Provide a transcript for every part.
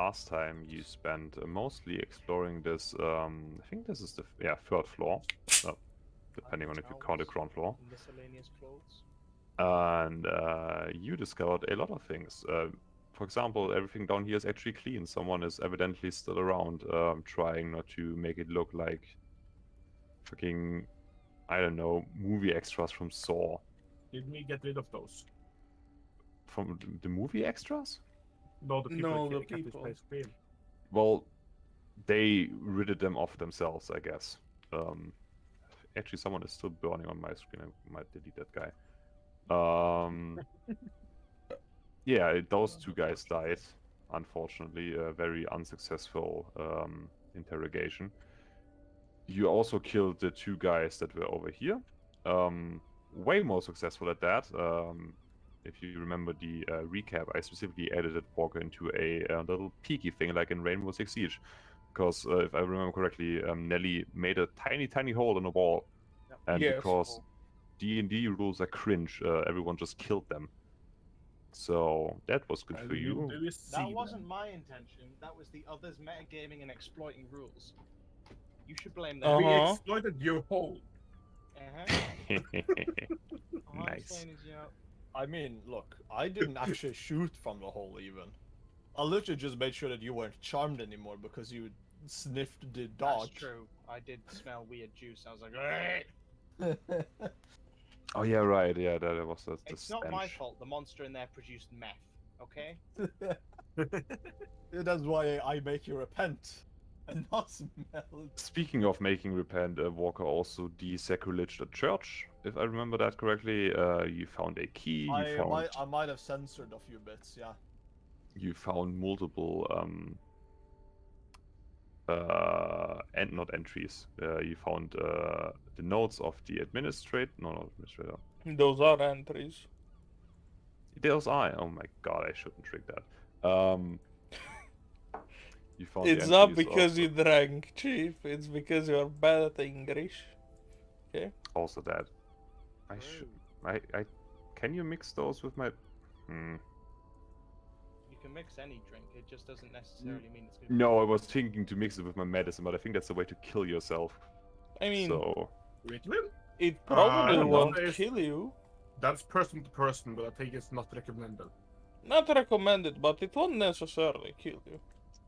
last time you spent mostly exploring this. I think this is the third floor, depending on if you count the ground floor. Miscellaneous clothes. And you discovered a lot of things. For example, everything down here is actually clean. Someone is evidently still around, trying not to make it look like fucking, I don't know, movie extras from Saw. Did we get rid of those? From the movie extras? No, the people No, that the kept this people. place clean. Well, they ridded them off themselves, I guess. Actually, someone is still burning on my screen. I might delete that guy. Yeah, those two guys died, unfortunately. A very unsuccessful interrogation. You also killed the two guys that were over here. Way more successful at that. If you remember the recap, I specifically edited Walker into a little peeky thing like in Rainbow Six Siege. Because if I remember correctly, Nelly made a tiny hole in the wall. Yep. And Yes. because D&D rules are cringe, everyone just killed them. So that was good for you. That wasn't my intention. That was the others metagaming and exploiting rules. You should blame them. We Uh-huh. exploited your hole. All I'm Nice. saying is, you know, I mean, look, I didn't actually shoot from the hole even. I literally just made sure that you weren't charmed anymore because you sniffed the dodge. that's true. I did smell weird juice. I was like, "Ugh." Oh yeah, right. Yeah, that was the It's not my stench. fault. The monster in there produced meth. Okay. That's why I make you repent and not smell. Speaking of making repent, Walker also desacrilleged a church, if I remember that correctly. You found a key. I might have censored a few bits, yeah. You found multiple and not entries. You found the notes of the administrator. No, not administrator. Those are entries. Those are. Oh my god, I shouldn't drink that. You found. It's the not entries because of, you drank, Chief. It's because you're bad at English. Also that. I should. I. Can you mix those with my? You can mix any drink. It just doesn't necessarily mean it's gonna. No, I was thinking to mix it with my medicine, but I think that's the way to kill yourself. I mean, So. Ritalin? it probably don't won't know. kill you. That's person to person, but I think it's not recommended. Not recommended, but it won't necessarily kill you.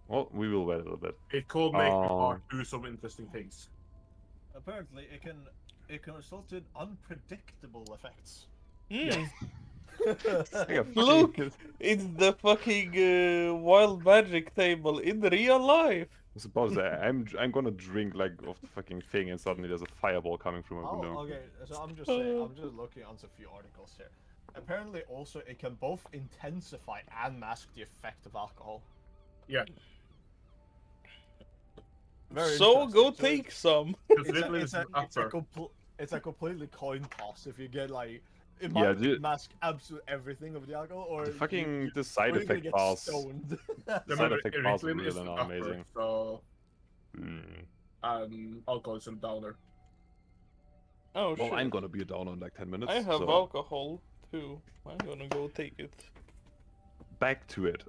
Well, we will wait a little bit. It could make the heart do some interesting things. Apparently, it can result in unpredictable effects. Hmm. Yeah, Look, fucking- it's the fucking wild magic table in real life. I suppose I'm gonna drink like of the fucking thing, and suddenly there's a fireball coming through my Oh, window. okay. So I'm just saying, I'm just looking on a few articles here. Apparently, also it can both intensify and mask the effect of alcohol. Yeah. Very So go interesting. take some. Because It's a, Ritalin it's, is a, an it's, a upper. it's a completely coin toss if you get like it Yeah, might the- mask absolutely everything of the alcohol or The you- fucking you- the side or you're gonna effect get bars. stoned. Remember, effect bars are Ritalin really is an not upper, amazing. so Hmm. alcohol is a downer. Oh Well, shit. I'm gonna be down in like 10 minutes. I have so alcohol too. I'm gonna go take it. back to it.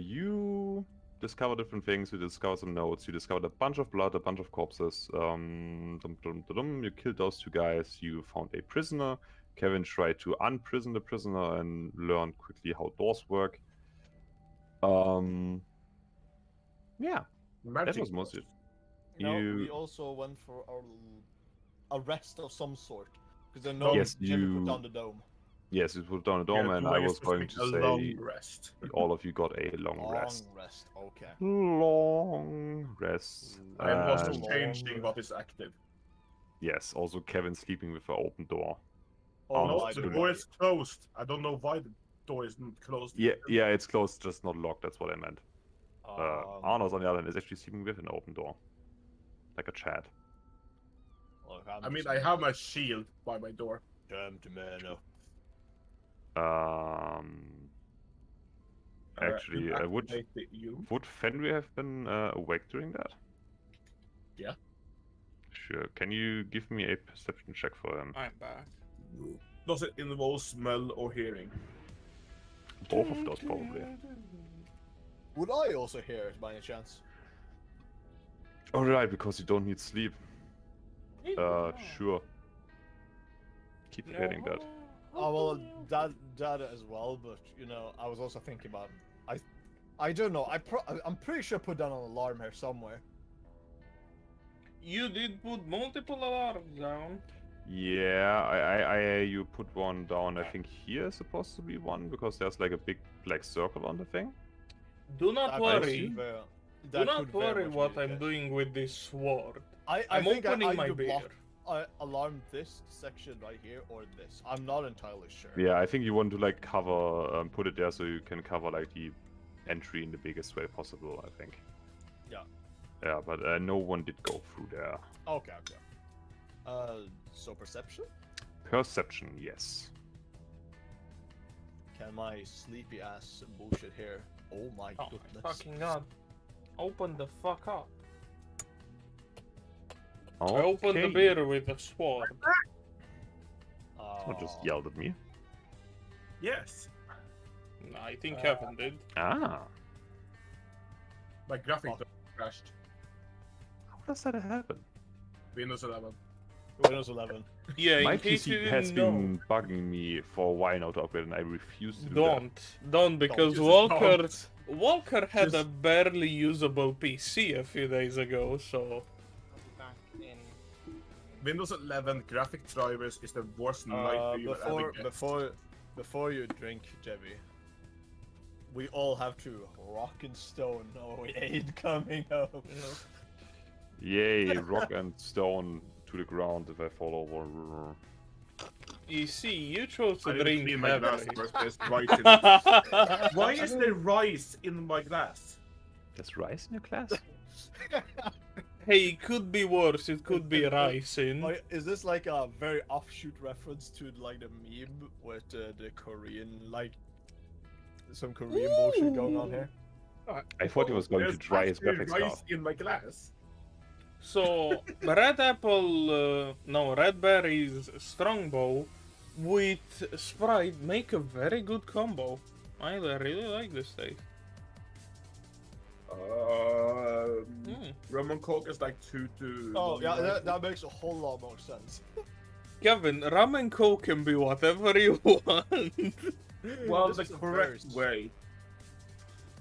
You discover different things. You discover some notes. You discovered a bunch of blood, a bunch of corpses. You killed those two guys. You found a prisoner. Kevin tried to unprison the prisoner and learned quickly how doors work. Yeah, that Magic was mostly it. No, we You- also went for a rest of some sort because the gnome Yes, Jimmy you- put down the dome. Yes, it put down a dome, Yeah, and to I like a was going to specific- a say long rest. all of you got a long rest. Okay. Long rest. I am also And changing what is active. yes, also Kevin sleeping with an open door. Oh, No, No, my the good. door God. is closed. I don't know why the door isn't closed. Yeah, it's closed, just not locked. That's what I meant. Um, Arno's on the other hand is actually sleeping with an open door, like a Chad. look, I mean, I have my shield by my door. Time to man up. Actually, would Activate you. Fenrir have been awake during that? Yeah. Sure. Can you give me a perception check for him? I'm back. Does it involve smell or hearing? Both of those probably. Would I also hear it by any chance? Alright, because you don't need sleep. Sure. Keep forgetting that. Oh well, that as well. But you know, I was also thinking about. I don't know. I'm pretty sure I put down an alarm here somewhere. You did put multiple alarms down. Yeah, you put one down. I think here is supposed to be one because there's like a big black circle on the thing. Do not That worry. could very- Do that not could very worry much be what the I'm case. doing with this sword. I I'm think opening I my either beer. block, alarm this section right here or this. I'm not entirely sure. Yeah, I think you want to like cover, put it there so you can cover like the entry in the biggest way possible. I think. Yeah. Yeah, but no one did go through there. Okay. So perception? Perception, yes. Can my sleepy ass bullshit here? Oh my Oh goodness. my fucking god. Open the fuck up. Okay. I opened the beer with a sword. Oh, just yelled at me. Yes. I think Kevin did. Ah, My graphic Fuck. crashed. how does that happen? Windows 11. Windows 11. Yeah, My in case you PC has didn't know. been bugging me for a while now to upgrade, and I refuse to do Don't because just Walker don't. Walker had a Just- barely usable PC a few days ago, so I'll be back in. Windows 11 graphic drivers is the worst nightmare you will ever get. Before you drink, Jebby, we all have to rock and stone our aid coming up. you know. that. Yay, rock and stone to the ground if I fall over. You see, you chose I to didn't drink clean my glass heavily. first, there's rice in it. Why is there rice in my glass? There's rice in your class? Hey, it could be worse. It could be rising. Like, is this like a very offshoot reference to like the meme with the Korean, like some Korean bullshit going on here? I thought he was going to There's dry his actually graphics card. rice in my glass. So, Red Berry's Strongbow with Sprite make a very good combo. I really like this taste. Rum and Coke is like 2 to... Oh yeah, that makes a whole lot more sense. Kevin, rum and coke can be whatever you want. Well, This the is a correct very- way.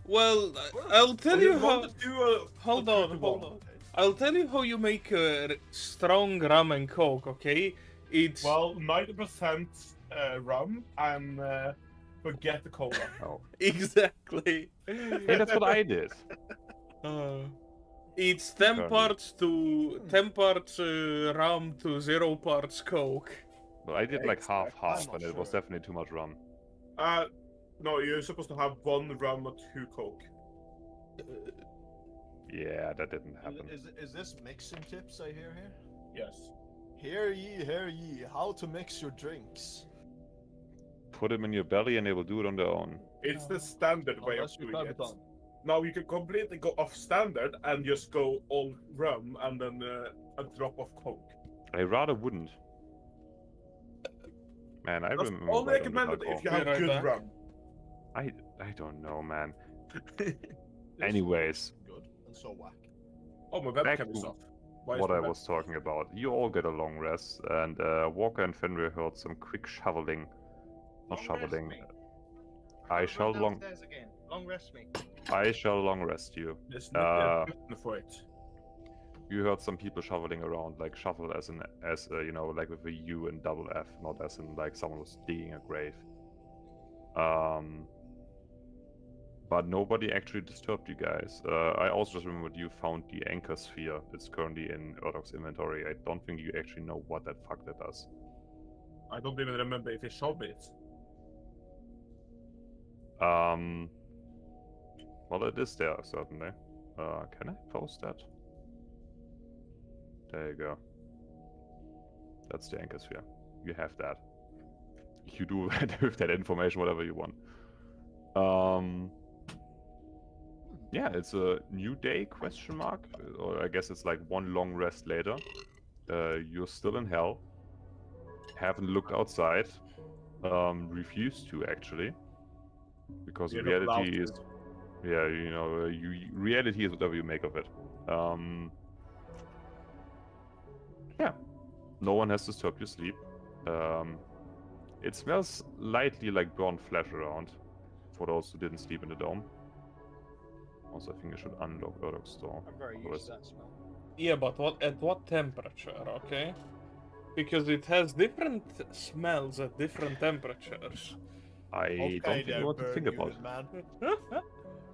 Well, I'll tell you how. want to do a... Hold a on, 2 to hold 1. on. I'll tell you how you make a strong rum and coke. Okay, it's Well, 90% rum and forget the cola. Oh. exactly. Hey, that's what I did. It's 10 Okay. parts rum to 0 parts coke. But I did like Exactly. half, I'm not and it was sure. definitely too much rum. No, you're supposed to have 1 rum or 2 Coke. Yeah, that didn't happen. Is this mixing tips I hear here? Yes. Hear ye, how to mix your drinks. Put them in your belly and they will do it on their own. It's the standard way of Unless you doing grab it. it on. Now you can completely go off standard and just go all rum and then a drop of Coke. I rather wouldn't. Man, I That's remember. only right on the recommended alcohol. if you have Be right good back. rum. I don't know, man. This Anyways, is good and so whack. Oh, my Back webcam is to off. Why is what my I web- was talking about. You all get a long rest, and Walker and Fenrir heard some quick shoveling. Not Long rest shoveling. me. I Run shall long. downstairs again. Long rest me. I shall long rest you. There's not a button for it. You heard some people shoveling around, like shovel as you know, like with a U and double F, not as in like someone was digging a grave. But nobody actually disturbed you guys. I also just remembered you found the anchor sphere. It's currently in Urdok's inventory. I don't think you actually know what that fuck that does. I don't even remember if he showed me it. Well, it is there certainly. Can I post that? There you go. That's the anchor sphere. You have that. You do with that information whatever you want. Yeah, it's a new day, question mark. Or I guess it's like one long rest later. You're still in hell. Haven't looked outside. Refused to actually. Because You're not allowed reality is... to. Yeah, you know, reality is whatever you make of it. Yeah, no one has disturbed your sleep. It smells lightly like burnt flesh around, for those who didn't sleep in the dome. Also, I think I should unlock Urdok's door. I'm very used to that smell. Yeah, but at what temperature, okay? Because it has different smells at different temperatures. I don't think I want to think about it. man.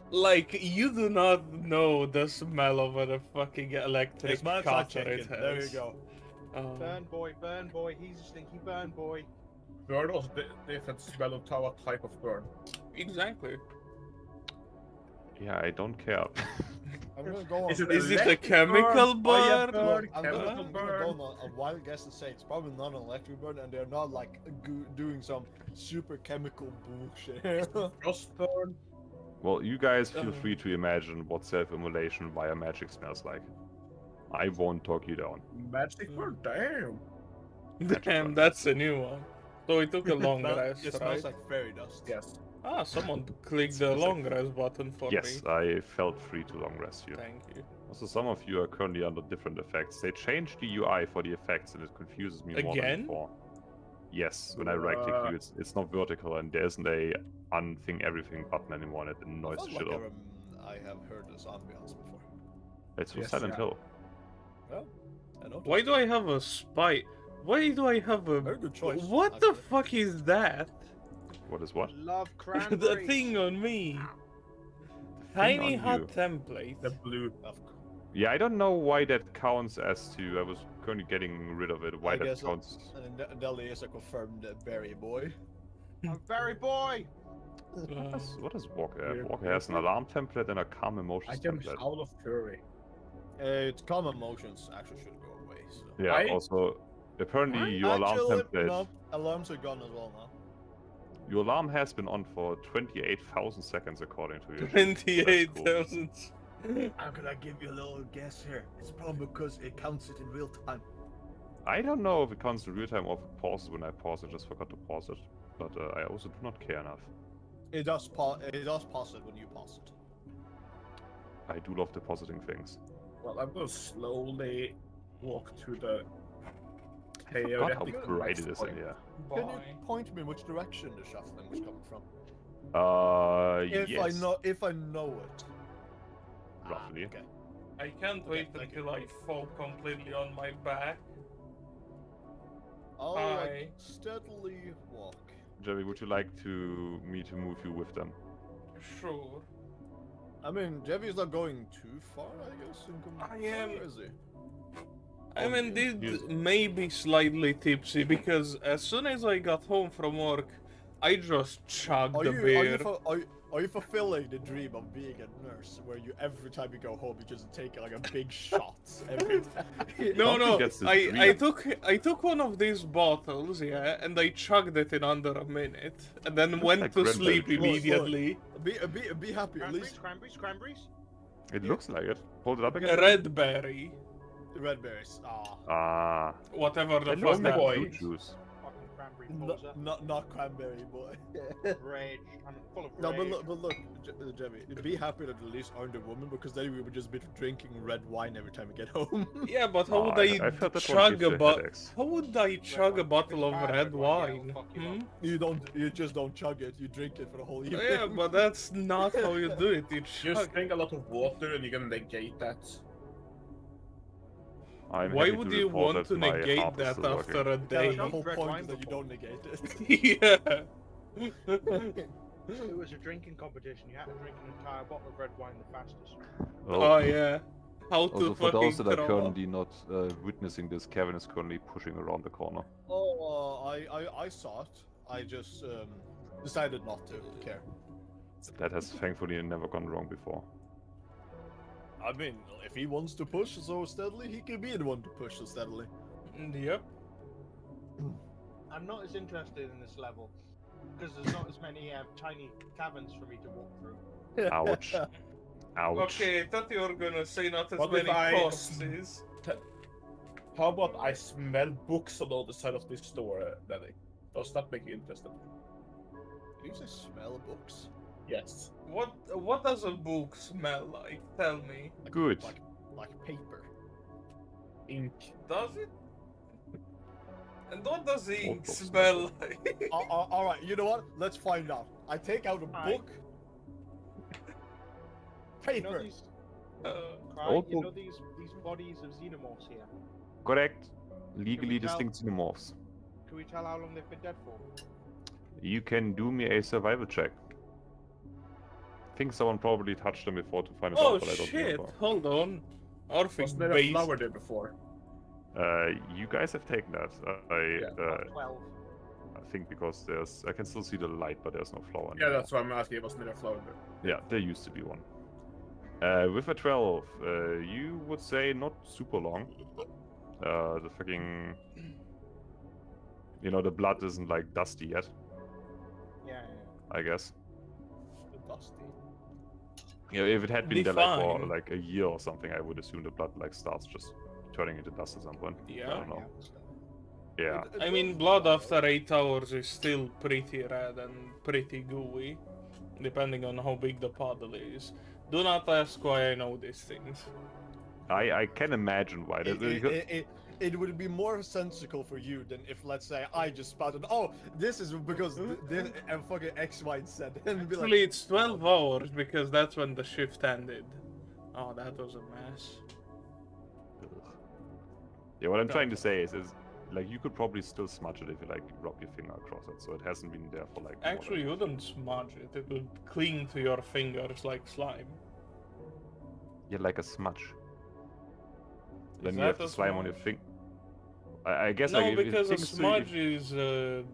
Like, you do not know the smell of what a fucking electric It smells like cutter it chicken. has. There you go. Burn boy, he's a stinky burn boy. Burn was different smell of what type of burn. Exactly. Yeah, I don't care. I'm gonna go on. Is it Is it a electric chemical fire burn? burn, I'm chemical gonna burn? go on a wild guess and say it's probably not an electric burn, and they're not like doing some super chemical bullshit. Frost burn? Well, you guys feel free to imagine what self-immolation via magic smells like. I won't talk you down. Magic burn? Damn. Damn, that's a new one. So it took a long rest, It right? smells like fairy dust. Yes. Ah, someone clicked the Smells like- long rest button for Yes, me. I felt free to long rest you. Thank you. Also, some of you are currently under different effects. They changed the UI for the effects, and it confuses me more than Again? before. Yes, when I right-click you, it's not vertical, and there isn't a unthing everything button anymore, and it I annoys felt the shit like out. I have heard this ambiance before. It's from Yes, Silent yeah. Hill. Well, I know. Why do I have a spy? Why do I have a... Very good choice. What the actually. fuck is that? What is what? Love The cranberries. thing on me. The thing Tiny on hot you. template. The blue. Of course. Yeah, I don't know why that counts as to. I was currently getting rid of it. Why I that guess counts? And then Deli is a confirmed berry boy. I'm very boy. What is Walker? Yeah. Walker has an alarm template and a calm I emotions can template. howl of fury. It's common emotions actually should go away. So. Yeah. I- Also, apparently your alarm Actually, template. no, alarms are gone as well now. Your alarm has been on for 28,000 seconds, according to you. 28,000. I'm gonna give you a little guess here. It's probably because it counts it in real time. I don't know if it counts in real time or if it pauses when I pause. I just forgot to pause it. But I also do not care enough. It does pause it when you pause it. I do love depositing things. Well, I'm gonna slowly walk to the I forgot how theoretic bright next it is point. in here. Can you point me in which direction the shuffling was coming from? Yes. If I know it. Roughly. Okay. I can't wait thank until I fall completely on my back. I'll Hi. like steadily walk. Jerry, would you like me to move you with them? Sure. I mean, Jevy's not going too far, I guess. I am- Where is he? I'm indeed Yes. maybe slightly tipsy because as soon as I got home from work, I just chugged Are the you, beer. are you fulfilling the dream of being a nurse, where you every time you go home you just take like a big shot every time? No, Something no, gets the I dream. I took one of these bottles, yeah, and I chugged it in under a minute, and then went like to cranberry sleep juice. immediately. Be happy at Cranberries, least. cranberries. It looks like it. Hold it up again. Red berry, The red berries. Ah, Ah. whether the It fuck looks that like boy. fruit juice. Fucking cranberry not, poser. not cranberry, boy. Rage. I'm full of rage. No, but look, Jemmy, be happy that at least aren't a woman, because then we would just be drinking red wine every time we get home. Yeah, but how Oh, would I I, felt that one chug gives a you bottle? headaches. How would I chug a wine. bottle It's of bad red red wine, yeah, wine? it'll fuck you up. You just don't chug it. You drink it for the whole evening. Yeah, but that's not how you do it. You Just chug. drink a lot of water and you can negate that. I'm Why happy would to you report want to that my negate heart is that still after working. a day? The whole Red point wine is that you before. don't negate it. Yeah. It was a drinking competition. You had to drink an entire bottle of red wine the fastest. Oh yeah. How to Also, for fucking those that are throw up. currently not witnessing this, Kevin is currently pushing around the corner. Oh, I saw it. I just decided not to care. That has thankfully never gone wrong before. I mean, if he wants to push so steadily, he can be the one to push so steadily. Yep. I'm not as interested in this level because there's not as many tiny caverns for me to walk through. Ouch. Ouch. Okay, I thought you were gonna say not as What many if I- corpses. How about I smell books on the other side of this door, Danny? Does that make you interested? Did you say smell books? Yes. What does a book smell like? Tell me. Good. Like paper. Ink. Does it? And what does ink books smell like? All right, you know what? Let's find out. I take out a Aye. book. You know Paper. these, Old right? You book. know these bodies of xenomorphs here. Correct. Legally tell- distinct xenomorphs. Can we tell how long they've been dead for? You can do me a survival check. I think someone probably touched them before to find it Oh out, but I don't shit! remember. Hold on. Orphic Was there a base. flower there before? You guys have taken that. About 12. I think because I can still see the light, but there's no flower. Yeah, anymore. that's why I'm asking. Was there a flower there? Yeah, there used to be one. With a 12, you would say not super long. The fucking... You know, the blood isn't like dusty yet, Yeah. I guess. Dusty. Yeah, if it had been there like for Define. like a year or something, I would assume the blood like starts just turning into dust at some point. I Yeah. don't know. Yeah. I mean, blood after 8 hours is still pretty red and pretty gooey, depending on how big the puddle is. Do not ask why I know these things. I can imagine why. It would be more sensical for you than if, let's say, I just spouted, oh, this is because this and fucking X, Y, and Z. And be Actually, it's 12 hours because that's when the shift ended. Oh, that was a mess. Yeah, what I'm trying to say is like you could probably still smudge it if you like rub your finger across it, so it hasn't been there for like. more Actually, than- you wouldn't smudge it. It would cling to your fingers like slime. Yeah, like a smudge. Then Is you have that the a slime on your smudge? finger. I guess No, like if it because a clings to smudge is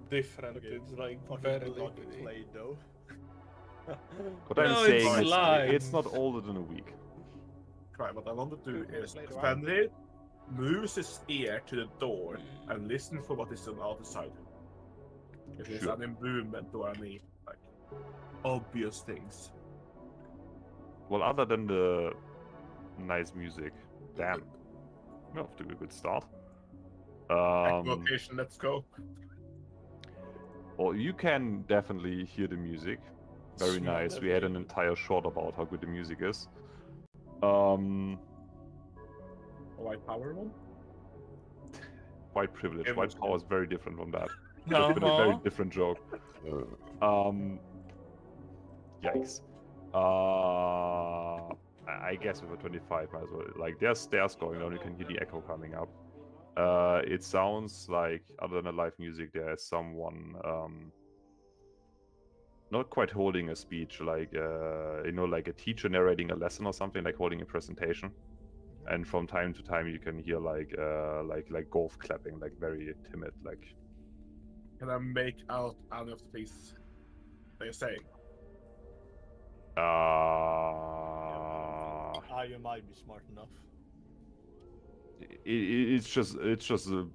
different. Okay, It's like fucking very blood liquidy. clay dough. What I'm No, saying it's is slime. it's not older than a week. Right, what I want to do is Later on. Spendy moves his ear to the door and listen for what is on the other side. If there's Sure. any movement or any like obvious things. Well, other than the nice music, damn, we're off to a good start. Location, let's go. Well, you can definitely hear the music. Very Smell nice. the We had an music. entire shot about how good the music is. White power one. White privilege. It White was power is very different from that. It's been a Uh-huh. very different joke. Yikes. I guess with a 25 might as well. Like there's stairs going down, you can hear the echo coming up. It sounds like, other than the live music, there is someone not quite holding a speech, like you know, like a teacher narrating a lesson or something, like holding a presentation. And from time to time, you can hear like golf clapping, like very timid, like. Can I make out any of the things they're saying? You might be smart enough. It's just a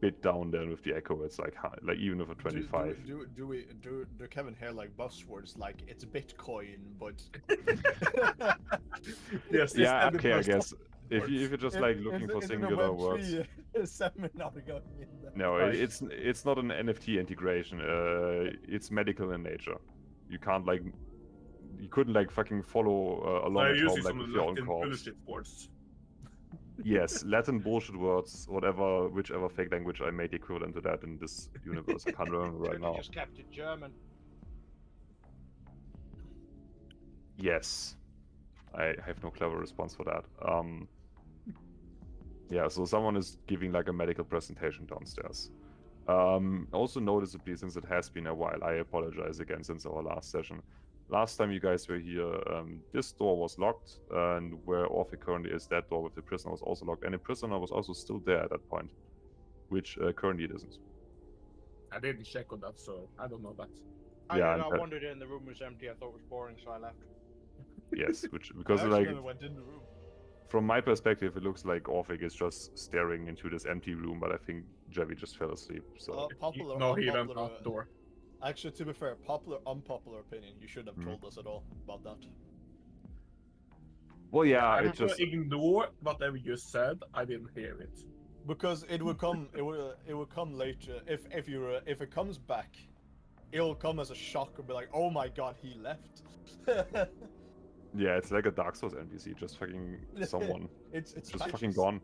bit down there with the echo. It's like even with a 25. Do Kevin hear like buzzwords like it's Bitcoin, but Yes. Yeah, it's okay, I every guess if you're just like looking for singular words. Seminar going in there. No, Right. it's not an NFT integration. It's medical in nature. You can't like, you couldn't like fucking follow along I'm at home using like some with your own Latin corpse. bullshit words. Yes, Latin bullshit words, whichever fake language I made equivalent to that in this universe. I can't remember right Could've now. just kept it German. Yes, I have no clever response for that. Yeah, so someone is giving like a medical presentation downstairs. Also noticeably, since it has been a while, I apologize again since our last session. Last time you guys were here, this door was locked, and where Orphic currently is, that door with the prisoner was also locked, and the prisoner was also still there at that point, which currently it isn't. I didn't check on that, so I don't know that. Yeah, I and that- wandered in, the room was empty, I thought it was boring, so I left. Yes, because I actually like never went in the room. from my perspective, it looks like Orphic is just staring into this empty room, but I think Javi just fell asleep. So Popular, No, he went unpopular, out the door. Actually, to be fair, unpopular opinion. You should have Mhm. told us at all about that. well, yeah, I'm it just ignore whatever you said. I didn't hear it. Because it will come. It will come later. If it comes back it'll come as a shock and be like, oh my god, he left. Yeah, it's like a Dark Souls NPC, just fucking someone. It's Just patches. fucking gone.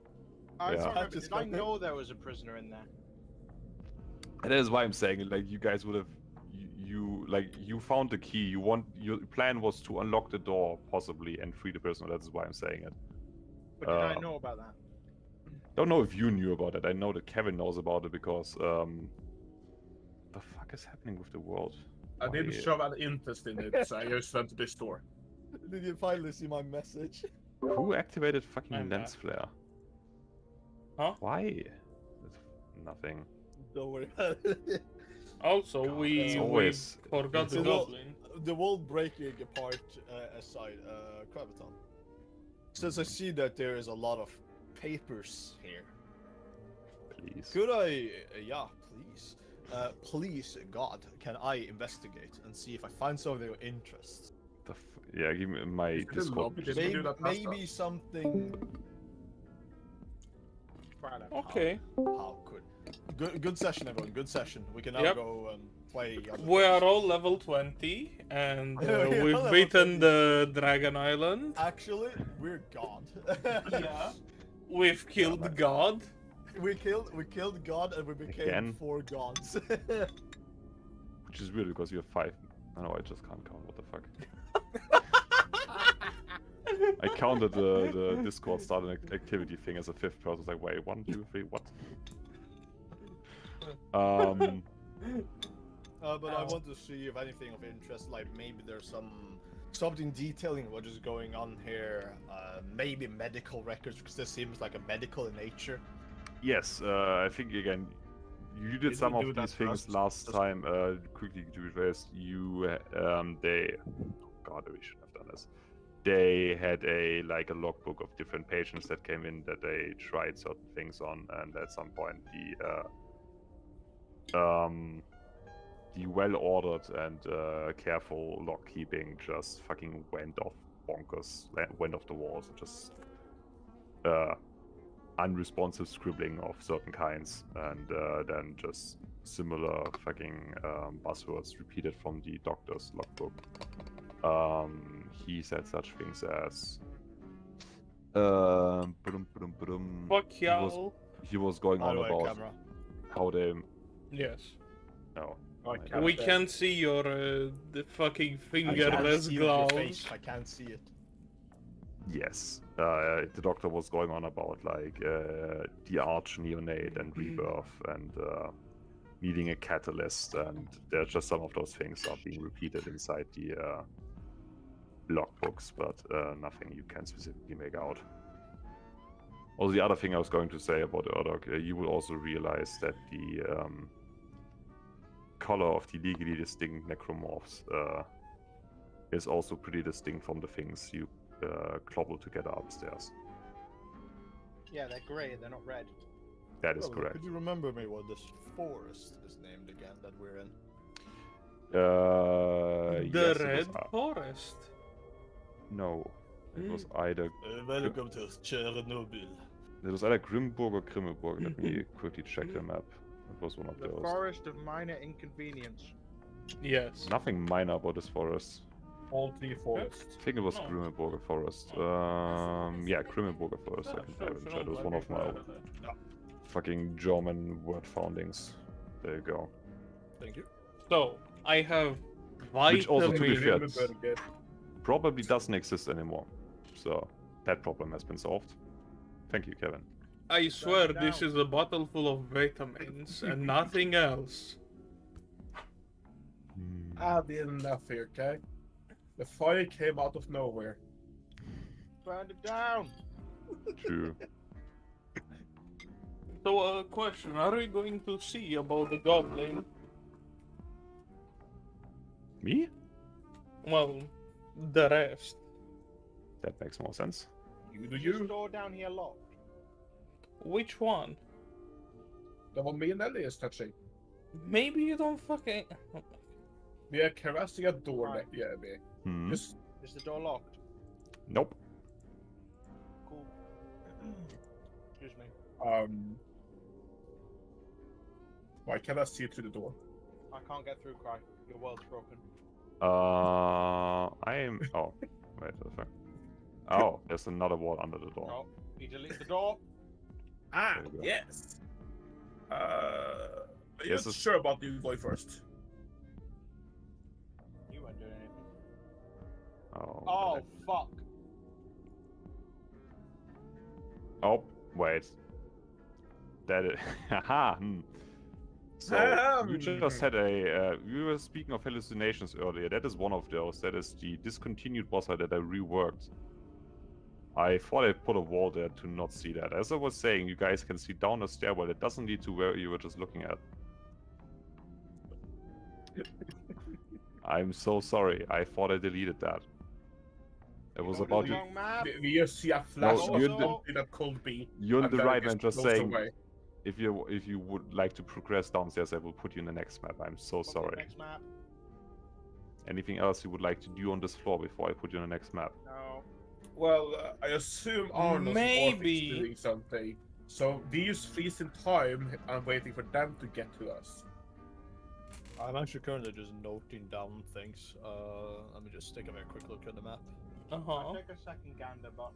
I Yeah. can't remember, Just did I got there. know there was a prisoner in there? And that is why I'm saying, like, you guys would have, you found the key. Your plan was to unlock the door, possibly, and free the prisoner. That's why I'm saying it. But did I know about that? Don't know if you knew about it. I know that Kevin knows about it because, the fuck is happening with the world? I didn't Why- show an interest in it, so I just went to this door. Did you finally see my message? Who activated fucking I'm lens back. flare? Huh? Why? It's nothing. Don't worry about it. Also, God, we it's always- forgot it's the always- goblin. The wall breaking apart aside, Kraviton. Since I see that there is a lot of papers here, Please. could I, yeah, please, please, God, can I investigate and see if I find something of interest? Yeah, give me my Is it a Discord. lobby? Did we Maybe, do that last maybe something. Right, Okay. How could? Good session, everyone. Good session. We can now Yep. go and play. other We are things. all level 20, and We are we've level beaten 20. the Dragon Island. Actually, we're God. Yeah. We've killed but- God. we killed God, and we became Again? 4 gods. Which is weird because you have 5. Oh, no, I just can't count. What the fuck? I counted the Discord started activity thing as a 5th person. I was like, wait, 1, 2, 3, what? But I want to see if anything of interest, like maybe there's something detailing what is going on here. Maybe medical records, because this seems like a medical in nature. Yes, I think again, you did Did some we do of that these things last- last time. Quickly to reverse, they, God, we should have done this. They had a logbook of different patients that came in that they tried certain things on, and at some point the well-ordered and careful lock keeping just fucking went off bonkers, went off the walls, and just unresponsive scribbling of certain kinds, and then just similar fucking buzzwords repeated from the doctor's logbook. He said such things as Fuck he y'all. was going By on the way, about camera. how they Yes. no I my can't God. We say. can see your the fucking I can't fingerless see it with your gloves. face. I can't see it. Yes, the doctor was going on about the arch neonate and rebirth and needing a catalyst, and there's just some of those things are being repeated inside the logbooks, but nothing you can specifically make out. Also, the other thing I was going to say about the Urdok, you will also realize that the color of the legally distinct necromorphs is also pretty distinct from the things you cobble together upstairs. Yeah, they're grey, they're not red. That is Well, correct. Could you remember me what this forest is named again that we're in? The Yes, it Red was, Forest. no, it was either Welcome to Chernobyl. Grimburg or Grimmelburg. Let me quickly check the map. It was one of The those. forest of minor inconvenience. Yes. Nothing minor about this forest. All 3 forests. I think it was No. Grimmelburger Forest. Yeah, Grimmelburger Forest. I can dive into that. It was one of my fucking German word foundings. There you go. Thank you. So, I have Which also, to be vitamins. fair, probably doesn't exist anymore. So that problem has been solved. Thank you, Kevin. I swear it this down. is a bottle full of vitamins and nothing else. I did enough here, okay? The fire came out of nowhere. Burn it down! True. So, question, are we going to see about the goblin? Me? Well, the rest. That makes more sense. You do Is this you. door down here locked? Which one? The one me and Ellie is touching. Maybe you don't fucking... We are caressing a door Right. next yeah, me. Hmm. Just Is the door locked? Nope. Cool. Excuse me. why can't I see through the door? I can't get through, Cry. Your world's broken. I'm. Oh, wait a second. Oh, there's another wall under the door. No, you delete the door. Ah, There we go. yes. Are you Yes, it's- sure about you going first? You weren't doing anything. Oh. Oh, that- fuck. Oh, wait. That is. Haha. So you just had a. We were speaking of hallucinations earlier. That is one of those. That is the discontinued boss fight that I reworked. I thought I put a wall there to not see that. As I was saying, you guys can see down the stairwell. It doesn't lead to where you were just looking at. I'm so sorry. I thought I deleted that. It was Going to about the you. wrong map. We just see a flash No, of you're the- something that could be. You're in and the then right it man. Just goes saying. away. If you would like to progress downstairs, I will put you in the next map. I'm so Okay, sorry. Next map. Anything else you would like to do on this floor before I put you in the next map? No. Well, I assume Arno's Maybe. doing something. So we just freeze in time and waiting for them to get to us. I'm actually currently just noting down things. Let me just take a very quick look at the map. I'll take a second gander, but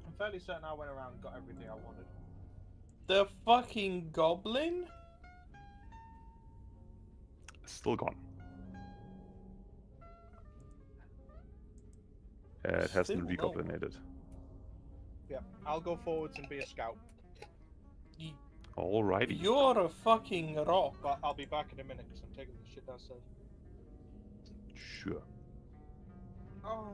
I'm fairly certain I went around and got everything I wanted. The fucking goblin? Still gone. It hasn't Still no. recoblinated. Yeah, I'll go forwards and be a scout, Alrighty. You're a fucking rock. but I'll be back in a minute because I'm taking the shit downstairs. Sure. Oh.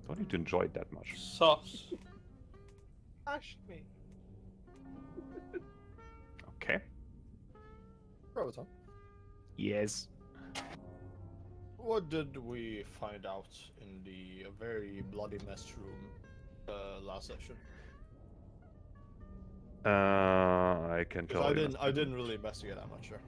Don't need to enjoy it that much. Sus. Ash me. Okay. Roboton, Yes. what did we find out in the very bloody mess room last session? I can 'Cause tell you. I didn't really investigate that much there.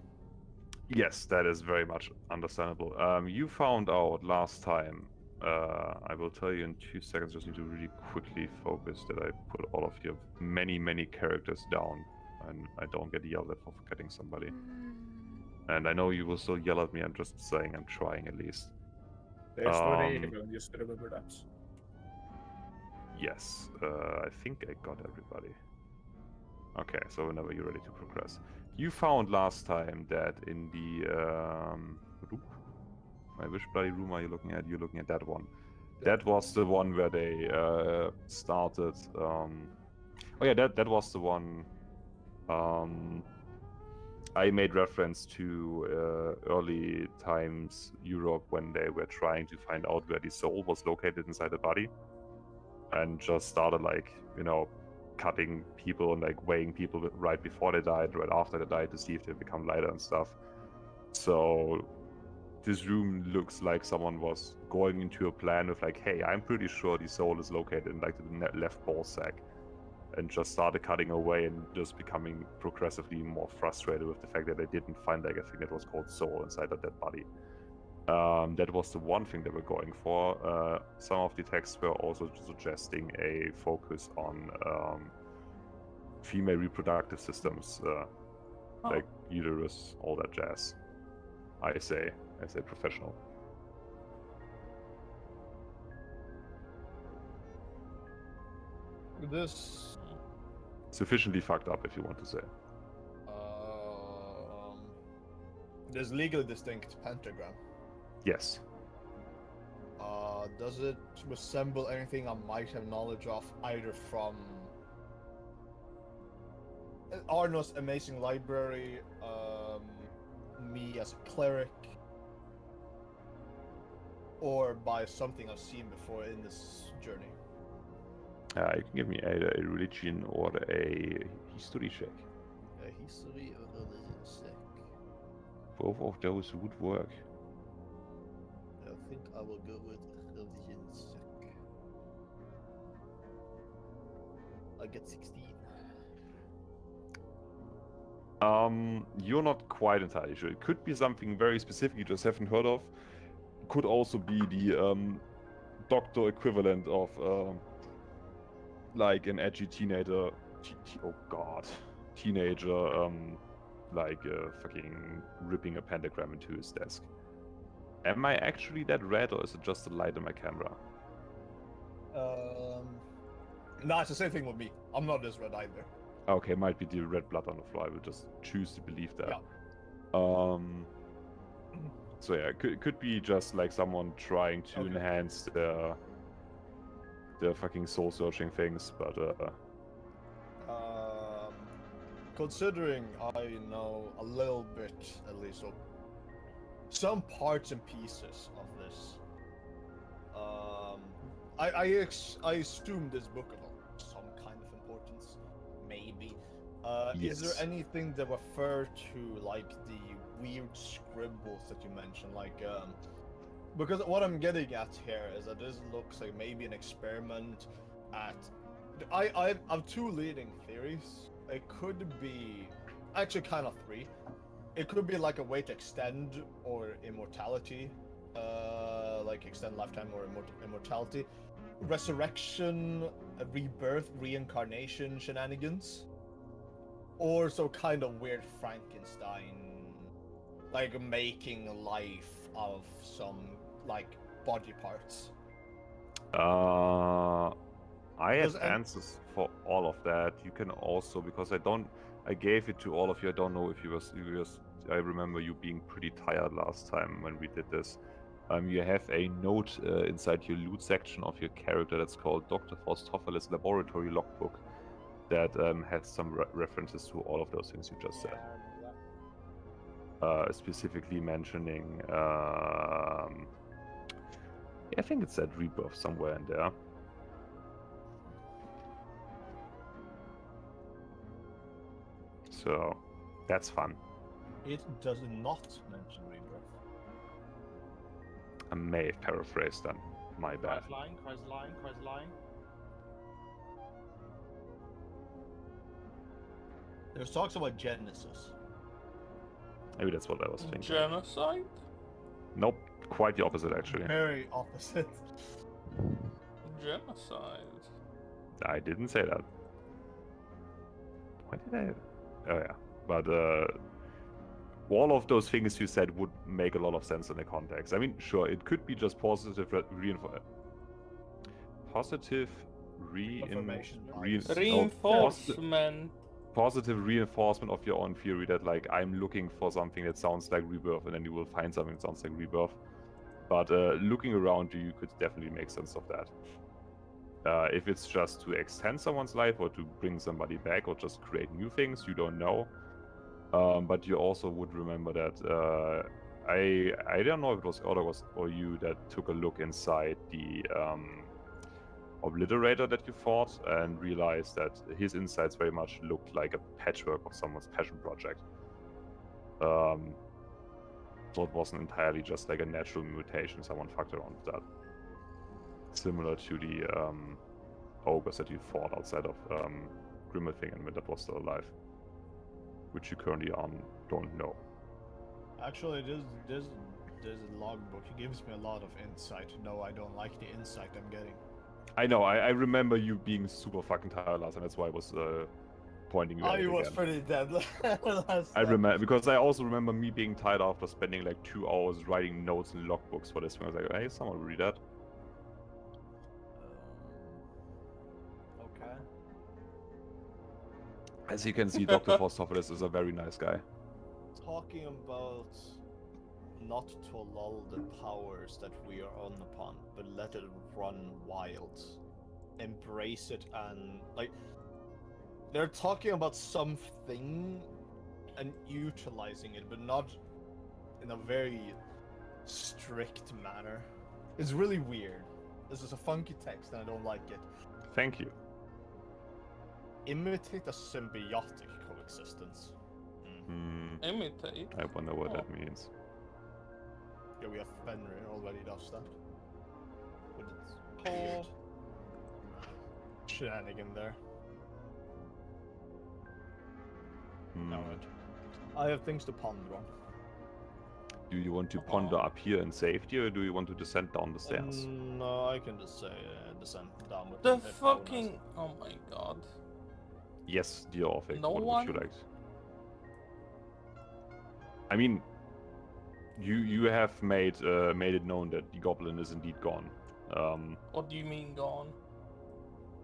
Yes, that is very much understandable. You found out last time. I will tell you in 2 seconds. Just need to really quickly focus that I put all of your many characters down, and I don't get yelled at for forgetting somebody. And I know you will still yell at me. I'm just saying I'm trying at least. There's no name, and just remember that. Yes, I think I got everybody. Okay, so whenever you're ready to progress. You found last time that in the room? Which bloody room are you looking at? You're looking at that one. That was the one where they started. Oh yeah, that was the one. I made reference to early times Europe when they were trying to find out where the soul was located inside the body, and just started like cutting people and like weighing people right before they died, right after they died, to see if they become lighter and stuff. So this room looks like someone was going into a plan with like, hey, I'm pretty sure the soul is located in like the left ball sack, and just started cutting away and just becoming progressively more frustrated with the fact that they didn't find like a thing that was called soul inside of that body. That was the one thing they were going for. Some of the texts were also suggesting a focus on female reproductive systems, like uterus, all that jazz. I say, as a professional. This Sufficiently fucked up, if you want to say. this legally distinct pentagram. Yes. Does it resemble anything I might have knowledge of, either from Arno's amazing library, me as a cleric, or by something I've seen before in this journey? You can give me either a religion or a history check. A history or religion check. Both of those would work. I think I will go with religion check. I get 16. You're not quite entirely sure. It could be something very specific you just haven't heard of. Could also be the doctor equivalent of like an edgy teenager. Teenager like fucking ripping a pentagram into his desk. Am I actually that red, or is it just the light in my camera? No, it's the same thing with me. I'm not this red either. Okay, might be the red blood on the floor. I will just choose to believe that. Yeah. So yeah, could be just like someone trying to enhance their fucking soul searching things, but considering I know a little bit, at least, of some parts and pieces of this, I assume this book of some kind of importance, maybe. yes. Is there anything that refer to like the weird scribbles that you mentioned, like because what I'm getting at here is that this looks like maybe an experiment at. I have two leading theories. It could be actually kind of three. It could be like a way to extend or immortality, like extend lifetime or immortality, resurrection, rebirth, reincarnation shenanigans, or some kind of weird Frankenstein, like making life of some like body parts. I have answers for all of that. You can also, because I gave it to all of you. I don't know if you was. I remember you being pretty tired last time when we did this. You have a note inside your loot section of your character that's called Dr. Faustopheles Laboratory Logbook that has some references to all of those things you just said. Specifically mentioning, I think it said rebirth somewhere in there. So that's fun. It does not mention rebirth. I may have paraphrased then. My bad. Cries lying. There's talks about Genesis. Maybe that's what I was thinking. Genocide? Nope, quite the opposite actually. Very opposite. Genocide. I didn't say that. Why did I? Oh yeah, but all of those things you said would make a lot of sense in the context. I mean, sure, it could be just positive reinforcement. Positive reinforcement of your own theory that like I'm looking for something that sounds like rebirth, and then you will find something that sounds like rebirth. But looking around you could definitely make sense of that. If it's just to extend someone's life or to bring somebody back or just create new things, you don't know. But you also would remember that I don't know if it was Orden or you that took a look inside the obliterator that you fought and realized that his insides very much looked like a patchwork of someone's passion project. So it wasn't entirely just like a natural mutation. Someone fucked around with that. Similar to the ogres that you fought outside of Grimmelfing and that was still alive, which you currently don't know. Actually, this logbook gives me a lot of insight. No, I don't like the insight I'm getting. I know. I remember you being super fucking tired last time. That's why I was pointing you at it I was again. pretty dead last I remember because I also remember me being tired after spending like 2 hours writing notes and logbooks for this one. I was like, hey, someone read that. Okay. As you can see, Dr. Faustopheles is a very nice guy. Talking about not to lull the powers that we are on upon, but let it run wild. Embrace it and like they're talking about something and utilizing it, but not in a very strict manner. It's really weird. This is a funky text and I don't like it. Thank you. Imitate a symbiotic coexistence. Imitate? I wonder what that means. Yeah, we have Fenrir already does that. With its Oh. weird shenanigan there. Alright. I have things to ponder on. Do you want to ponder up here in safety, or do you want to descend down the stairs? No, I can just say descend down with The if fucking... Oh my god. Yes, dear Orphic. No What one? would you like? I mean, you have made it known that the goblin is indeed gone. What do you mean gone?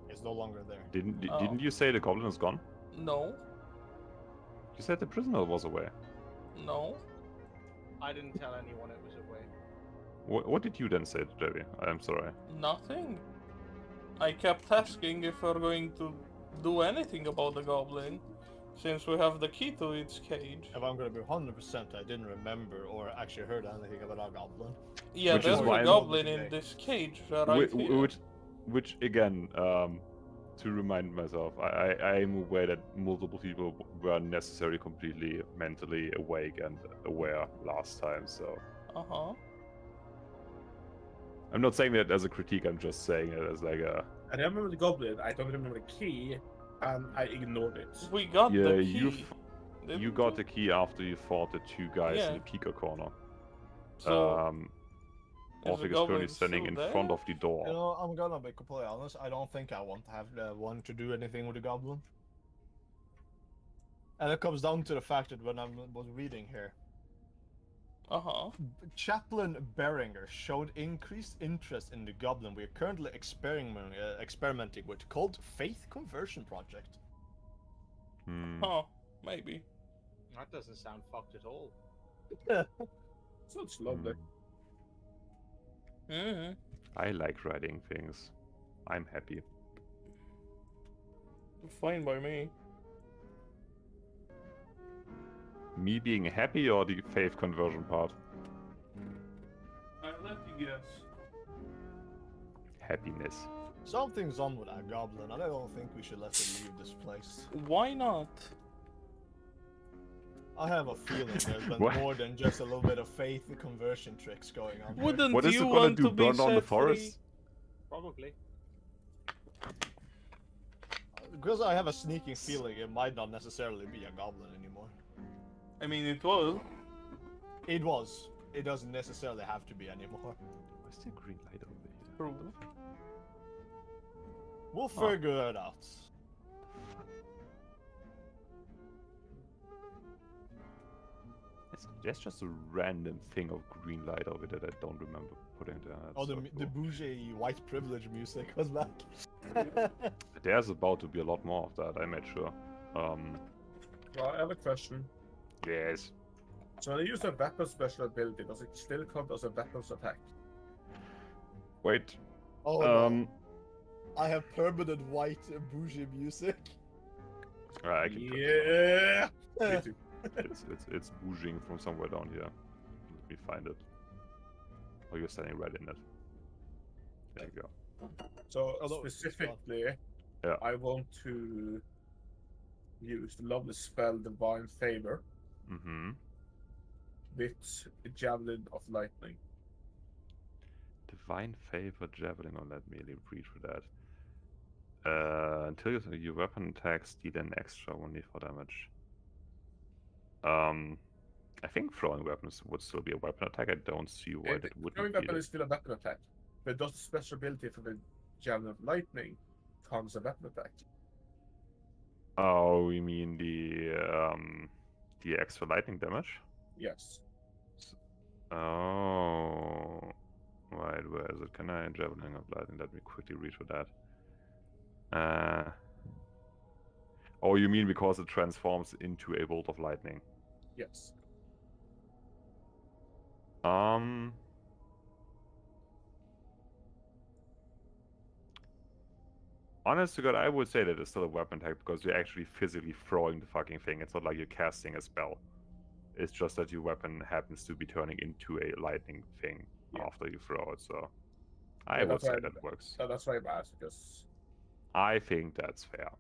It's no longer there. Didn't you say the goblin is gone? No, You said the prisoner was away. no. I didn't tell anyone it was away. What did you then say to Debbie? I'm sorry. Nothing. I kept asking if we're going to do anything about the goblin, since we have the key to its cage. If I'm gonna be 100%, I didn't remember or actually heard anything about our goblin. Yeah, Which is there's why a I'm- goblin in this cage right here. Which again, to remind myself, I am aware that multiple people were necessarily completely mentally awake and aware last time, so Uh-huh. I'm not saying that as a critique, I'm just saying it as like a... I remember the goblin, I don't remember the key, and I ignored it. We got Yeah, the you key. you got the key after you fought the two guys Yeah. in the Pika corner. So, is Orphic the is currently goblin standing in still front there? of the door. You know, I'm gonna be completely honest. I don't think I want to have the one to do anything with the goblin. And it comes down to the fact that when I was reading here, Uh-huh. Chaplain Beringer showed increased interest in the goblin we are currently experimenting with, called Faith Conversion Project. Hmm. Huh. Maybe. That doesn't sound fucked at all. So it's lovely. Mm-hmm. I like writing things. I'm happy. Fine by me. Me being happy or the faith conversion part? I'll let you guess. Happiness. Something's on with that goblin, and I don't think we should let it leave this place. Why not? I have a feeling there's been What? more than just a little bit of faith conversion tricks going on. here. Wouldn't What is it you gonna want do? to be Burn down the set forest? Probably. Because I have a sneaking feeling it might not necessarily be a goblin anymore. free? I mean, it will. It was. It doesn't necessarily have to be anymore. Where's the green light over here? True. We'll figure it out. There's just a random thing of green light over there that I don't remember putting there. That's Oh, so the cool. bougie white privilege music was back. There's about to be a lot more of that, I made sure. Well, I have a question. Yes. So when I use a weapon special ability, does it still count as a weapons attack? Wait. Oh, no. Um. I have permanent white bougie music. I can put it Yeah. Me Eh, too. on. It's bouging from somewhere down here. Let me find it. Oh, you're standing right in it. There you go. So Although it's specifically, Yeah. I want to use the lovely spell Divine Favor Mm-hmm. with a Javelin of Lightning. Divine Favor Javelin. Oh, let me read for that. Until your weapon attacks deal an extra 1d4 damage. I think throwing weapons would still be a weapon attack. I don't see why The that throwing wouldn't be. weapon is still a weapon attack, but does the special ability for the Javelin of Lightning count as a weapon attack? Oh, you mean the extra lightning damage? Yes. Oh, right. Where is it? Can I javelin of lightning? Let me quickly read for that. Oh, you mean because it transforms into a bolt of lightning? Yes. Honest to God, I would say that it's still a weapon attack because you're actually physically throwing the fucking thing. It's not like you're casting a spell. It's just that your weapon happens to be turning into a lightning thing after you throw it. So I would that's say why that works. That's why I'm asked, because I think that's fair.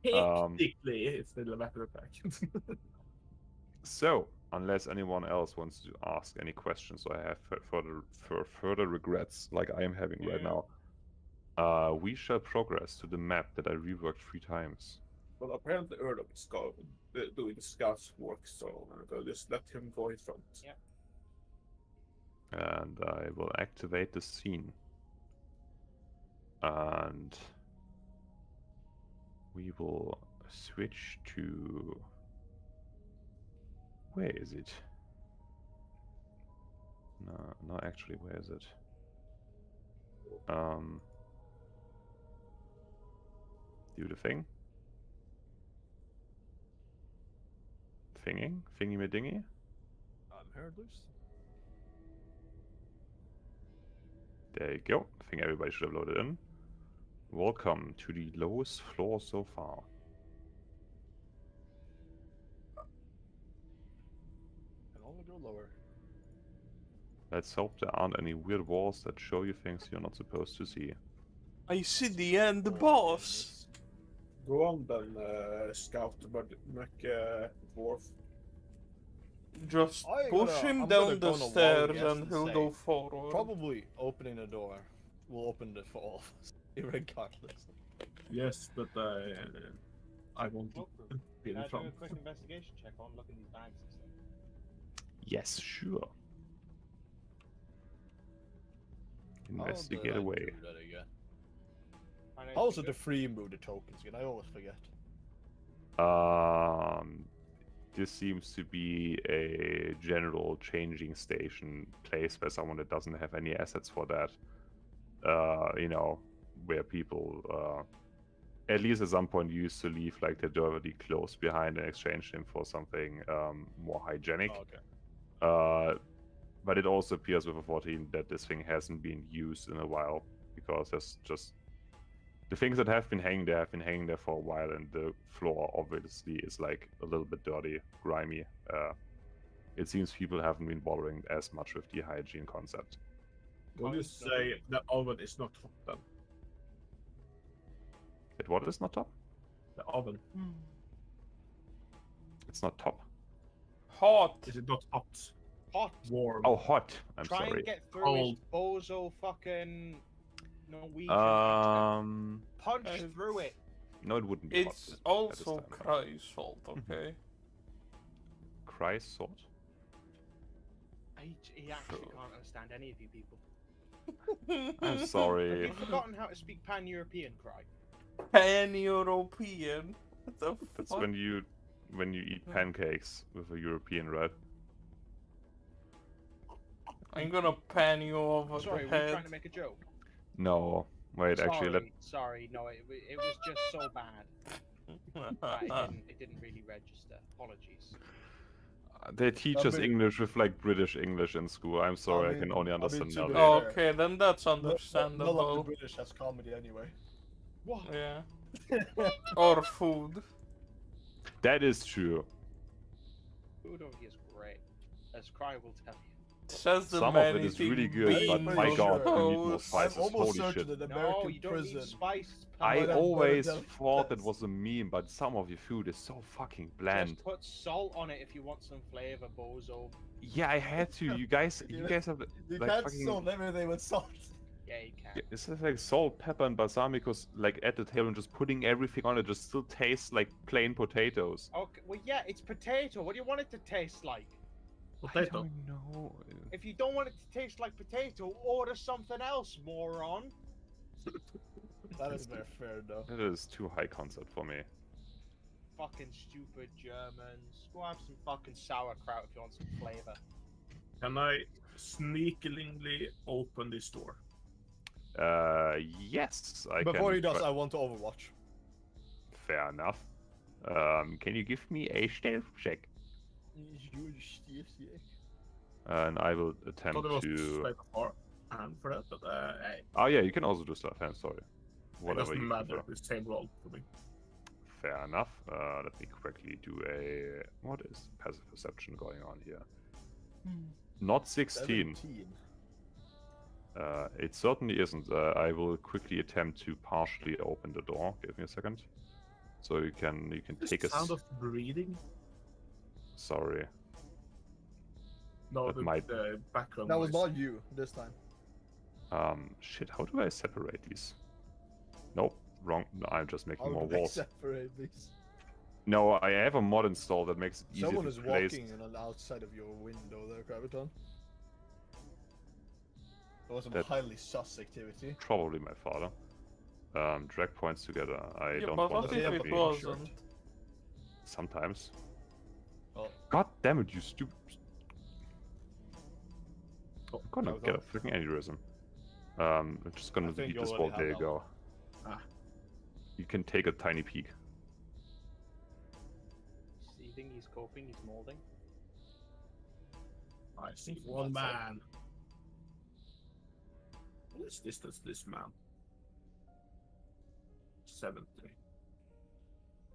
technically it's still a weapon attack. So, unless anyone else wants to ask any questions, so I have further regrets, like I am having right now, we shall progress to the map that I reworked 3 times. Well, apparently Orden is doing the scouts work, so I'll just let him go in front. Yeah. And I will activate the scene. And we will switch to Where is it? No, actually, where is it? Do the thing. Thinging? Thingy me dingy? I'm here, Luce. There you go. I think everybody should have loaded in. Welcome to the lowest floor so far. Can only go lower. Let's hope there aren't any weird walls that show you things you're not supposed to see. I see the end Oh, boss. Go on then, Scout, but dwarf. Just I'm push gonna- him I'm gonna down the go on a wild stairs guess and and he'll say go forward. Probably opening the door will open it for all of us, regardless. Yes, but I won't Walkthrough. be Can in I do front. a quick investigation check on looking these bags and stuff? Yes, sure. How Investigate did I away. do that again? Find How was anything it the good? free move the tokens again? I always forget. This seems to be a general changing station place where someone that doesn't have any assets for that, you know, where people, at least at some point, used to leave like their dirty clothes behind and exchange them for something more hygienic. Oh, okay. But it also appears with a 14 that this thing hasn't been used in a while because there's just the things that have been hanging there for a while, and the floor obviously is like a little bit dirty, grimy. It seems people haven't been bothering as much with the hygiene concept. Will you say the oven is not hot then? What is not top? The oven. It's not top. Hot. Is it not hot? Hot. Warm. Oh, hot. I'm Try sorry. and get through Cold. his bozo fucking Norwegian accent. Punch through it. No, it wouldn't be hot It's at this also time. Cry's fault, okay? Cry's sword? He actually can't understand any of you people. I'm Have sorry. you forgotten how to speak pan-European, Cry? Pan-European. What the That's fuck? when you eat pancakes with a European red. I'm gonna pan you over Sorry, the were you head. trying to make a joke? No, wait. Actually, Sorry, no, it was just so bad. It didn't really register. Apologies. they teach us mean- English with like British English in school. I'm sorry, I, mean- can only I mean, understand to be now. fair, Okay, then that's None of the understandable. British has comedy anyway. What? Yeah. Or food. That is true. Food over here is great, as Cry will tell you. Says the Some man of it is eating really good, but beans my beans god, on we need more toast. spices. I'm almost Holy certain shit. that No, American you don't prison. need spice. I But I'm always better than thought that this. was a meme, but some of your food is so fucking bland. Just put salt on it if you want some flavor, bozo. Yeah, I had to. You guys have You like can't fucking. solve everything with salt. Yeah, you can. Yeah, it's just like salt, pepper, and balsamicos like at the table and just putting everything on it. Just still tastes like plain potatoes. Okay, well, yeah, it's potato. What do you want it to taste like? I Potato. don't know. If you don't want it to taste like potato, order something else, moron. That is very fair though. That is too high concept for me. Fucking stupid Germans. Go have some fucking sauerkraut if you want some flavor. Can I sneakily open this door? Yes, I can. Before he does, try- I want to Overwatch. Fair enough. Can you give me a stealth check? And I will I attempt thought it was to. straight far hand for that, but hey, Oh yeah, you can also do stealth hand. Sorry, it whatever doesn't you matter. prefer. It's the same roll for me. Fair enough. Let me quickly do a. What is passive perception going on here? Not 16. 17. It certainly isn't. I will quickly attempt to partially open the door. Give me a second. So you can take a. Sound of breathing? Sorry. No, That the, might- the background That was noise. not you this time. Shit. How do I separate these? Nope. Wrong. No, I'm just making How more do I walls. separate these? No, I have a mod installed that makes it easier Someone to is place. walking on the outside of your window there, Graviton. There was some That- highly sus activity. Probably my father. Drag points together. I Yeah, don't but want what them if to it be wasn't? Sometimes. Oh, God damn it, you stupid. I'm gonna hold get a on. freaking aneurysm. I'm just gonna I think delete you this already wall. have There you that go. Ah. You can take a tiny peek. Seething, he's coping, he's molding. I see one man. What is this man? 70.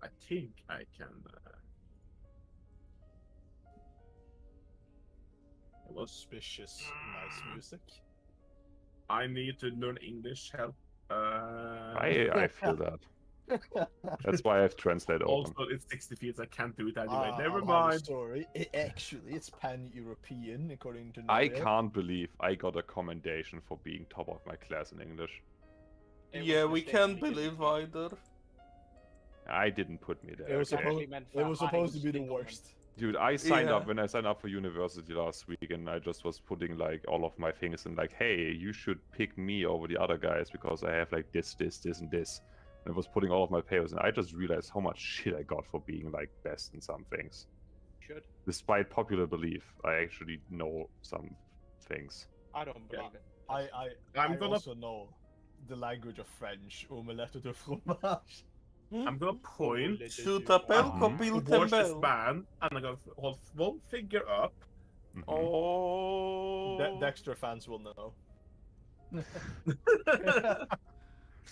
I think I can. It was. Suspicious, nice music. I need to learn English. Help. I feel that. That's why I've translated Also, open. it's 60 feet. I can't do it anyway. Ah, Never I'll have a mind. story. Actually, it's pan-European according to. I Noria. can't believe I got a commendation for being top of my class in English. It was Yeah, we can't mistakenly believe given either. I didn't put me there. It was okay? actually meant for It was supposed to be the Heinz worst. Dude, I signed up Yeah. when I signed up for university last week, and I just was putting like all of my things and like, hey, you should pick me over the other guys because I have like this, and this. And I was putting all of my papers, and I just realized how much shit I got for being like best in some things. Should. Despite popular belief, I actually know some things. I don't believe it. I gonna- also know the language of French. Omelette de fromage. I'm gonna point Tu t'appelles Mhm. Copil towards this Tembel. man, and I'm gonna hold one finger up. Mhm. Oh. Dexter fans will know.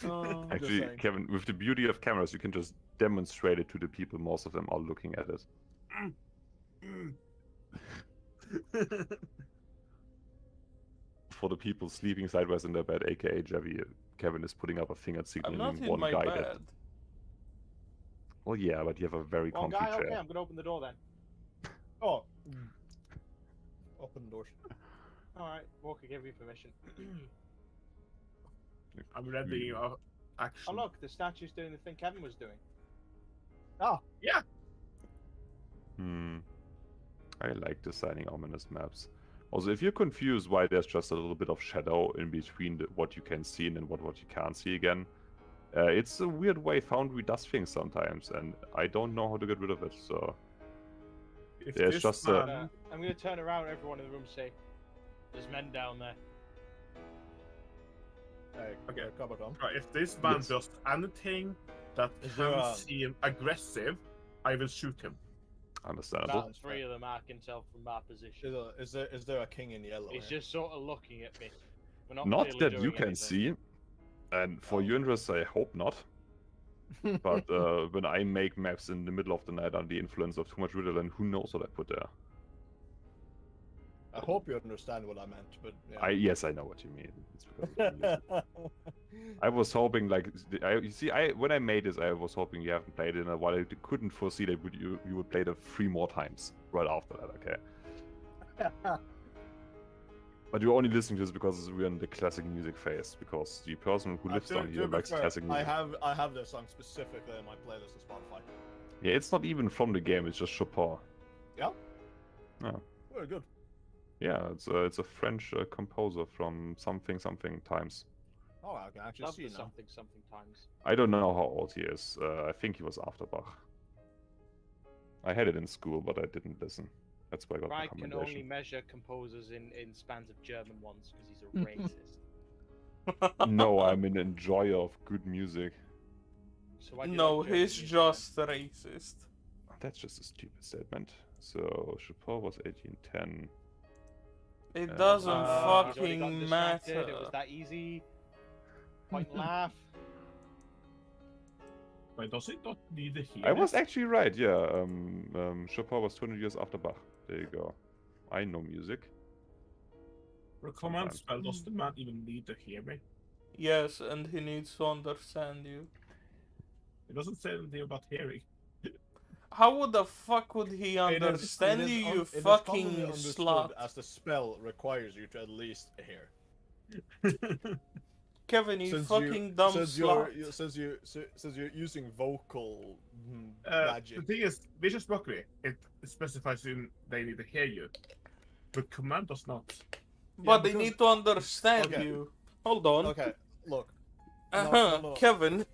Oh. Actually, saying. Kevin, with the beauty of cameras, you can just demonstrate it to the people. Most of them are looking at it. For the people sleeping sideways in their bed, aka Javi, Kevin is putting up a finger I'm signaling not in one my guy. bed. Well, yeah, but you have a very One comfy guy, chair. okay, I'm gonna open the door then. Oh. Open doors. Alright, Walker, give me permission. I'm ready. Hmm. Action. Oh look, the statue's doing the thing Kevin was doing. I like designing ominous maps. Also, if you're confused why there's just a little bit of shadow in between what you can see and what you can't see again, it's a weird way Foundry does things sometimes, and I don't know how to get rid of it, so... If There's this just a- man, I'm gonna turn around everyone in the room and say, there's men down there. Okay. Cover Tom. if this man Yes. does anything that Is there can a- seem aggressive, I will shoot him. Understandable. About three of them I can tell from my position. Is there a king in yellow? He's here? just sort of looking at me. We're not Not clearly that doing you can anything. see, and for your interest, I hope not. But when I make maps in the middle of the night under the influence of too much Ritalin, who knows what I put there? I hope you understand what I meant, but yeah. Yes, I know what you mean. It's because I was hoping, like, when I made this, I was hoping you haven't played it in a while. I couldn't foresee that you would play it 3 more times right after that. Okay. But you're only listening to this because we're in the classic music phase. Because the person who lives down here likes classic music. I have this song specifically in my playlist on Spotify. Yeah, it's not even from the game. It's just Chopin. Yeah. Oh. Very good. Yeah, it's a French composer from something times. Oh, I can actually Love see the now. something times. I don't know how old he is. I think he was after Bach. I had it in school, but I didn't listen. That's why I got the Ryan can only recommendation. measure composers in spans of German ones because he's a racist. No, I'm an enjoyer of good music. So why do you No, like German he's music just racist. That's just a stupid statement. So Chopin was 1810. It doesn't then? He's already got fucking distracted, matter. It was that easy. Point and laugh. Wait, does it not need to hear I was this? actually right. Yeah, Chopin was 200 years after Bach. There you go. I know music. For a command sometimes. spell, does the man even need to hear me? Yes, and he needs to understand you. It doesn't say anything about hearing. How the fuck would he It is- understand it is you, un- you it is commonly fucking understood slut? As the spell requires you to at least hear. Kevin, you fucking dumb slut. Since you're using vocal The magic. thing is, vicious mockery, it specifies in they need to hear you. But command does not. But they because- need to understand Okay. you. Hold on. Okay, look. Uh-huh. no. Kevin,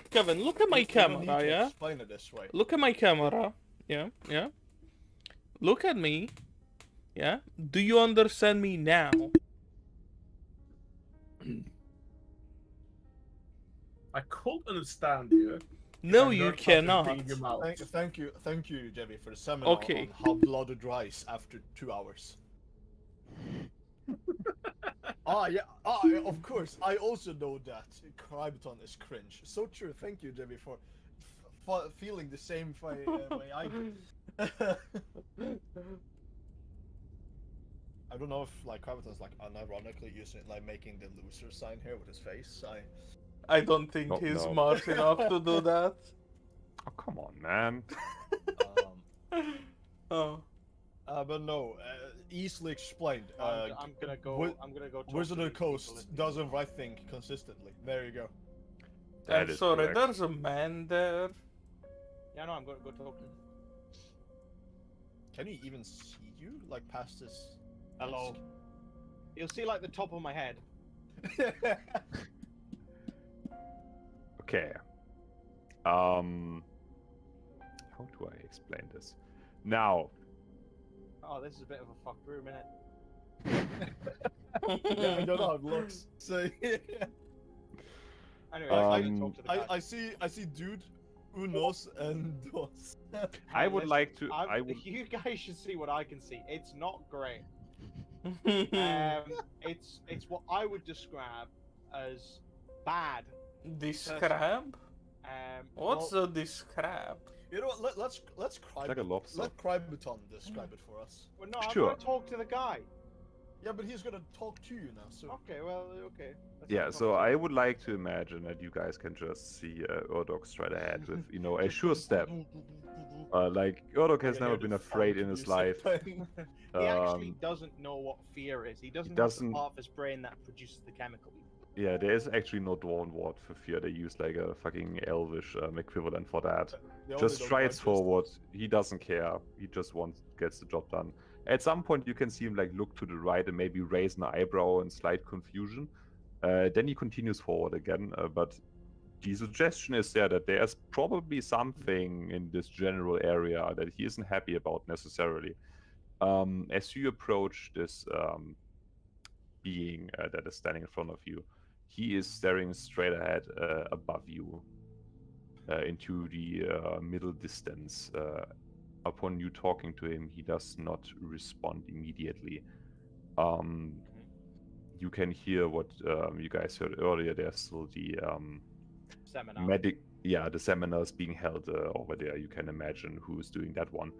Kevin, look at my you don't need camera, to yeah? Explain it this way. Look at my camera. Yeah, yeah. Look at me. Yeah? Do you understand me now? I can't understand you. No, I you learned how to cannot. bring him out. Thank you, Jebby, for the seminar Okay. on how blood dries after 2 hours. Yeah, of course. I also know that Crybaton is cringe. So true. Thank you, Jebby, for feeling the same way I do. I don't know if like Crybaton's like unironically using like making the loser sign here with his face. I don't think No, he's no. smart enough to do that. Oh, come on, man. Oh. But no, easily explained. I'm gonna go. I'm gonna go. Talk Wizard to of the these people Coast if you doesn't want. right think consistently. There you go. That I'm is sorry, correct. there's a man there. Yeah, no, I'm gonna go talk to him. Can he even see you like past this? Hello. You'll see like the top of my head. Okay. How do I explain this? Now, Oh, this is a bit of a fucked room, innit? Yeah, I don't know how it looks. So Anyway, I'm gonna Um, talk to the guy. I see dude, unos and dos. I would Listen, like to. I would. You guys should see what I can see. It's not great. It's what I would describe as bad. Describe? What's Well, a describe? You know what? Let's cry. like a lobster. Let Crybaton describe it for us. well, no, I'm Sure. gonna talk to the guy. Yeah, but he's gonna talk to you now. So Okay, well, okay. Let's Yeah, have a so I conversation. would like to imagine that you guys can just see Urdok straight ahead with, you know, a sure step. Like, Urdok has I can never hear been the afraid in fountain his music life. playing. He actually Um, doesn't know what fear is. He doesn't, doesn't- have the part of his brain that produces the chemical. Yeah, there is actually no Dwarven word for fear. They use like a fucking Elvish equivalent for that. They only Just know strides grudges. forward. He doesn't care. He just gets the job done. At some point, you can see him like look to the right and maybe raise an eyebrow in slight confusion. Then he continues forward again. But the suggestion is there that there's probably something in this general area that he isn't happy about necessarily. As you approach this being that is standing in front of you, he is staring straight ahead above you into the middle distance. Upon you talking to him, he does not respond immediately. You can hear what you guys heard earlier. There's still the Seminar. the seminars being held over there. You can imagine who's doing that one.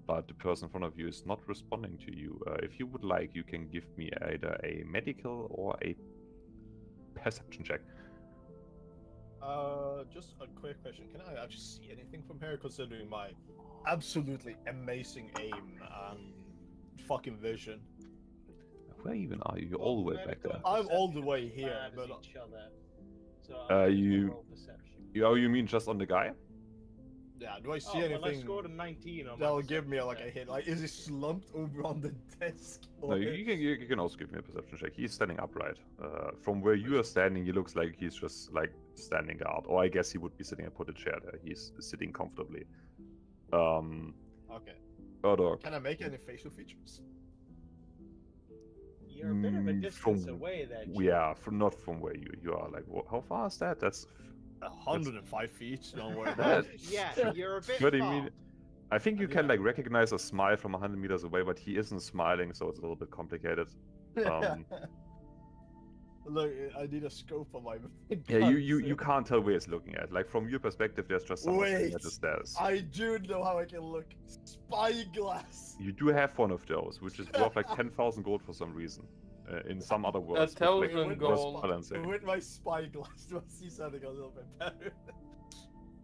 But the person in front of you is not responding to you. If you would like, you can give me either a medical or a perception check. Just a quick question. Can I actually see anything from here, considering my absolutely amazing aim and fucking vision? Where even are you? You're all the way back there. I'm all the way here, but each other. So You mean just on the guy? yeah, do I see Well, I anything scored a 19 on my that'll give me like a perception hit? Like, is he slumped over on the desk? No, Or- you can also give me a perception check. He's standing upright. From where you are standing, he looks like he's just like standing guard. Or I guess he would be sitting and put a chair there. He's sitting comfortably. Okay. Urdok. Can I make any facial features? You're a bit of a distance from- away there. Chip. Yeah, not from where you are. Like, how far is that? That's 105 feet. Don't worry about it. Yeah, you're a bit 30 far. meters. I think you can Yeah. like recognize a smile from 100 meters away, but he isn't smiling, so it's a little bit complicated. Look, I need a scope on my. Yeah, gun, you so- can't tell where he's looking at. Like from your perspective, there's just someone sitting Wait, at the stairs. I do know how I can look. Spyglass. You do have one of those, which is worth like 10,000 gold for some reason. In some other worlds, with, like, 1,000 worse gold. balancing. With my spyglass, do I see something a little bit better?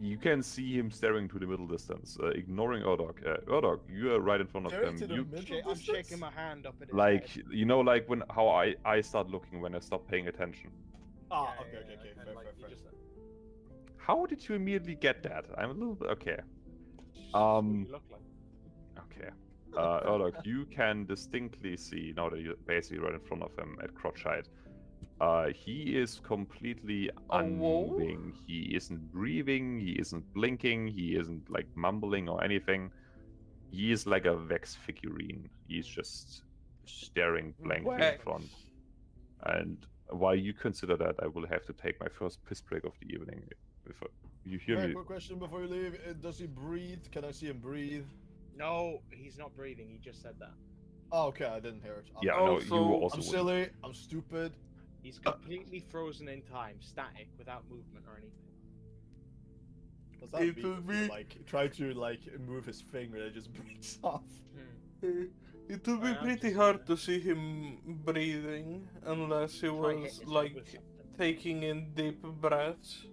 You can see him staring to the middle distance, ignoring Urdok. Urdok, you are right in front of Staring him. to the You middle I'm distance? shaking my hand up at his like head. you know like when how I start looking when I stop paying attention. Ah, Yeah, okay, yeah, okay, yeah, okay, and fair, like, fair, you fair. just- How did you immediately get that? I'm a little bit okay. That's what you look like. Okay. Urdok, you can distinctly see now that you're basically right in front of him at crotch height. He is completely Oh, whoa. unmoving. He isn't breathing. He isn't blinking. He isn't like mumbling or anything. He is like a wax figurine. He's just staring blankly in Wax. front. And while you consider that, I will have to take my first piss break of the evening. If you hear Very me, quick question before you leave. Does he breathe? Can I see him breathe? No, he's not breathing. He just said that. Oh, okay, I didn't hear it. yeah, I'm, no, Also, you also I'm wouldn't. silly. I'm stupid. He's completely frozen in time, static, without movement or anything. Does that It mean would if you, be- like try to like move his finger, it just breaks off? It would be I'm pretty just hard gonna- to see him breathing unless he Try hitting was his head like with something. taking in deep breaths.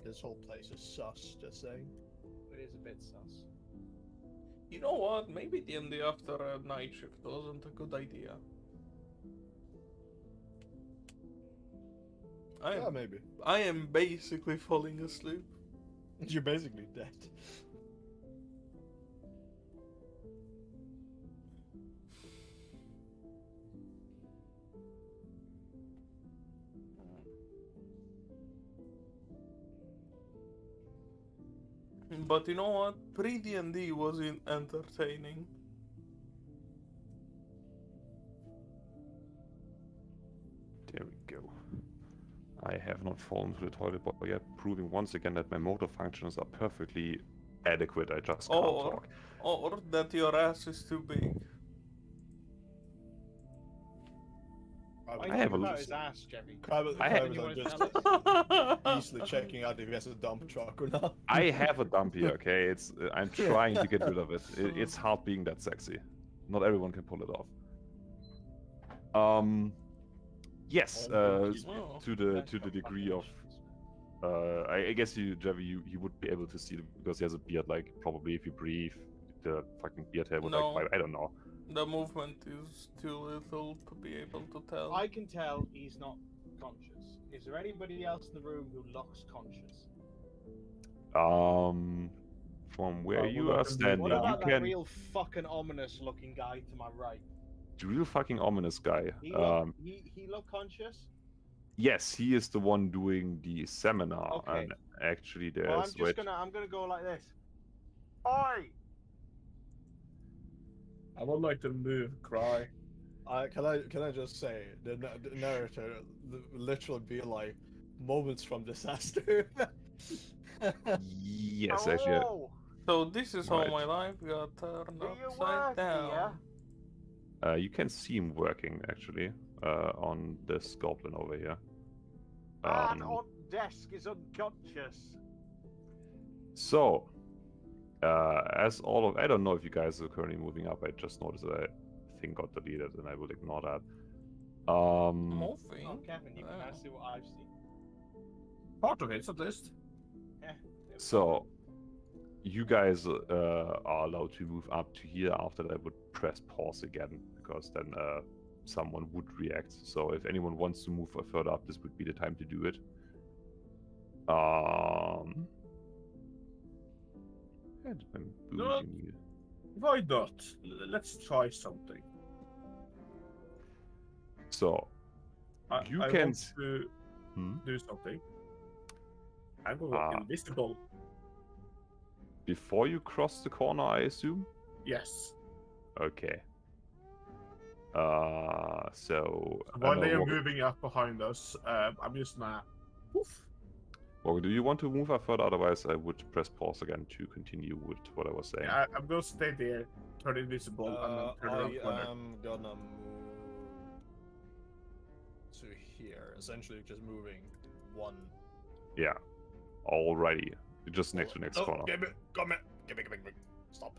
This whole place is sus. Just saying. It is a bit sus. You know what? Maybe D&D after a night shift wasn't a good idea. Yeah, maybe. I am basically falling asleep. You're basically dead. But you know what? Pre-D&D was entertaining. There we go. I have not fallen to the toilet bowl yet, proving once again that my motor functions are perfectly adequate. I just can't talk. Or that your ass is too big. Why I have think a about list. his ass, Jeffy. I have- You I'm wanna just tell us? easily checking out if he has a dump truck or not. I have a dump here, okay? It's I'm trying to get rid of it. It's hard being that sexy. Not everyone can pull it off. Yes. Oh. To the degree of, I guess you, Javi, you would be able to see it because he has a beard. Like probably if you breathe, the fucking beard hair would No. like. I don't know. The movement is too little to be able to tell. I can tell he's not conscious. Is there anybody else in the room who looks conscious? From where Well, you we'll are let them do standing, What Yeah, you about that can. real fucking ominous looking guy to my right? The real fucking ominous guy. He looked conscious? Yes, he is the one doing the seminar, Okay. and actually there's Well, I'm gonna go like this. Oi! I would like to move, cry. Can I just say the narrator literally be like moments from disaster. Yes, actually. Hello! So this is how Right. my life got turned Do you upside work down. here? You can see him working actually on this goblin over here. Man on desk is unconscious. So, as all of I don't know if you guys are currently moving up. I just noticed that a thing got deleted, and I will ignore that. Moving. Oh, Kevin, you can now see what I've seen. Part of it, at least. Yeah. So, you guys are allowed to move up to here. After that, I would press pause again because then someone would react. So, if anyone wants to move further up, this would be the time to do it. And I'm No. boozing you. Why not? Let's try something. So, You I can want s- to Hmm? do something. I'm going Ah. invisible. Before you cross the corner, I assume? Yes. Okay. So... While they are Rogue, moving up behind us, I'm just gonna poof. Rogue, do you want to move up further? Otherwise, I would press pause again to continue with what I was saying. I'm gonna stay there, turn invisible, and then turn around the corner. I am gonna move to here. Essentially, just moving one. Yeah. Alrighty. Just next to next Oh, corner. Give me. Stop.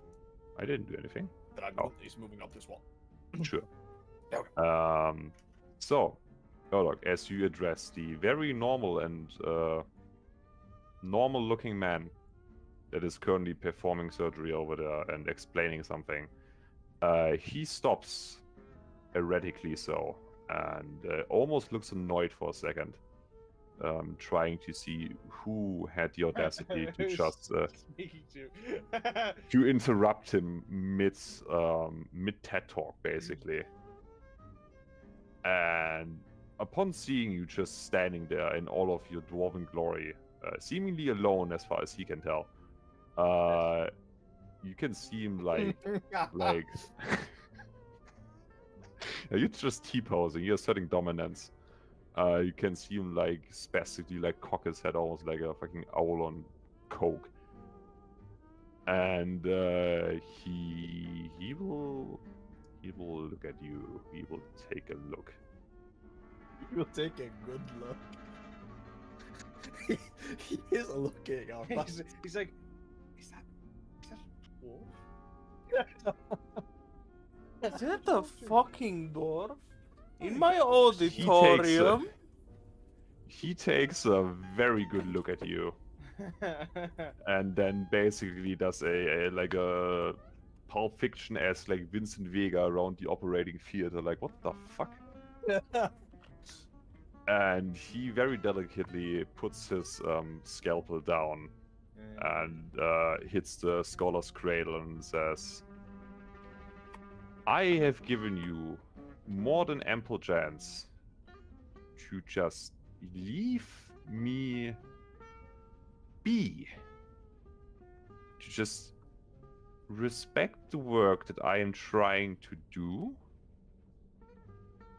I didn't do anything. Oh. He's moving up this wall. Sure. Okay. So, Orlok, as you address the very normal and normal-looking man that is currently performing surgery over there and explaining something, he stops erratically so and almost looks annoyed for a second. trying to see who had the audacity to Who's just speaking to? to interrupt him mid TED talk, basically. And upon seeing you just standing there in all of your dwarven glory, seemingly alone as far as he can tell, you can see him like you're just T-posing, you're asserting dominance. You can see him like spastically like cock his head almost like a fucking owl on coke. And he will look at you. He will take a look. He will take a good look. He is looking. He's like, is that a dwarf? Is that a fucking dwarf? In my auditorium? He takes a very good look at you, and then basically does a like a Pulp Fiction as like Vincent Vega around the operating theater, like what the fuck? And he very delicately puts his scalpel down and hits the scholar's cradle and says, I have given you more than ample chance to just leave me be. To just respect the work that I am trying to do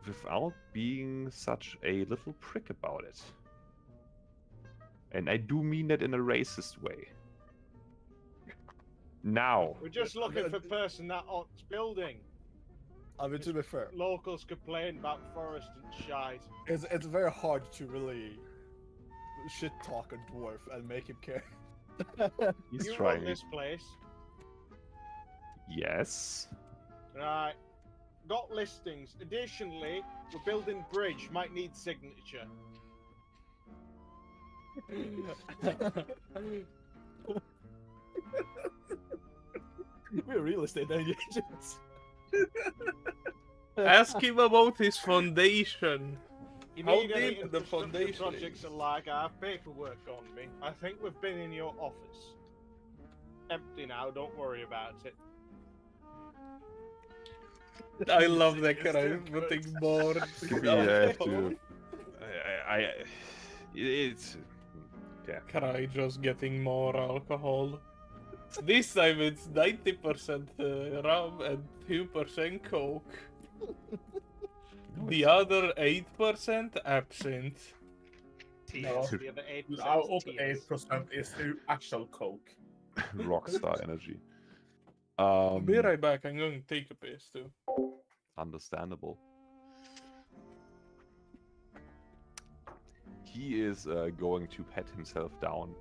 without being such a little prick about it. And I do mean that in a racist way. Now. We're just looking for person that owns building. I mean, to be fair, Locals complain about forest and shite. it's very hard to really shit talk a dwarf and make him care. He's You trying. run this place. Yes. Right. Got listings. Additionally, we're building bridge. Might need signature. We're real estate agents. Ask him about his foundation. You How need any deep the infrastructure foundation projects is? are like I have paperwork on me. I think we've been in your office. Empty now, don't worry about it. I love that It's guy still good. putting more. Give me to. It's. Yeah. Cry just getting more alcohol. This time it's 90% rum and 2% coke. The other 8% absinthe. Tears. No. The other 8% Our is up tears. 8% is the actual coke. Rockstar energy. I'll be right back, I'm going to take a piss too. Understandable. He is going to pat himself down,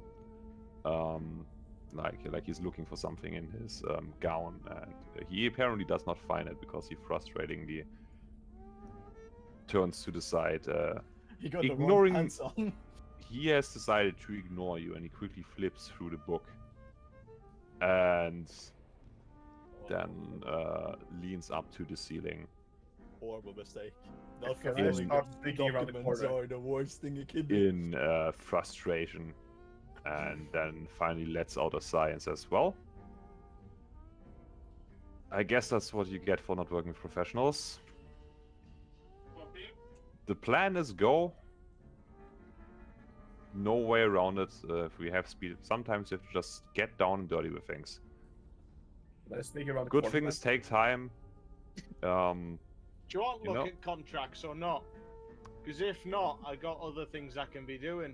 like he's looking for something in his gown, and he apparently does not find it because he frustratingly turns to the side. He got Ignoring- the wrong pants on. He has decided to ignore you, and he quickly flips through the book, and then leans up to the ceiling. Horrible mistake. Not Okay, I fulfilling start sneaking around the documents corner. are the worst thing you can do. In frustration, and then finally lets out a sigh and says, well, I guess that's what you get for not working with professionals. The plan is go. No way around it. If we have speed, sometimes you have to just get down and dirty with things. Let's sneak around the Good corner. things take time. Do you want to You look know- at contracts or not? Because if not, I got other things I can be doing.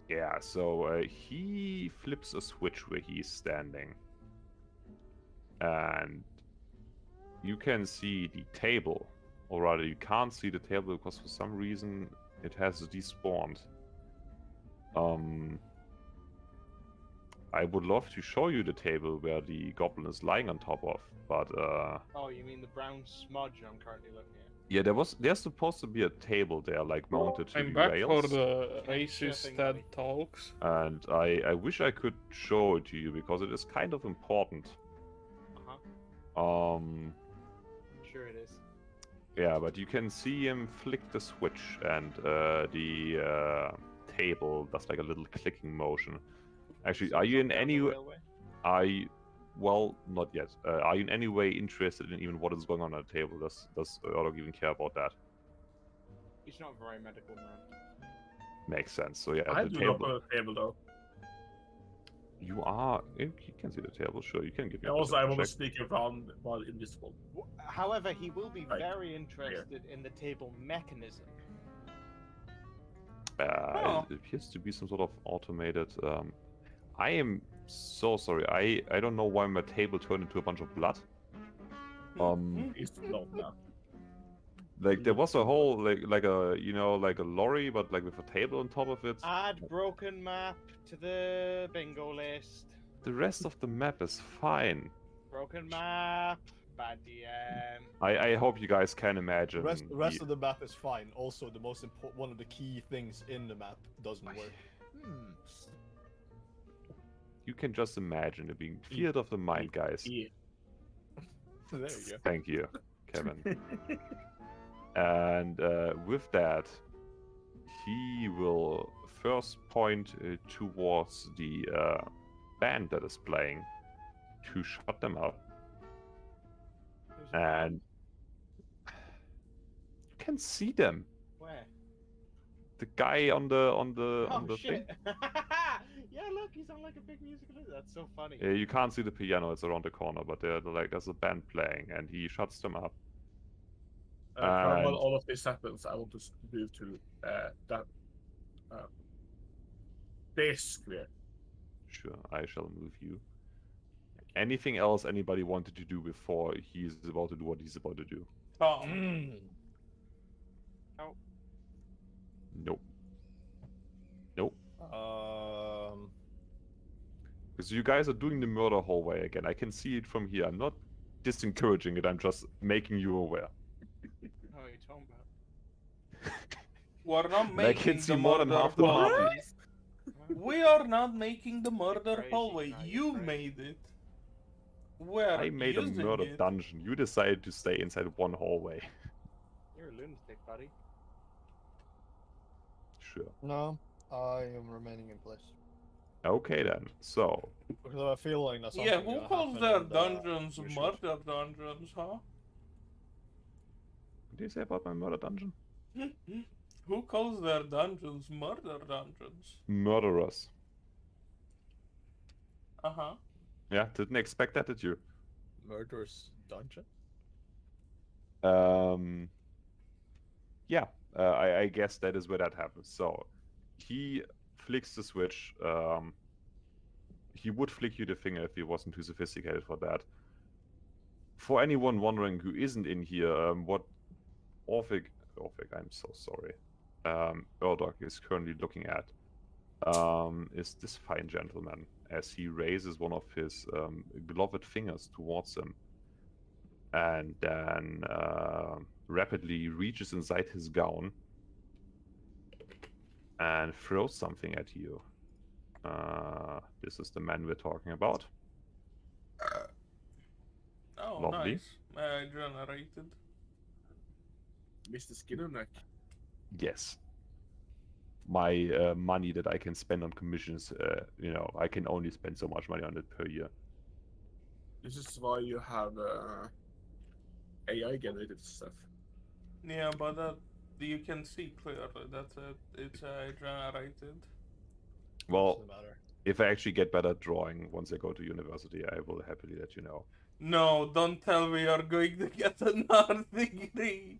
Yeah, so he flips a switch where he's standing. And you can see the table. Or rather, you can't see the table because for some reason it has despawned. I would love to show you the table where the goblin is lying on top of, but Oh, you mean the brown smudge I'm currently looking at? yeah, there's supposed to be a table there, like mounted to I'm the back rails. for the Sure racist thing, TED buddy. talks. And I wish I could show it to you because it is kind of important. Uh-huh. Um, Sure it is. Yeah, but you can see him flick the switch, and the table does like a little clicking motion. Actually, So are it's you up in down any the way? railway? Are you, well, not yet. Are you in any way interested in even what is going on at the table? Does Orlok even care about that? He's not a very medical man. Makes sense. So yeah, I the do not table. know the table though. You are. You can see the table. Sure, you can give me And a also, I perception want to check. sneak around while invisible. However, he will be Right. very interested in the table mechanism. Oh. It appears to be some sort of automated. I am so sorry. I don't know why my table turned into a bunch of blood. It's not that. Like there was a whole like a like a lorry, but like with a table on top of it. Add broken map to the bingo list. The rest of the map is fine. Broken map. Bad DM. I hope you guys can imagine. The rest of the map is fine. Also, the most important, one of the key things in the map doesn't work. You can just imagine it being field of the mind, guys. Yeah. There you go. Thank you, Kevin. And with that, he will first point towards the band that is playing to shut them up. And you can see them. Where? The guy on the Oh thing. shit! Yeah, look, he's on like a big musical. That's so funny. Yeah, you can't see the piano; it's around the corner. But they're like there's a band playing, and he shuts them up. While And- all of this happens, I want to move to that desk there. Sure, I shall move you. Anything else anybody wanted to do before he's about to do what he's about to do? Tom. Nope. Nope. Because you guys are doing the murder hallway again. I can see it from here. I'm not disencouraging it. I'm just making you aware. What are you talking about? We're not And making I can see the more than murder half the hallway. party. We are not making the murder crazy. hallway. No, you're You crazy. made it. We're I made a using murder it. dungeon. You decided to stay inside one hallway. You're a lunatic, buddy. Sure. No, I am remaining in place. Okay then. So, Because I have a feeling that something Yeah, who gonna calls happen their in the dungeons rituals. murder dungeons, huh? what did you say about my murder dungeon? Who calls their dungeons murder dungeons? Murderers. Uh-huh. Yeah, didn't expect that, did you? Murderous dungeon? Yeah, I guess that is where that happens. So, he flicks the switch. He would flick you the finger if he wasn't too sophisticated for that. For anyone wondering who isn't in here, what Orphic, I'm so sorry, Urdok is currently looking at, is this fine gentleman, as he raises one of his gloved fingers towards him, and then rapidly reaches inside his gown and throws something at you. This is the man we're talking about. Oh, Lovely. nice. Generated. Mr. Skinner neck. Yes. My money that I can spend on commissions, I can only spend so much money on it per year. This is why you have AI generated stuff. Yeah, but that you can see clearly that it's generated. Well, Doesn't matter. if I actually get better at drawing once I go to university, I will happily let you know. No, don't tell me you're going to get an art degree.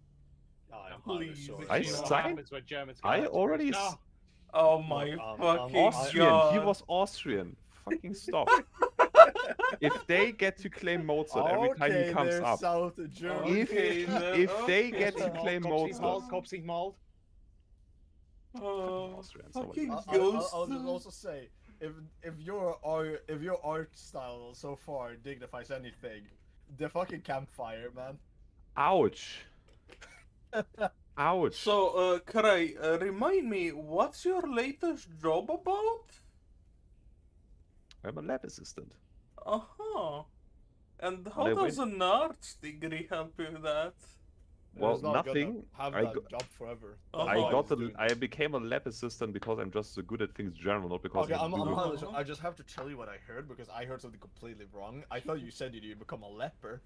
I'm Please. sorry. I See what signed- happens when Germans go I out to already Greece. s- Oh my I'm fucking Austrian. god. He was Austrian. Fucking stop. If they get to claim Mozart every time he comes there's up, South Germany. if they get to okay. claim Mozart, Kopsing Mold. Oh, Austrian, somebody fucking else. I'll just also say, if your art style so far dignifies anything, the fucking campfire, man. Ouch. Ouch. So, Kray, remind me, what's your latest job about? I'm a lab assistant. Uh-huh. And how I does an arts degree help you with that? Well, It's not gonna nothing. have I that job forever. Oh, I Oh, got the. the. I became a lab assistant because I'm just so good at things in general, not because Okay, I had to do with- honest. I just have to tell you what I heard because I heard something completely wrong. I thought you said you become a leper.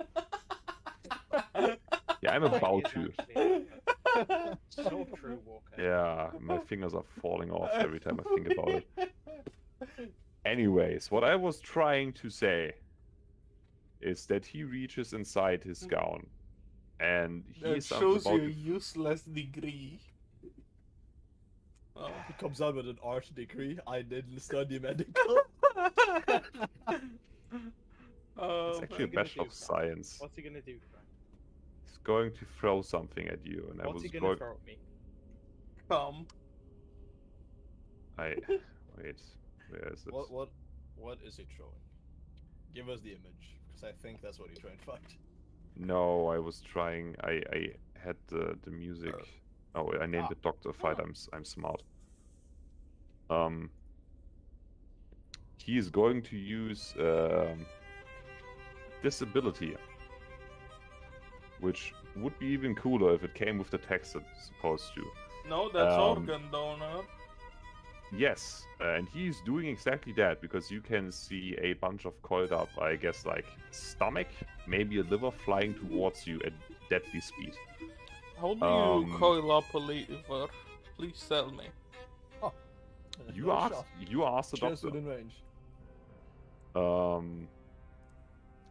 Yeah, I'm That about is to. actually so true, Walker. Yeah, my fingers are falling off every time I think about it. Anyways, what I was trying to say is that he reaches inside his gown, and he That sounds shows about you a to useless degree. Oh. He comes out with an art degree. I didn't study medical. Oh, It's actually a he gonna Bachelor do, of Frank? Science. What's he gonna do, Frank? He's going to throw something at you, and I What's was he gonna going. throw at me? come. Wait, where is it? What is he throwing? Give us the image, because I think that's what he's trying to find. No, I was trying. I had the music. Oh, I named it Doctor Fight. I'm smart. He is going to use this ability, which would be even cooler if it came with the text it's supposed to. No, that's Um, organ donor. Yes, and he's doing exactly that because you can see a bunch of coiled up, I guess, like stomach, maybe a liver flying towards you at deadly speed. How do you um, coil up a liver? Please tell me. You asked the Just doctor. within range.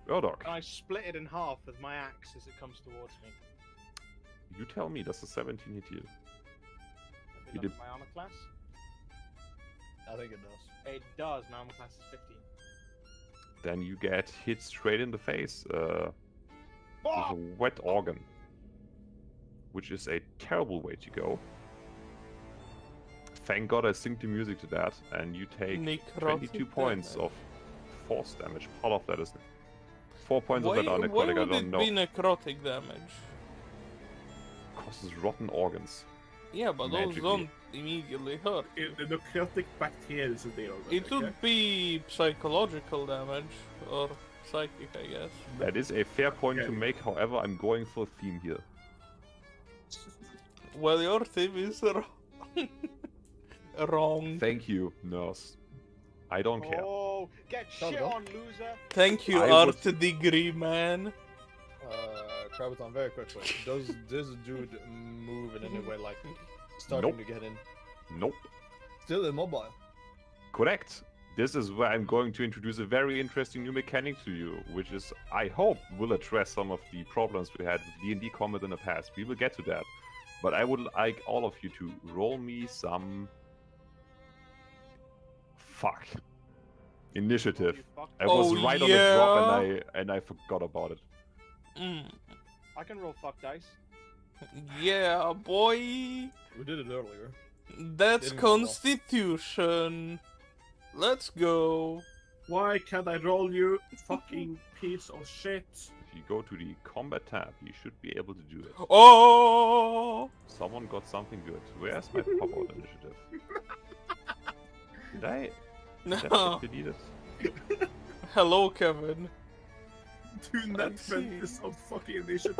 Urdok, And I split it in half with my axe as it comes towards me. you tell me, does the 17 hit you? Have You you looked did- at my armor class? I think it does. It does. My armor class is 15. Then you get hit straight in the face with a Oh! wet organ, which is a terrible way to go. Thank God I synced the music to that, and you take Necrotic 22 points damage. of force damage. Part of that is 4 points Why, of that are why necrotic. I would don't it know. be necrotic damage? Causes rotten organs. Yeah, but those Magically. don't immediately hurt. The necrotic bacteria is there already. It would be psychological damage, or psychic, I guess. That is a fair point to Okay. make. However, I'm going for a theme here. Well, your theme is wrong. Wrong. Thank you, nurse. I don't care. Oh, get Shut shit up. on, loser! Thank you, I art would- degree man. Krabaton, very quickly. Does this dude move in any way, like starting Nope. to get in? Nope. Still immobile. Correct. This is where I'm going to introduce a very interesting new mechanic to you, which is, I hope, will address some of the problems we had with D&D combat in the past. We will get to that. But I would like all of you to roll me some... Fuck. Initiative. You fuck. I was Oh, right on the drop yeah. and I forgot about it. Mm. I can roll fuck dice. Yeah, boy. We did it earlier. That's Didn't go well. Constitution. Let's go. Why can't I roll you, fucking piece of shit? If you go to the combat tab, you should be able to do it. Oh. Someone got something good. Where's my pop-out initiative? Did I... Did that No. get deleted? Hello, Kevin. Do not Let's spend see. this on fucking initiative.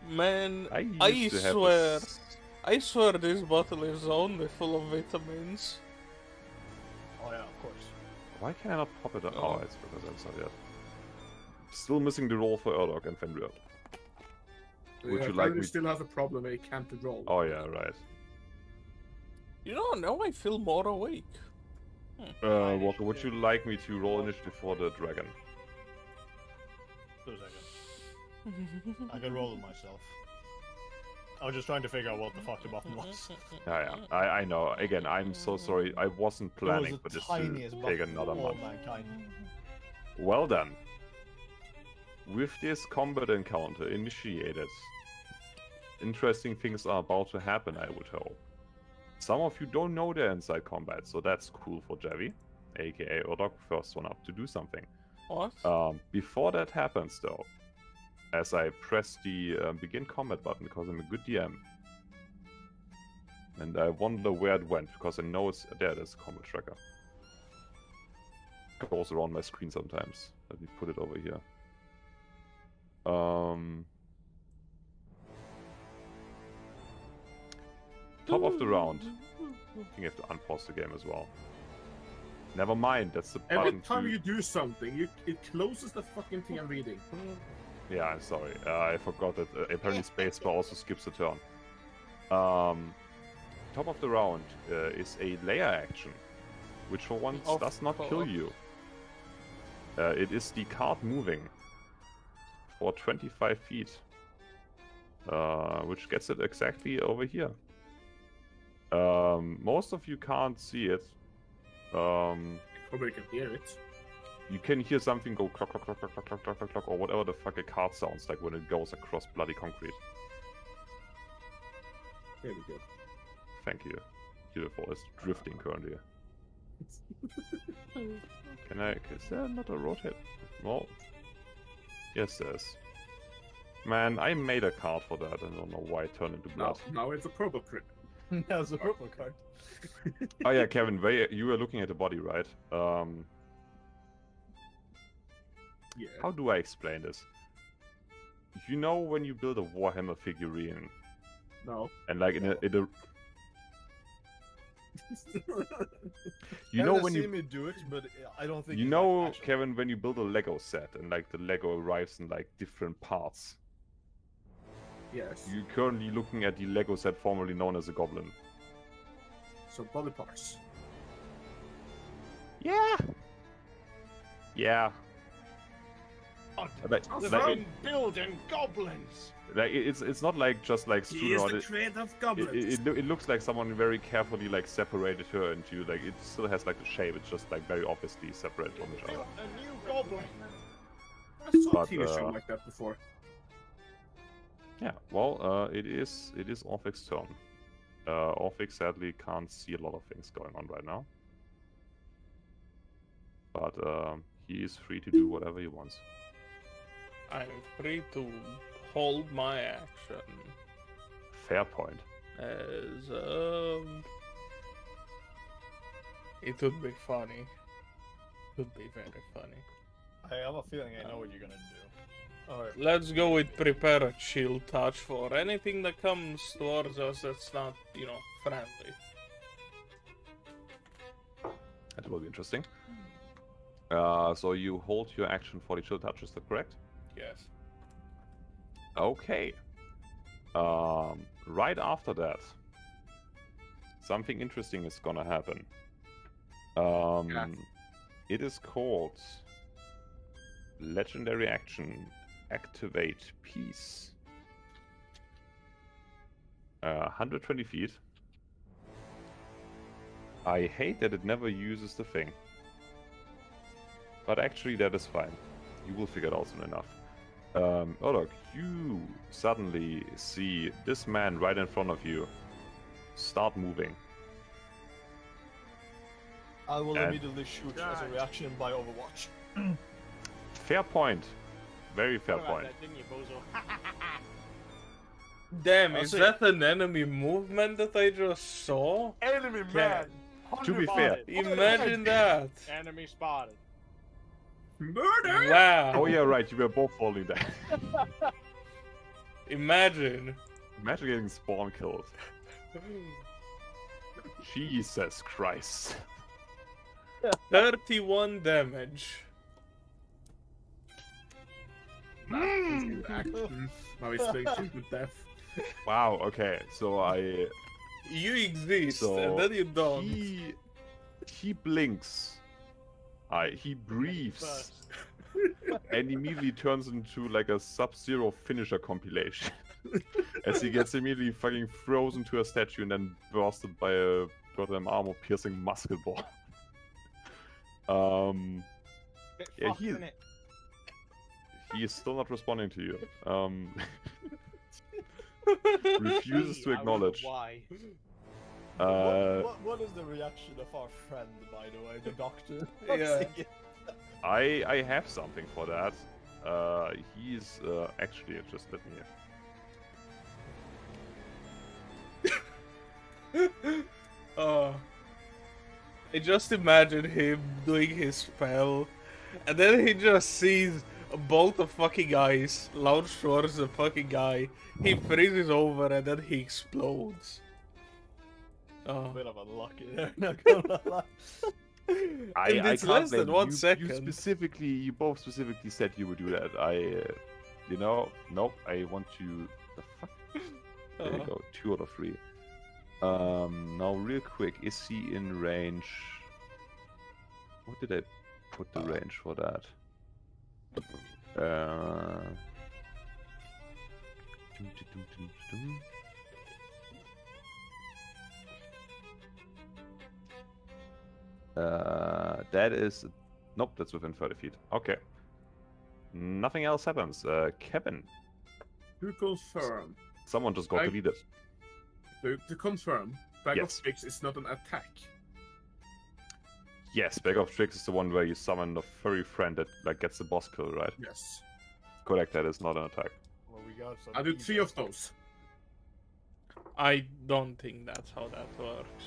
Man, I I used to have swear. this- I swear this bottle is only full of vitamins. Oh yeah, of course. Why can I not pop it on? Oh. Oh, it's because I'm sorry. Still missing the roll for Urdok and Fenrir. Would you like Fenrir me- still has a problem where he can't roll. Oh yeah, right. You know, now I feel more awake. Walker, would you like me to roll initiative for the dragon? 2 seconds. I can roll it myself. I was just trying to figure out what the fuck the button was. Yeah, I know. Again, I'm so sorry. I wasn't planning it for was the this to tiniest take button another of all month. mankind. Well done. With this combat encounter initiated, interesting things are about to happen, I would hope. Some of you don't know they're inside combat, so that's cool for Javi, aka Urdok, first one up to do something. What? Before that happens, though, as I press the begin combat button because I'm a good DM, and I wonder where it went because I know it's there. It is a combat tracker. It goes around my screen sometimes. Let me put it over here. Top of the round. I think you have to unpause the game as well. Never mind, that's the Every button time to... you do something, it closes the fucking thing I'm reading. Yeah, I'm sorry. I forgot that apparently spacebar also skips a turn. Top of the round is a layer action, which for once Of does not kill course. you. It is the card moving for 25 feet, which gets it exactly over here. Most of you can't see it. Probably can hear it. You can hear something go clock, clock, clock, clock, clock, clock, clock, clock, clock, or whatever the fuck a card sounds like when it goes across bloody concrete. There we go. Thank you. Beautiful. It's drifting currently. Can I... Is there not a rotate? No. Yes, there is. Man, I made a card for that. I don't know why it turned into blood. Now it's a purple crit. That's a purple card. Oh yeah, Kevin, you were looking at the body, right? Yeah. How do I explain this? You know when you build a Warhammer figurine, No. and like in a you know when seen you me do it, but I don't think you it's, know, like, actual. Kevin, when you build a Lego set and like the Lego arrives in like different parts. Yes. You're currently looking at the Lego set formerly known as a Goblin. So body parts. Yeah. Yeah. Like, Sounds They've fun. been building goblins. it's not like just like He is strewn the out. creative goblin. It looks like someone very carefully like separated her into like it still has like the shape. It's just like very obviously separated from each other. Built a new goblin. I saw a but, TV show like that before. Yeah. Well, it is Orphic's turn. Orphic sadly can't see a lot of things going on right now, but he is free to do whatever he wants. I'm free to hold my action Fair point. as it would be funny. Would be very funny. I have a feeling I know what you're gonna do. Alright. Let's go with prepare a chill touch for anything that comes towards us that's not, you know, friendly. That will be interesting. So you hold your action for the chill touch, is that correct? Yes. Okay. Right after that, something interesting is gonna happen. Yeah. It is called Legendary Action Activate Peace. 120 feet. I hate that it never uses the thing. But actually that is fine. You will figure it out soon enough. Olog, you suddenly see this man right in front of you start moving. I will And- immediately shoot as a reaction by Overwatch. Fair point. Very fair Thought about point. that, didn't you, bozo? Damn, I'll is say- that an enemy movement that I just saw? Enemy man. To be fair- Imagine that! Enemy spotted. Murder! Wow! Oh yeah, right. You were both falling down. Imagine. Imagine getting spawn killed. Jesus Christ. 31 damage. Action. Now he's facing with death. Wow. Okay. So You exist, So and then you don't. he blinks. He breathes. First. And immediately turns into like a Sub-Zero finisher compilation. As he gets immediately fucking frozen to a statue and then bursted by a goddamn armor-piercing muscle ball. Bit Yeah, fucked, he- innit? He is still not responding to you. Refuses to I wonder acknowledge. Why? What is the reaction of our friend, by the way, the doctor? Yeah. I have something for that. He's actually just let me. I just imagine him doing his spell, and then he just sees a bolt of fucking ice launched towards the fucking guy. He freezes over, and then he explodes. Oh. Bit of unlucky there, not gonna lie. I it's can't less than blame 1 you. second. You both specifically said you would do that. You know, nope. I want to. The fuck? There you go. 2 out of 3. Now real quick, is he in range? What did I put the range for that? That is... Nope, that's within 30 feet. Okay. Nothing else happens. Kevin. To confirm, Someone just got I- deleted. to confirm, Bag Yes. of Tricks is not an attack. Yes, Bag of Tricks is the one where you summon the furry friend that like gets the boss kill, right? Yes. Correct, that is not an attack. Well, we got some I do 3 of feedback. those. I don't think that's how that works.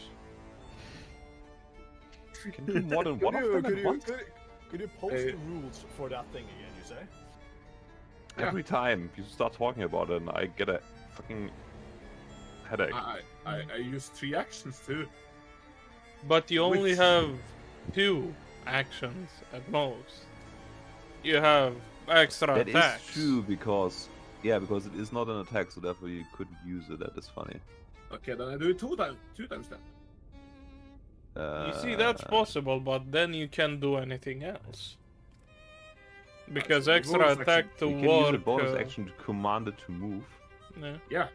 Can you do more than one of them at once? Could you post the rules for that thing again, you say? Yeah. Every time you start talking about it, and I get a fucking headache. I use 3 actions too. But you only Which- have 2 actions at most. You have extra That attacks. is true because it is not an attack, so therefore you couldn't use it. That is funny. Okay, then I do it 2 times then. You see, that's possible, but then you can't do anything else. Because so the extra bonus attack action- to You can use a work. bonus action to command it to move. Yeah. Yeah.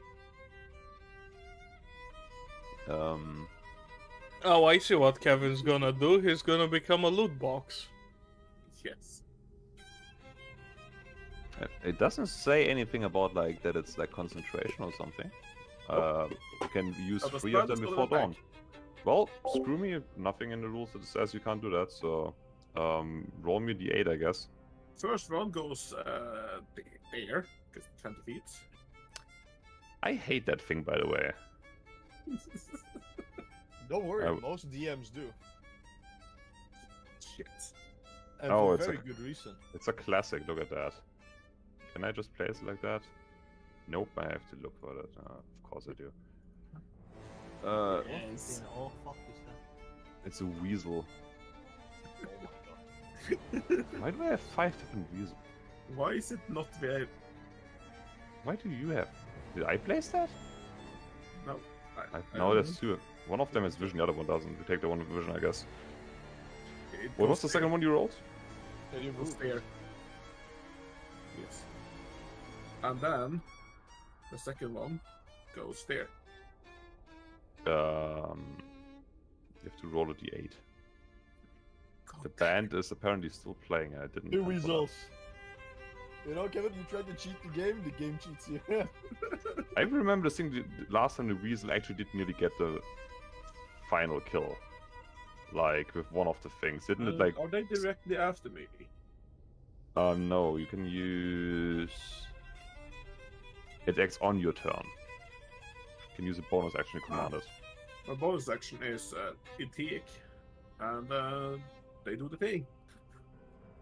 Oh, I see what Kevin's gonna do. He's gonna become a loot box. Yes. It doesn't say anything about like that it's like concentration or something. You can use Oh, the 3 of spell them is not before an attack. dawn. Well, screw me. Nothing in the rules that says you can't do that. So, roll me the 8, I guess. First one goes there, because 20 feet. I hate that thing, by the way. Don't worry, I- most DMs do. Shit. And Oh, for it's a- very good reason. It's a classic. Look at that. Can I just place it like that? Nope. I have to look for that. Of course I do. Yes. Oh, fuck is that? It's a weasel. Oh my god. Why do I have 5 different weasels? Why is it not there? Why do you have? Did I place that? No. No, there's 2. One of them has vision, the other one doesn't. We take the one with vision, I guess. It What was goes the second one you rolled? Can you It goes move? there. Yes. And then the second one goes there. You have to roll a d8. God The damn band is apparently still playing. I didn't. Two enter that. weasels. You know, Kevin, you tried to cheat the game cheats you. I remember the thing. The last time the weasel actually did nearly get the final kill, like with one of the things. Didn't it like? Are they directly after me? No, you can use. It acts on your turn. You can use a bonus action to command it. My bonus action is Intique, and they do the thing.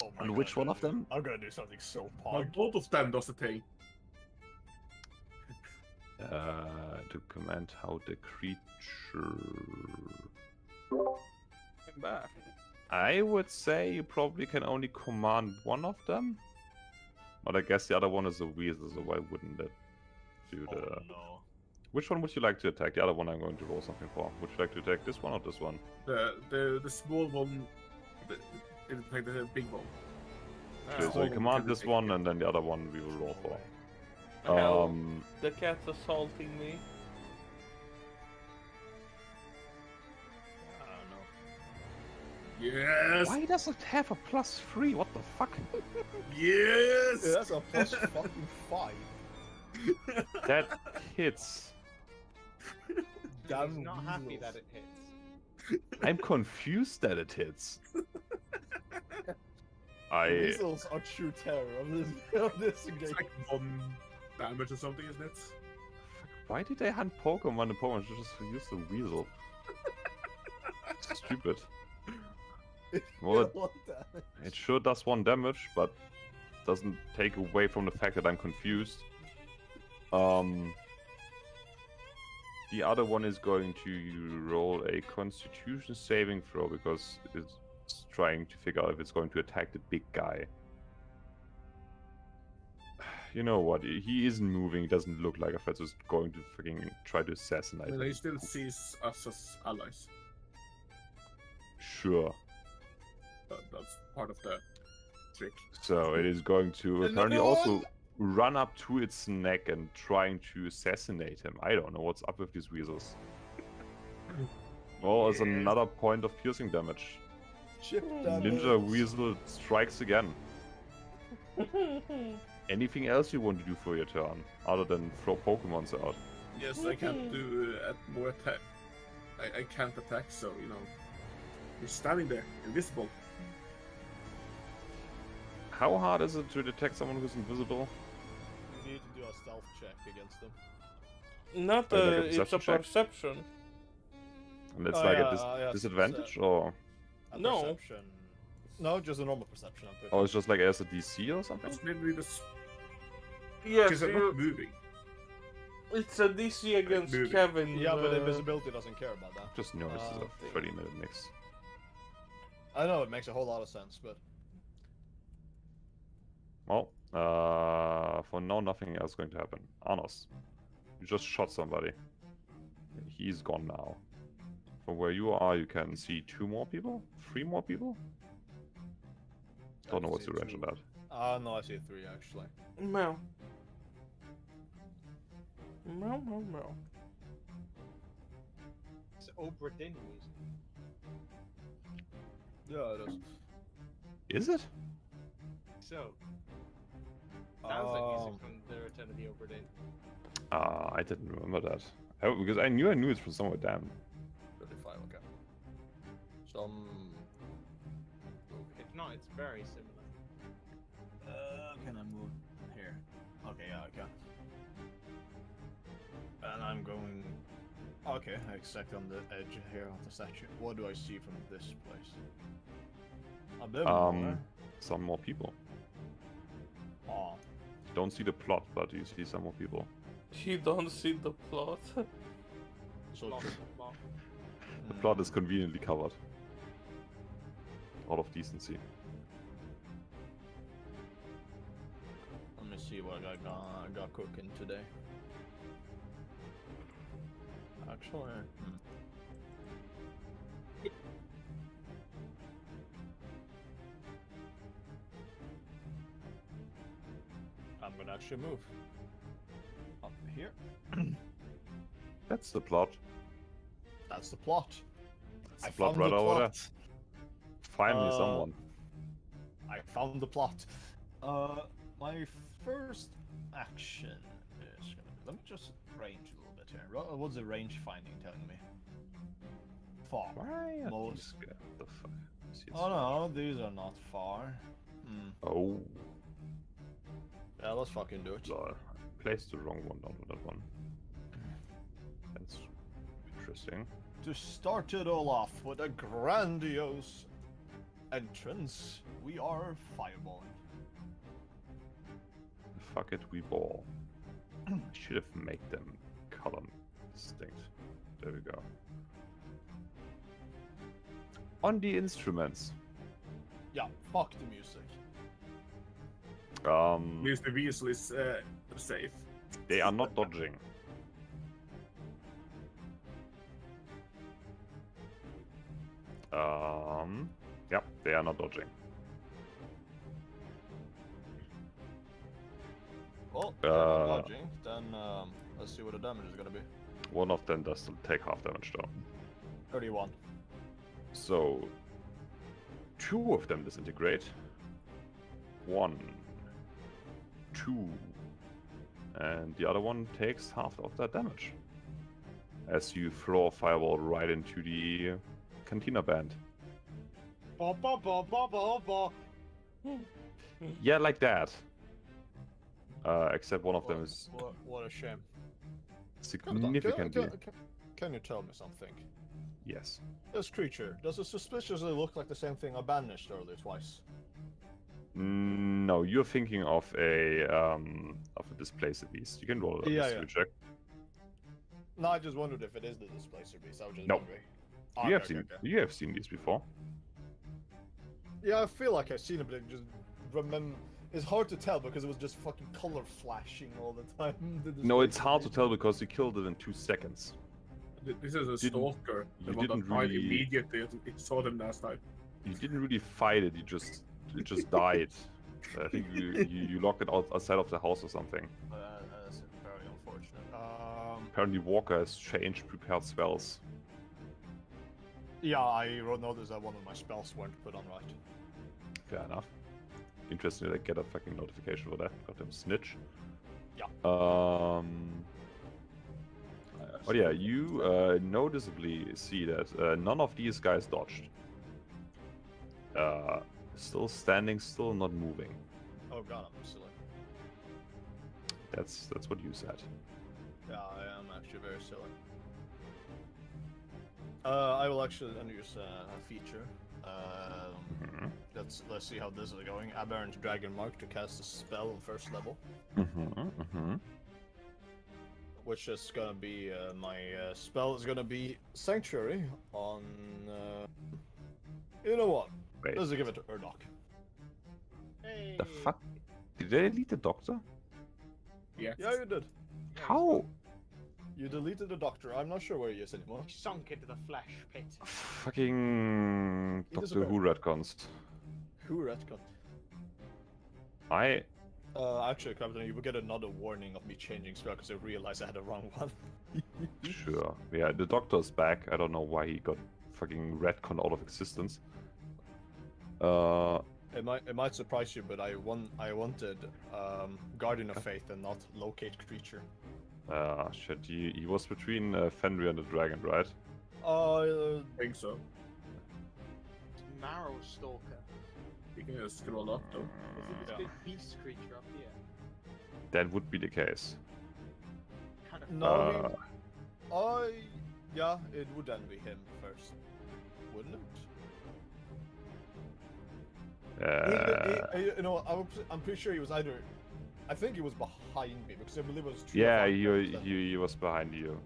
Oh my And god, which one of them? I'm gonna do something so Well, pog. both of them does the thing. To command how the creature. Come back. I would say you probably can only command one of them. But I guess the other one is a weasel, so why wouldn't it do the... Oh no. Which one would you like to attack? The other one I'm going to roll something for. Would you like to attack this one or this one? The small one, like the big one. Okay, so small you one command can this take one it. and then the other one we will roll for. Hell, the cat's assaulting me. I don't know. Yes! Why does it have a +3? What the fuck? Yes! Yeah, that's a plus fucking 5. That hits. Damn He's not happy weasels. that it hits. I'm confused that it hits. Weasels are true terror of this game. It's like 1 damage or something, isn't it? Why did they hunt Pokemon? The Pokemon should just use the weasel. Stupid. Well, What the- it sure does 1 damage, but doesn't take away from the fact that I'm confused. The other one is going to roll a Constitution saving throw because it's trying to figure out if it's going to attack the big guy. You know what? He isn't moving. He doesn't look like a threat. So it's going to fucking try to assassinate Well, him. he still sees us as allies. Sure. That's part of the trick. So it is going to apparently also run up to its neck and trying to assassinate him. I don't know what's up with these weasels. Well, it's another point of piercing damage. Chip Ninja Weasel strikes again. Anything else you want to do for your turn, other than throw Pokemons out? Yes, I can't do more attack. I can't attack, so, you know. He's standing there, invisible. How hard is it to detect someone who's invisible? You need to do a stealth check against them. Not Like a it's a perception check? perception. And it's Oh, like yeah, a yeah, disadvantage, or No. Perception. No, just a normal perception. I'm pretty or it's just like as a DC or something? That's maybe the Yes, because I'm not moving. it's a DC against moving. Kevin. Yeah, but invisibility doesn't care about that. Just noticed it's a thing. 30-minute mix. I know it makes a whole lot of sense, but Well, for now, nothing else going to happen. Arnos, you just shot somebody. He's gone now. From where you are, you can see 2 more people? 3 more people? Don't know what's the range on that. no, I see 3 actually. Meow. Meow, meow, meow. It's Orden music. Yeah, it is. Is it? So, sounds like music from the Return of the Orden. I didn't remember that. Because I knew it from somewhere, damn. 35, okay. Some. If not, it's very similar. Can I move here? Okay, yeah, I can. And I'm going. Okay, exactly on the edge here of the statue. What do I see from this place? A bit more. Some more people. Oh, You don't see the plot, but you see some more people. You don't see the plot. so Plot, true. plot. The plot is conveniently covered. Out of decency. Let me see what I got cooking today. Actually, I'm gonna actually move up here. That's the plot. That's the plot. That's the plot right over there. Finally, someone. I found the plot. My first action is gonna. Let me just range a little bit here. What's the range finding telling me? Far. Why are Most. these scared? The fuck? See, it's Oh no, these are not far. Oh, Yeah, let's fucking do it. lol. I placed the wrong one down on that one. That's interesting. To start it all off with a grandiose entrance, we are fireballing. Fuck it, we ball. I should have made them color distinct. There we go. On the instruments. Yeah, fuck the music. Mr. Weasel is safe. They are not dodging. Yep, they are not dodging. Well, they're not dodging. Then let's see what the damage is gonna be. One of them does still take half damage though. 31. So, 2 of them disintegrate. 1, 2, and the other one takes half of that damage. As you throw a fireball right into the Cantina band. Ba ba ba ba ba ba. Yeah, like that. Except one of them is What a shame. significantly. Can you tell me something? Yes. This creature, does it suspiciously look like the same thing I banished earlier twice? No, you're thinking of a displacer beast. You can roll a Yeah, mystery check. No, I just wondered if it is the displacer beast. I was just No. wondering. You Okay, have okay, seen okay. you have seen these before. Yeah, I feel like I've seen it, but I just remember. It's hard to tell because it was just fucking color flashing all the time. the No, it's displacer hard to beast. tell because you killed it in 2 seconds. This is a stalker. you The one that didn't died really- immediately. It saw them last time. You didn't really fight it. It just died. I think you locked it outside of the house or something. That's very unfortunate. Apparently Walker has changed prepared spells. Yeah, I noticed that one of my spells weren't put on right. Fair enough. Interesting that I get a fucking notification for that. Goddamn snitch. Yeah. But yeah, you noticeably see that none of these guys dodged. Still standing, still not moving. Oh god, I'm silly. That's what you said. Yeah, I am actually very silly. I will actually use a feature. Mhm. Let's see how this is going. Aberrant Dragon Mark to cast a spell on first level, which is gonna be my spell is gonna be Sanctuary on. You know what? Wait, Let's give it to Urdok. Hey. the fuck? Did they delete the doctor? Yeah. Yeah, you did. How? You deleted the Doctor. I'm not sure where he is anymore. He sunk into the flesh pit. Fucking He Doctor Who retcons. Who retcon? I Actually, Captain, you will get another warning of me changing spell because I realized I had the wrong one. sure. Yeah, the Doctor's back. I don't know why he got fucking retcon out of existence. It might surprise you, but I wanted Guardian of Faith and not Locate Creature. Shit. He was between Fenrir and the Dragon, right? I think so. Marrow Stalker. You can just scroll up though. Is it this Yeah. big beast creature up here? That would be the case. Kind of. No, yeah, it would then be him first, wouldn't it? You know, I'm pretty sure he was either. I think he was behind me because I believe it was. Yeah, he was behind you.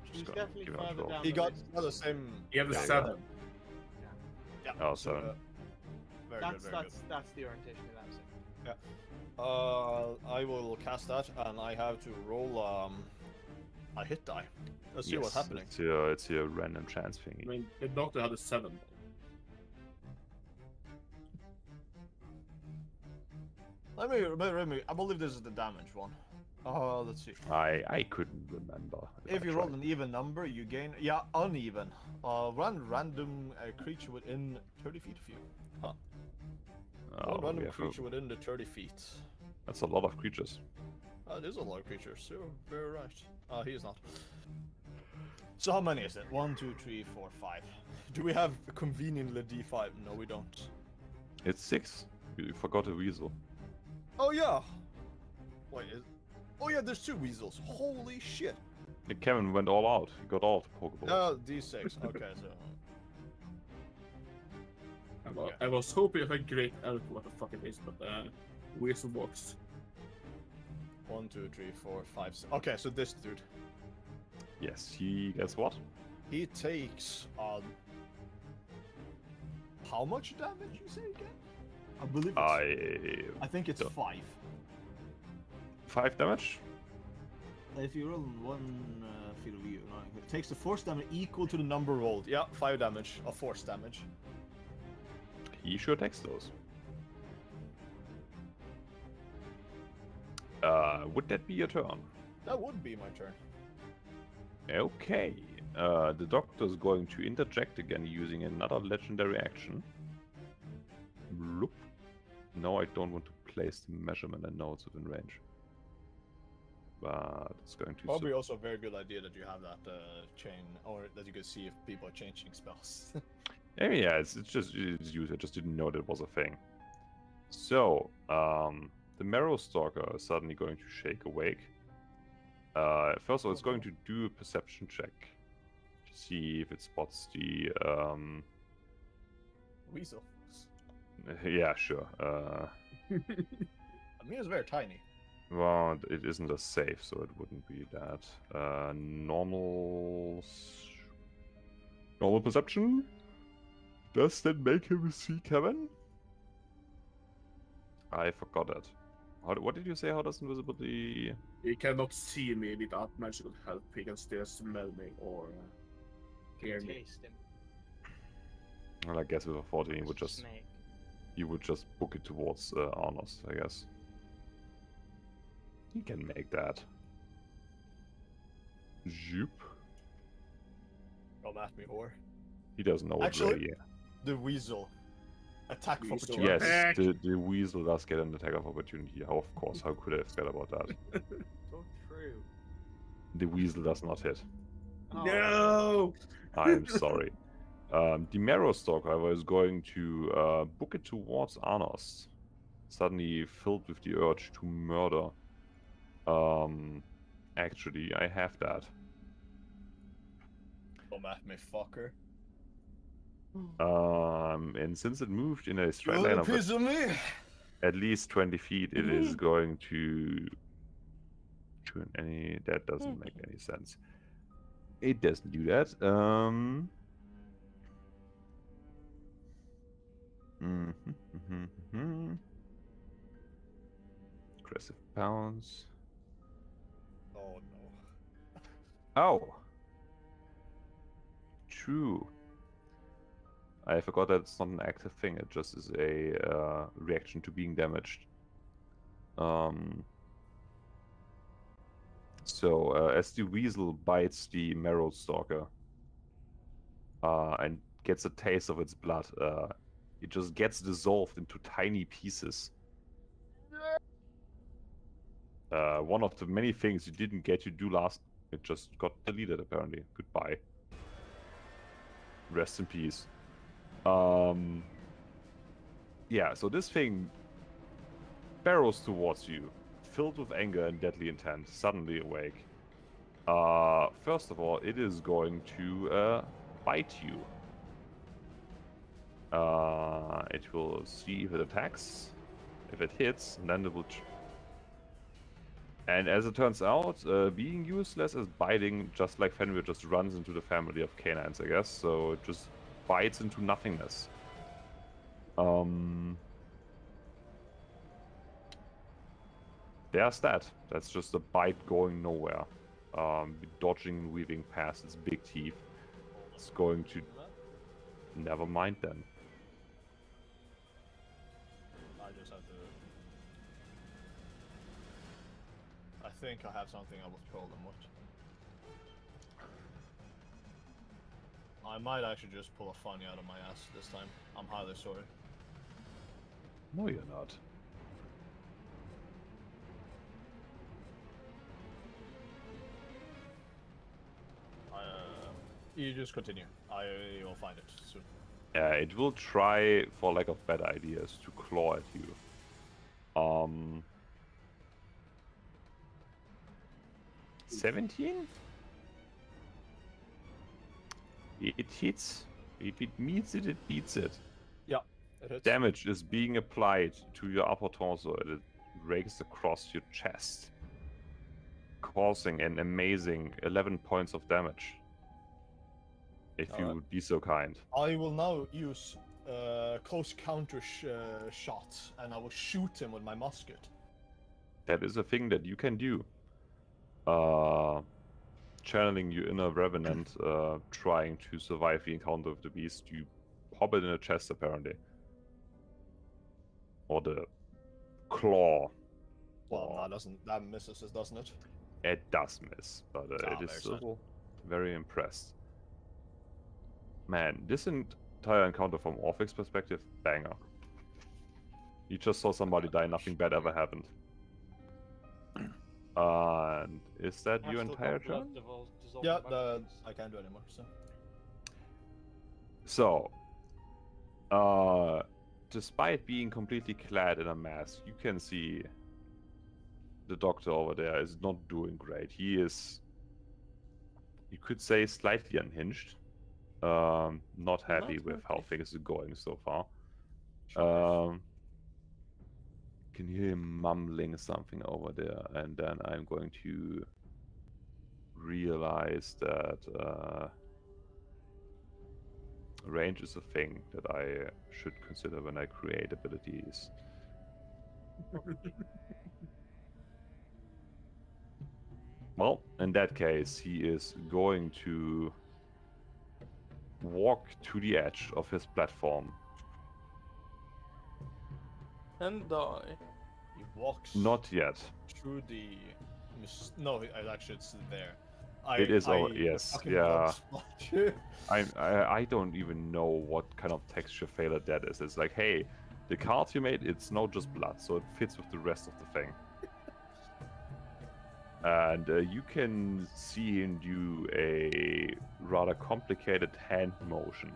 He's Just gonna definitely give it a further roll. down. He the got list. the same. You have a Yeah, yeah. 7. Yeah. Oh, so, 7. very That's good, very good. that's the orientation that was it. I will cast that, and I have to roll a hit die. Let's see what's happening. It's your random chance I thingy. mean, the doctor had a 7. Let me. I believe this is the damage one. Let's see. I couldn't remember. If I you roll tried. an even number, you gain. Yeah, uneven. Random creature within 30 feet of you. Huh. Oh, One random we have a- creature within the 30 feet. That's a lot of creatures. There's a lot of creatures. You're very right. He is not. So how many is it? 1, 2, 3, 4, 5. Do we have conveniently D5? No, we don't. It's 6. You forgot a weasel. Oh yeah. Wait. Oh yeah, there's 2 weasels. Holy shit. Kevin went all out. He got all the Pokeballs. D6. Okay, so. I was hoping for a great elk, what the fuck it is, but Weasel box. 1, 2, 3, 4, 5, 6. Okay, so this dude. Yes, he gets what? He takes how much damage you say again? I believe it's I think it's so- 5. 5 damage? If you roll 1 feet of view, it takes the force damage equal to the number rolled. Yeah, 5 damage of force damage. He sure takes those. Would that be your turn? That would be my turn. Okay. The doctor's going to interject again using another legendary action. Bloop. No, I don't want to place the measurement and nodes within range. But it's going to... Probably also a very good idea that you have that chain, or that you can see if people are changing spells. Yeah, it's used. I just didn't know that was a thing. So, the Marrow Stalker is suddenly going to shake awake. First of all, it's going to do a perception check to see if it spots the. Weasel. Yeah, sure. I mean, it's very tiny. Well, it isn't a safe, so it wouldn't be that. Normal perception? Does that make him see Kevin? I forgot it. What did you say? How does invisibility... He cannot see me without magical help. He can still smell me or hear me. Taste him. Well, I guess with a 14 It's a snake. you would just book it towards Arnos, I guess. He can make that. Zoop. Come at me, whore. He doesn't know Actually- it really. The weasel. Attack of Weasel. opportunity. Yes, Attack. the weasel does get an attack of opportunity. Of course, how could I forget about that? So true. The weasel does not hit. Oh, No! I'm sorry. The Marrow Stalker, however, is going to book it towards Arnos, suddenly filled with the urge to murder. Actually, I have that. Come at me, fucker. And since it moved in a You straight want line a of piece of me? at least 20 feet, it is going to any. That doesn't make any sense. It doesn't do that. Aggressive pounce. Oh no. Oh. True. I forgot that it's not an active thing. It just is a reaction to being damaged. So as the weasel bites the Marrow Stalker and gets a taste of its blood, it just gets dissolved into tiny pieces. One of the many things you didn't get to do last, it just got deleted apparently. Goodbye. Rest in peace. Yeah, so this thing barrels towards you, filled with anger and deadly intent, suddenly awake. First of all, it is going to bite you. It will see if it attacks. If it hits, then it will... And as it turns out, being useless as biting, just like Fenrir, just runs into the family of canines, I guess. So it just bites into nothingness. There's that. That's just a bite going nowhere. Dodging and weaving past its big teeth. It's going to... Never mind then. I just have to... I think I have something I will troll them with. I might actually just pull a funny out of my ass this time. I'm highly sorry. No, you're not. You just continue. I will find it soon. It will try, for lack of better ideas, to claw at you. 17? It hits. If it meets it, it beats it. Yeah, it hits. Damage is being applied to your upper torso and it rakes across your chest, causing an amazing 11 points of damage. If you Alright. would be so kind. I will now use close counter shots, and I will shoot him with my musket. That is a thing that you can do. Channeling your inner revenant, trying to survive the encounter with the beast, you pop it in the chest apparently. Or the claw. Well, that misses, doesn't it? It does miss, but it is very sad. still very impressed. Man, this entire encounter from Orphic's perspective, banger. You just saw somebody die, nothing bad ever happened. And is that I've your still entire got blood turn? dissolved Yeah, in my veins. I can't do anymore. So, despite being completely clad in a mask, you can see the doctor over there is not doing great. He is, you could say, slightly unhinged. Not happy with how things are going so far. can hear him mumbling something over there, and then I'm going to realize that range is a thing that I should consider when I create abilities. Well, in that case, he is going to walk to the edge of his platform. And die. He walks Not yet. through the. No, actually, it's there. It is over. the Yes, fucking yeah. blood splash. I don't even know what kind of texture failure that is. It's like, hey, the card you made, it's not just blood, so it fits with the rest of the thing. And you can see him do a rather complicated hand motion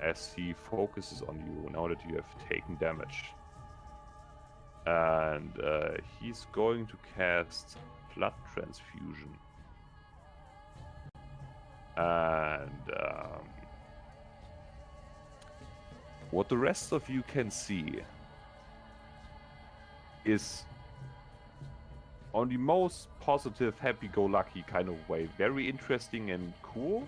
as he focuses on you now that you have taken damage. And he's going to cast Blood Transfusion. And what the rest of you can see is, on the most positive, happy-go-lucky kind of way, very interesting and cool.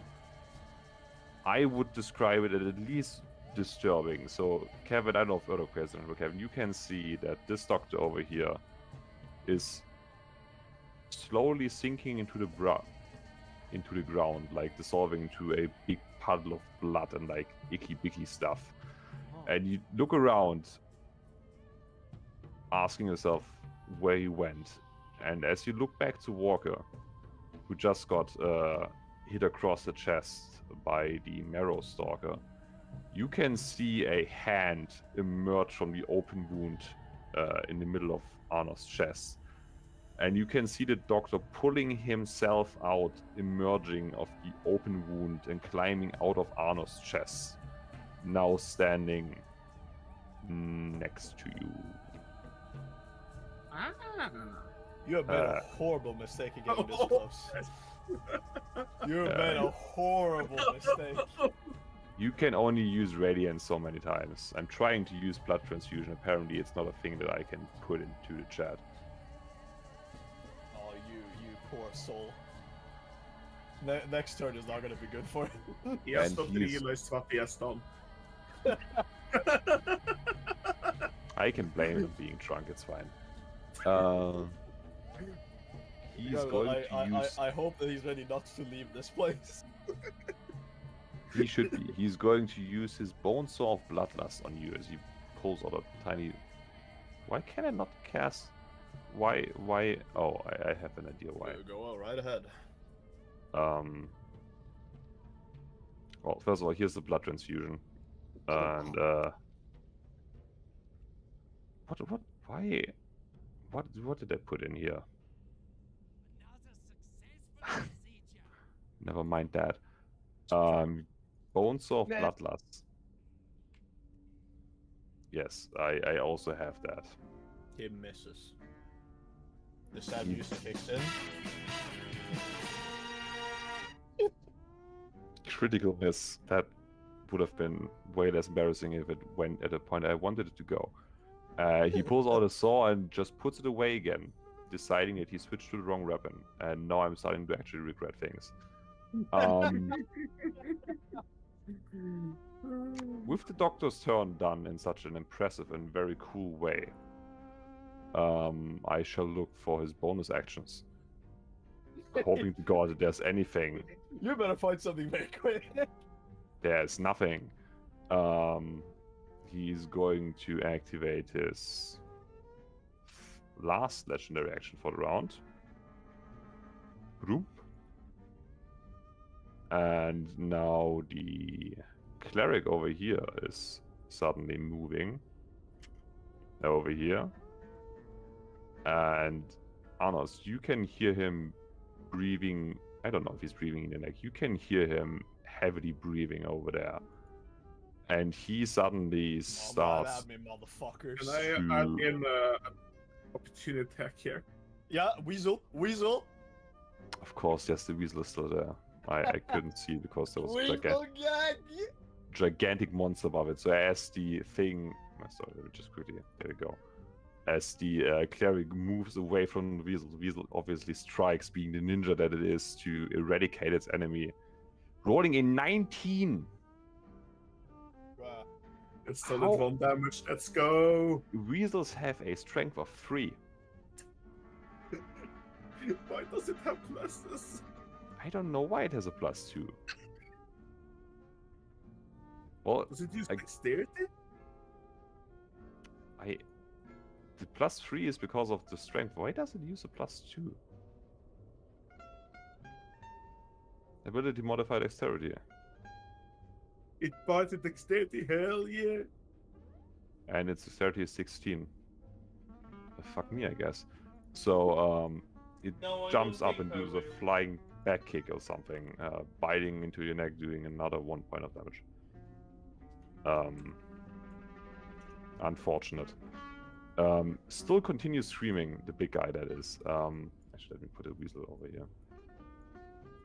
I would describe it as at least disturbing. So, Kevin, I don't know if other questions, but Kevin, you can see that this doctor over here is slowly sinking into the ground, like dissolving into a big puddle of blood and like icky stuff. And you look around, asking yourself where he went. And as you look back to Walker, who just got hit across the chest by the Marrow Stalker, you can see a hand emerge from the open wound in the middle of Arno's chest. And you can see the doctor pulling himself out, emerging of the open wound and climbing out of Arno's chest. Now standing next to you. You have made a horrible mistake in getting this close. You have made a horrible mistake. You can only use Radiance so many times. I'm trying to use Blood Transfusion. Apparently it's not a thing that I can put into the chat. Oh, you poor soul. Next turn is not going to be good for him. He has And not he's- realized what he has done. I can blame him being drunk, it's fine. He's Yeah, going to use... I hope that he's ready not to leave this place. He should be. He's going to use his Bone Saw of Bloodlust on you as he pulls out a tiny... Why can I not cast... Why... Oh, I have an idea why. Go right ahead. Well, first of all, here's the Blood Transfusion. And, why... What did I put in here? Never mind that. Bone Saw of Bloodlust. Yes, I also have that. He misses. The sad music kicks in. Critical miss. That would have been way less embarrassing if it went at a point I wanted it to go. He pulls out a saw and just puts it away again, deciding that he switched to the wrong weapon. And now I'm starting to actually regret things. With the doctor's turn done in such an impressive and very cool way, I shall look for his bonus actions. Hoping to God that there's anything. You better find something very quick. There's nothing. He's going to activate his last legendary action for the round. Boop. And now the cleric over here is suddenly moving over here. And Arnos, you can hear him breathing. I don't know if he's breathing in the neck. You can hear him heavily breathing over there. And he suddenly starts. At me, motherfuckers. Can I add in opportunity attack here? Yeah, Weasel. Of course, yes, the weasel is still there. I couldn't see because there was a gigantic monster above it. So as the thing, sorry, let me just quickly, there we go. as the cleric moves away from the weasel. The weasel obviously strikes, being the ninja that it is, to eradicate its enemy. Rolling a 19. Wow. It's solid How- 1 damage. Let's go. Weasels have a strength of 3. Why does it have pluses? I don't know why it has a +2. Well, Does it use I- dexterity? the +3 is because of the strength. Why does it use a +2? Ability modify dexterity. It bites with dexterity. Hell yeah. And its dexterity is 16. Fuck me, I guess. So, it No, I jumps don't up and think I does a will. flying back kick or something, biting into your neck, doing another 1 point of damage. Unfortunate. Still continues screaming, the big guy that is. Actually, let me put a weasel over here.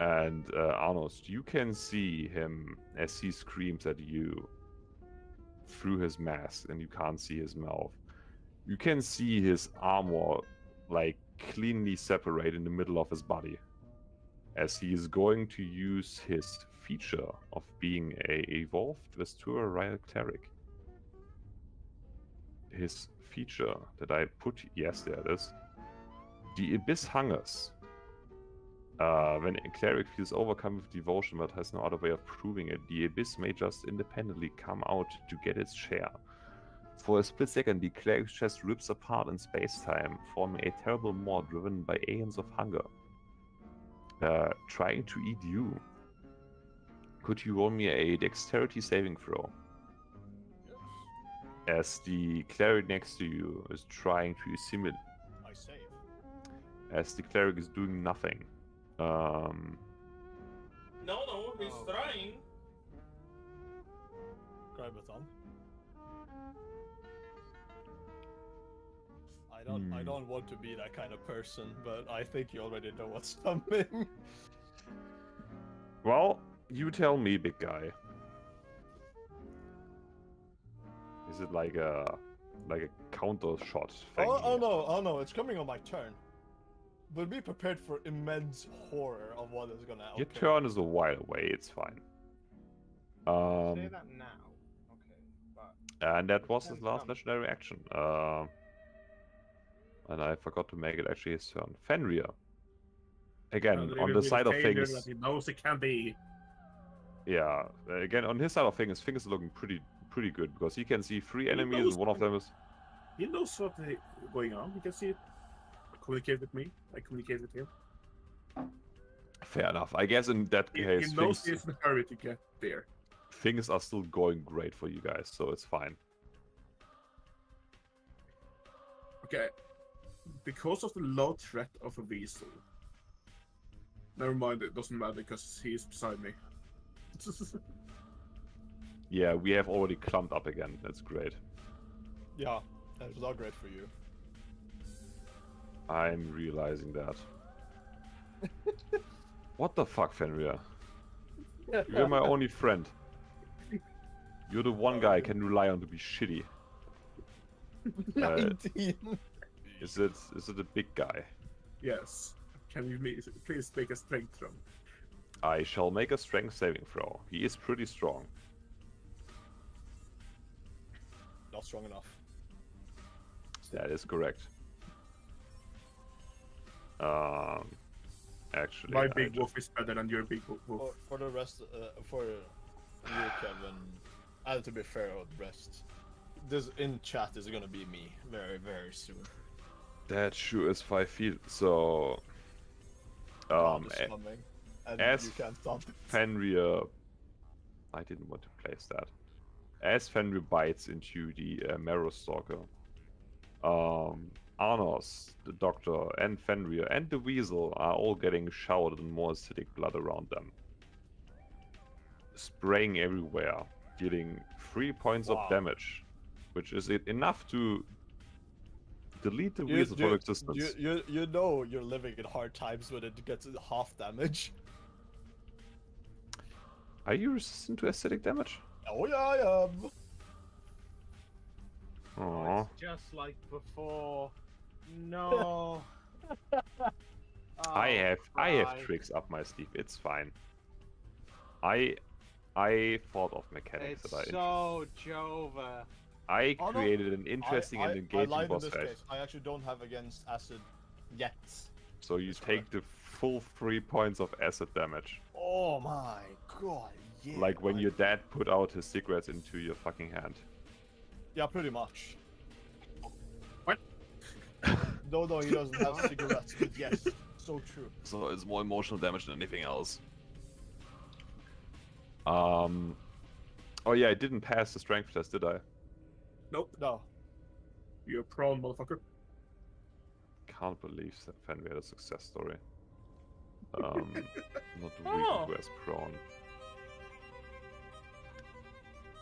And Arnost, you can see him as he screams at you through his mask, and you can't see his mouth. You can see his armor like cleanly separate in the middle of his body, as he is going to use his feature of being a evolved Vestura Riot Cleric. His feature that I put, yes, there it is. The Abyss Hungers. When a cleric feels overcome with devotion but has no other way of proving it, the Abyss may just independently come out to get its share. For a split second, the cleric's chest rips apart in space-time, forming a terrible maw driven by aeons of hunger. Trying to eat you. Could you roll me a dexterity saving throw? As the cleric next to you is trying to assimilate. I save. As the cleric is doing nothing. No, he's Oh. trying. Grab a thumb. I don't want to be that kind of person, but I think you already know what's coming. Well, you tell me, big guy. Is it like a counter shot thing? Oh no, it's coming on my turn. But be prepared for immense horror of what is gonna Your occur. turn is a while away, it's fine. Say that now. Okay, but And that was his Turn last come. legendary action. And I forgot to make it actually his turn. Fenrir. Again, Another on will the be side of failure things, that he knows it can be. yeah. Again, on his side of things are looking pretty good because he can see 3 enemies, knows and one of them is. He knows what's going on. He can see it. Communicate with me. I communicate with him. Fair enough. I guess in that He case, knows he's in a hurry to get there. things are still going great for you guys, so it's fine. Okay. Because of the low threat of a weasel. Never mind, it doesn't matter because he's beside me. Yeah, we have already clumped up again. That's great. Yeah, that was not great for you. I'm realizing that. What the fuck, Fenrir? You're my only friend. You're the one guy I can rely on to be shitty. 19. Is it a big guy? Yes. Can you please make a strength throw? I shall make a strength saving throw. He is pretty strong. Not strong enough. That is correct. Actually, My I big ju- wolf is better than your big wolf. For the rest, for you, Kevin, and to be fair, with the rest, this in chat is gonna be me very, very soon. that sure is 5 feet. So, God is coming, and as you can't stop it. Fenrir, I didn't want to place that. As Fenrir bites into the Marrow Stalker, Arnos, the Doctor, and Fenrir, and the Weasel are all getting showered in more acidic blood around them. Spraying everywhere, dealing 3 points of Wow. damage, which is enough to delete the Weasel from existence. You know you're living in hard times when it gets half damage. Are you resistant to acidic damage? Oh yeah, I am. Aw. It's just like before. No. I have Christ. tricks up my sleeve. It's fine. I thought of mechanics It's that so Jova. I Oh, no. created an interesting and I engaging lied in boss this fight. case. I actually don't have against acid yet. So you That's take the full 3 points of acid damage. Oh my god, yeah. Like when your dad put out his cigarettes into your fucking hand. Yeah, pretty much. What? No, he doesn't have cigarettes, but yes, so true. So it's more emotional damage than anything else. Oh yeah, I didn't pass the strength test, did I? Nope. No. You're prone, motherfucker. Can't believe Fan we had a success story. Not weak Oh. as prone.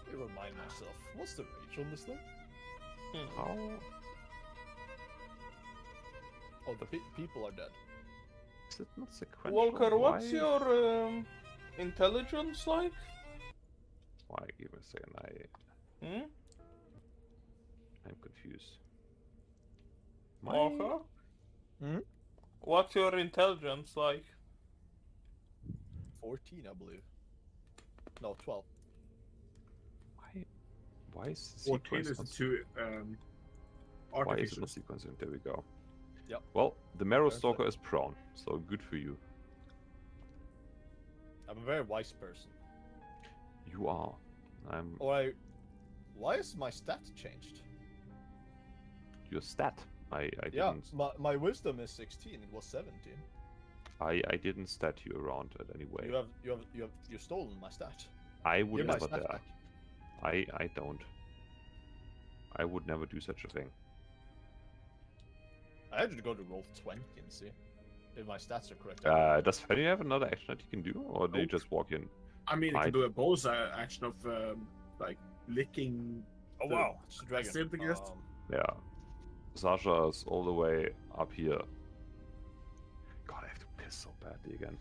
Let me remind myself. What's the rage on this thing? How? Oh, the people are dead. Is it not sequential? Walker, what's Why? your intelligence like? Why? Give me a second. I'm confused. Walker? Hmm? What's your intelligence like? 14, I believe. No, 12. Why is the 14 sequence is not the two Why is it artificials. not sequencing? There we go. Yep. Well, the Marrow Perfect. Stalker is prone, so good for you. I'm a very wise person. You are. I'm Why is my stat changed? your stat. I Yeah, didn't my wisdom is 16. It was 17. I didn't stat you around in any way. You've stolen my stat. I would Give my never stat dare. back. I don't. I would never do such a thing. I had to go to roll 20 and see if my stats are correct. Does Fanny have another action that you can do, or do you Nope. just walk in? I mean, you I- can do a bonus action of like licking. Oh wow, it's a dragon. Same thing as- Yeah. Sasha is all the way up here. God, I have to piss so badly again.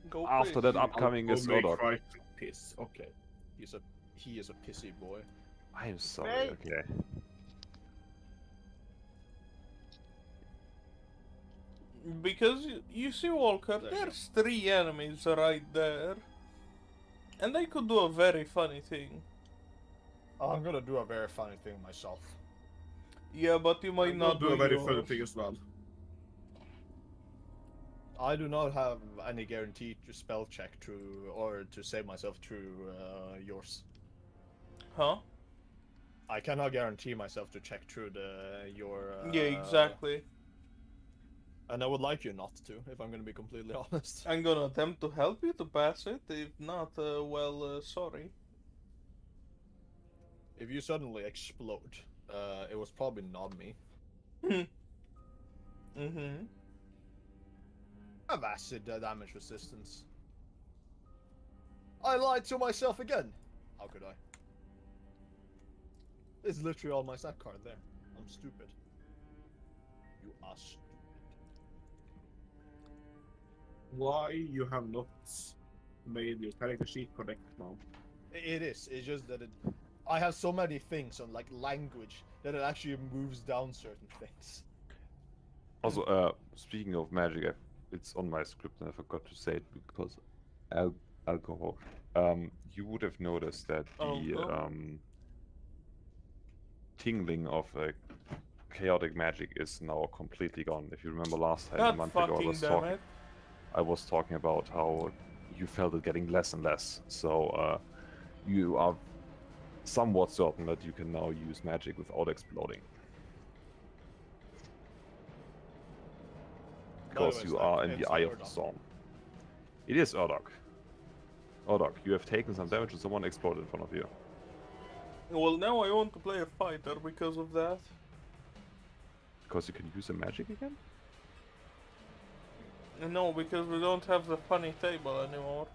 Go After piss. that upcoming is make Odok. right piss. Okay. He is a pissy boy. I am sorry, Hey. okay. Because you see, Walker, There you go. there's 3 enemies right there. And they could do a very funny thing. I'm gonna do a very funny thing myself. Yeah, but you might I'm not gonna do a very yours. funny thing as well. I do not have any guarantee to spell check through or to save myself through yours. Huh? I cannot guarantee myself to check through your. Yeah, exactly. And I would like you not to, if I'm gonna be completely honest. I'm gonna attempt to help you to pass it. If not, well, sorry. If you suddenly explode, it was probably not me. Mm-hmm. I have acid damage resistance. I lied to myself again. How could I? It's literally on my stat card there. I'm stupid. You are stupid. Why you have not made your character sheet correct now? It is. It's just that I have so many things on like language that it actually moves down certain things. Also, speaking of magic, it's on my script and I forgot to say it because alcohol. You would have noticed that the Oh. tingling of chaotic magic is now completely gone. If you remember last time, a God month ago, fucking damn it. I was talking about how you felt it getting less and less. So you are somewhat certain that you can now use magic without exploding. Because you are in the eye of the storm. It is Urdok. Urdok, you have taken some damage and someone exploded in front of you. Well, now I want to play a fighter because of that. Because you can use the magic again? No, because we don't have the funny table anymore.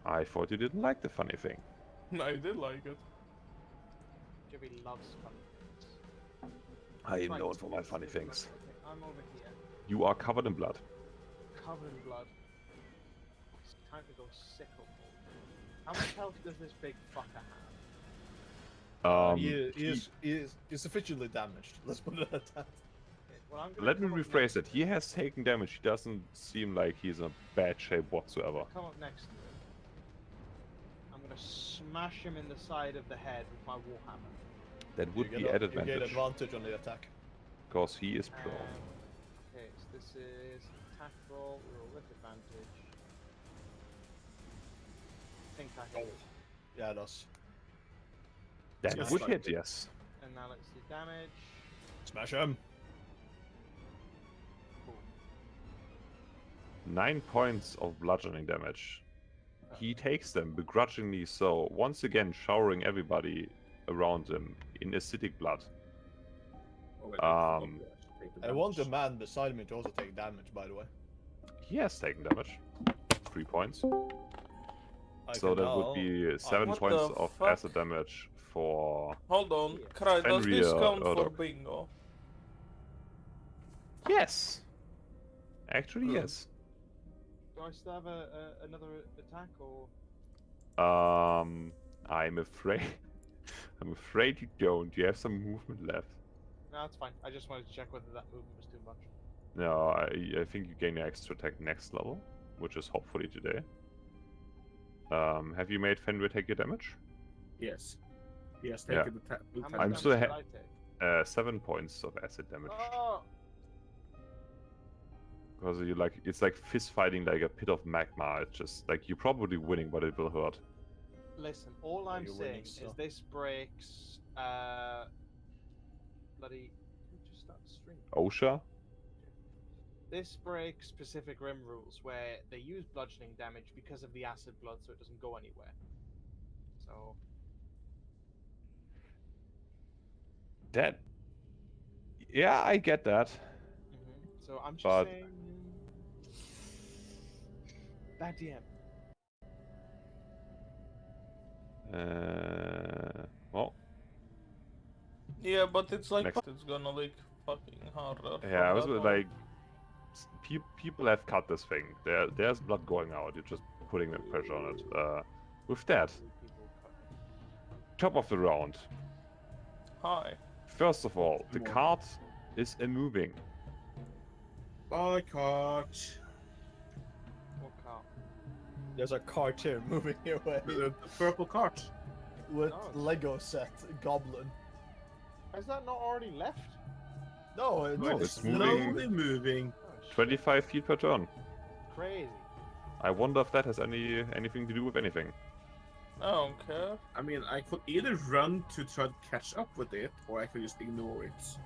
I thought you didn't like the funny thing. I did like it. Jimmy loves funny things. I am Right. known for my funny things. I'm over here, You are covered in blood. covered in blood. It's time to go sickle. How much health does this big fucker He is sufficiently damaged. Let's put it at that. Okay, well, I'm gonna Let me come up rephrase next that. to He it. has taken damage. He doesn't seem like he's in a bad shape whatsoever. Come up next to it. I'm gonna smash him in the side of the head with my warhammer. That would You be get at you get advantage. advantage on the attack. Because he is prone. Okay, so this is attack roll. Roll with advantage. I think that hits. Yeah, it does. That Yes, would like hit, it. yes. And now let's do damage. Smash him. Cool. 9 points of bludgeoning damage. He takes them begrudgingly so, once again showering everybody around him in acidic blood. Oh, wait, I forgot Um, to actually take the I want the damage. man beside me to also take damage, by the way. He has taken damage. 3 points. So that would be 7 What points the of fuck? acid damage for... Hold on, Yeah. Cry, does Fenrir, this count for Orden. bingo? Yes! Actually, Good. yes. Do I still have another attack or? I'm afraid... I'm afraid you don't. You have some movement left. No, that's fine. I just wanted to check whether that movement was too much. No, I think you gain an extra attack next level, which is hopefully today. Have you made Fenrir take your damage? Yes. He has Yeah. taken the How much I'm damage still did ha- I take? 7 points of acid damage. Oh! Because you like, it's like fist fighting like a pit of magma. It's just like you're probably winning, but it will hurt. Listen, all Oh, I'm you're saying winning, is so. this breaks. Bloody. Who just started the stream? OSHA? This breaks Pacific Rim rules where they use bludgeoning damage because of the acid blood, so it doesn't go anywhere. So. That. Yeah, I get that. So I'm just But- saying. Bad DM. Well, Yeah, but it's like Next. it's gonna like fucking harder. yeah, I was from that like, people have cut this thing. There's blood going out. You're just putting the pressure on it. With that, People cut. top of the round. one. Hi. First of all, the More. card is a moving. Bye, coach. What cart? There's a cart here moving your way The purple cart. with Oh. Lego set goblin. Has that not already left? No, No, it's it's moving. Slowly moving. Oh, shit. 25 feet per turn. Crazy. I wonder if that has anything to do with anything. I don't care. I mean, I could either run to try to catch up with it, or I could just ignore it.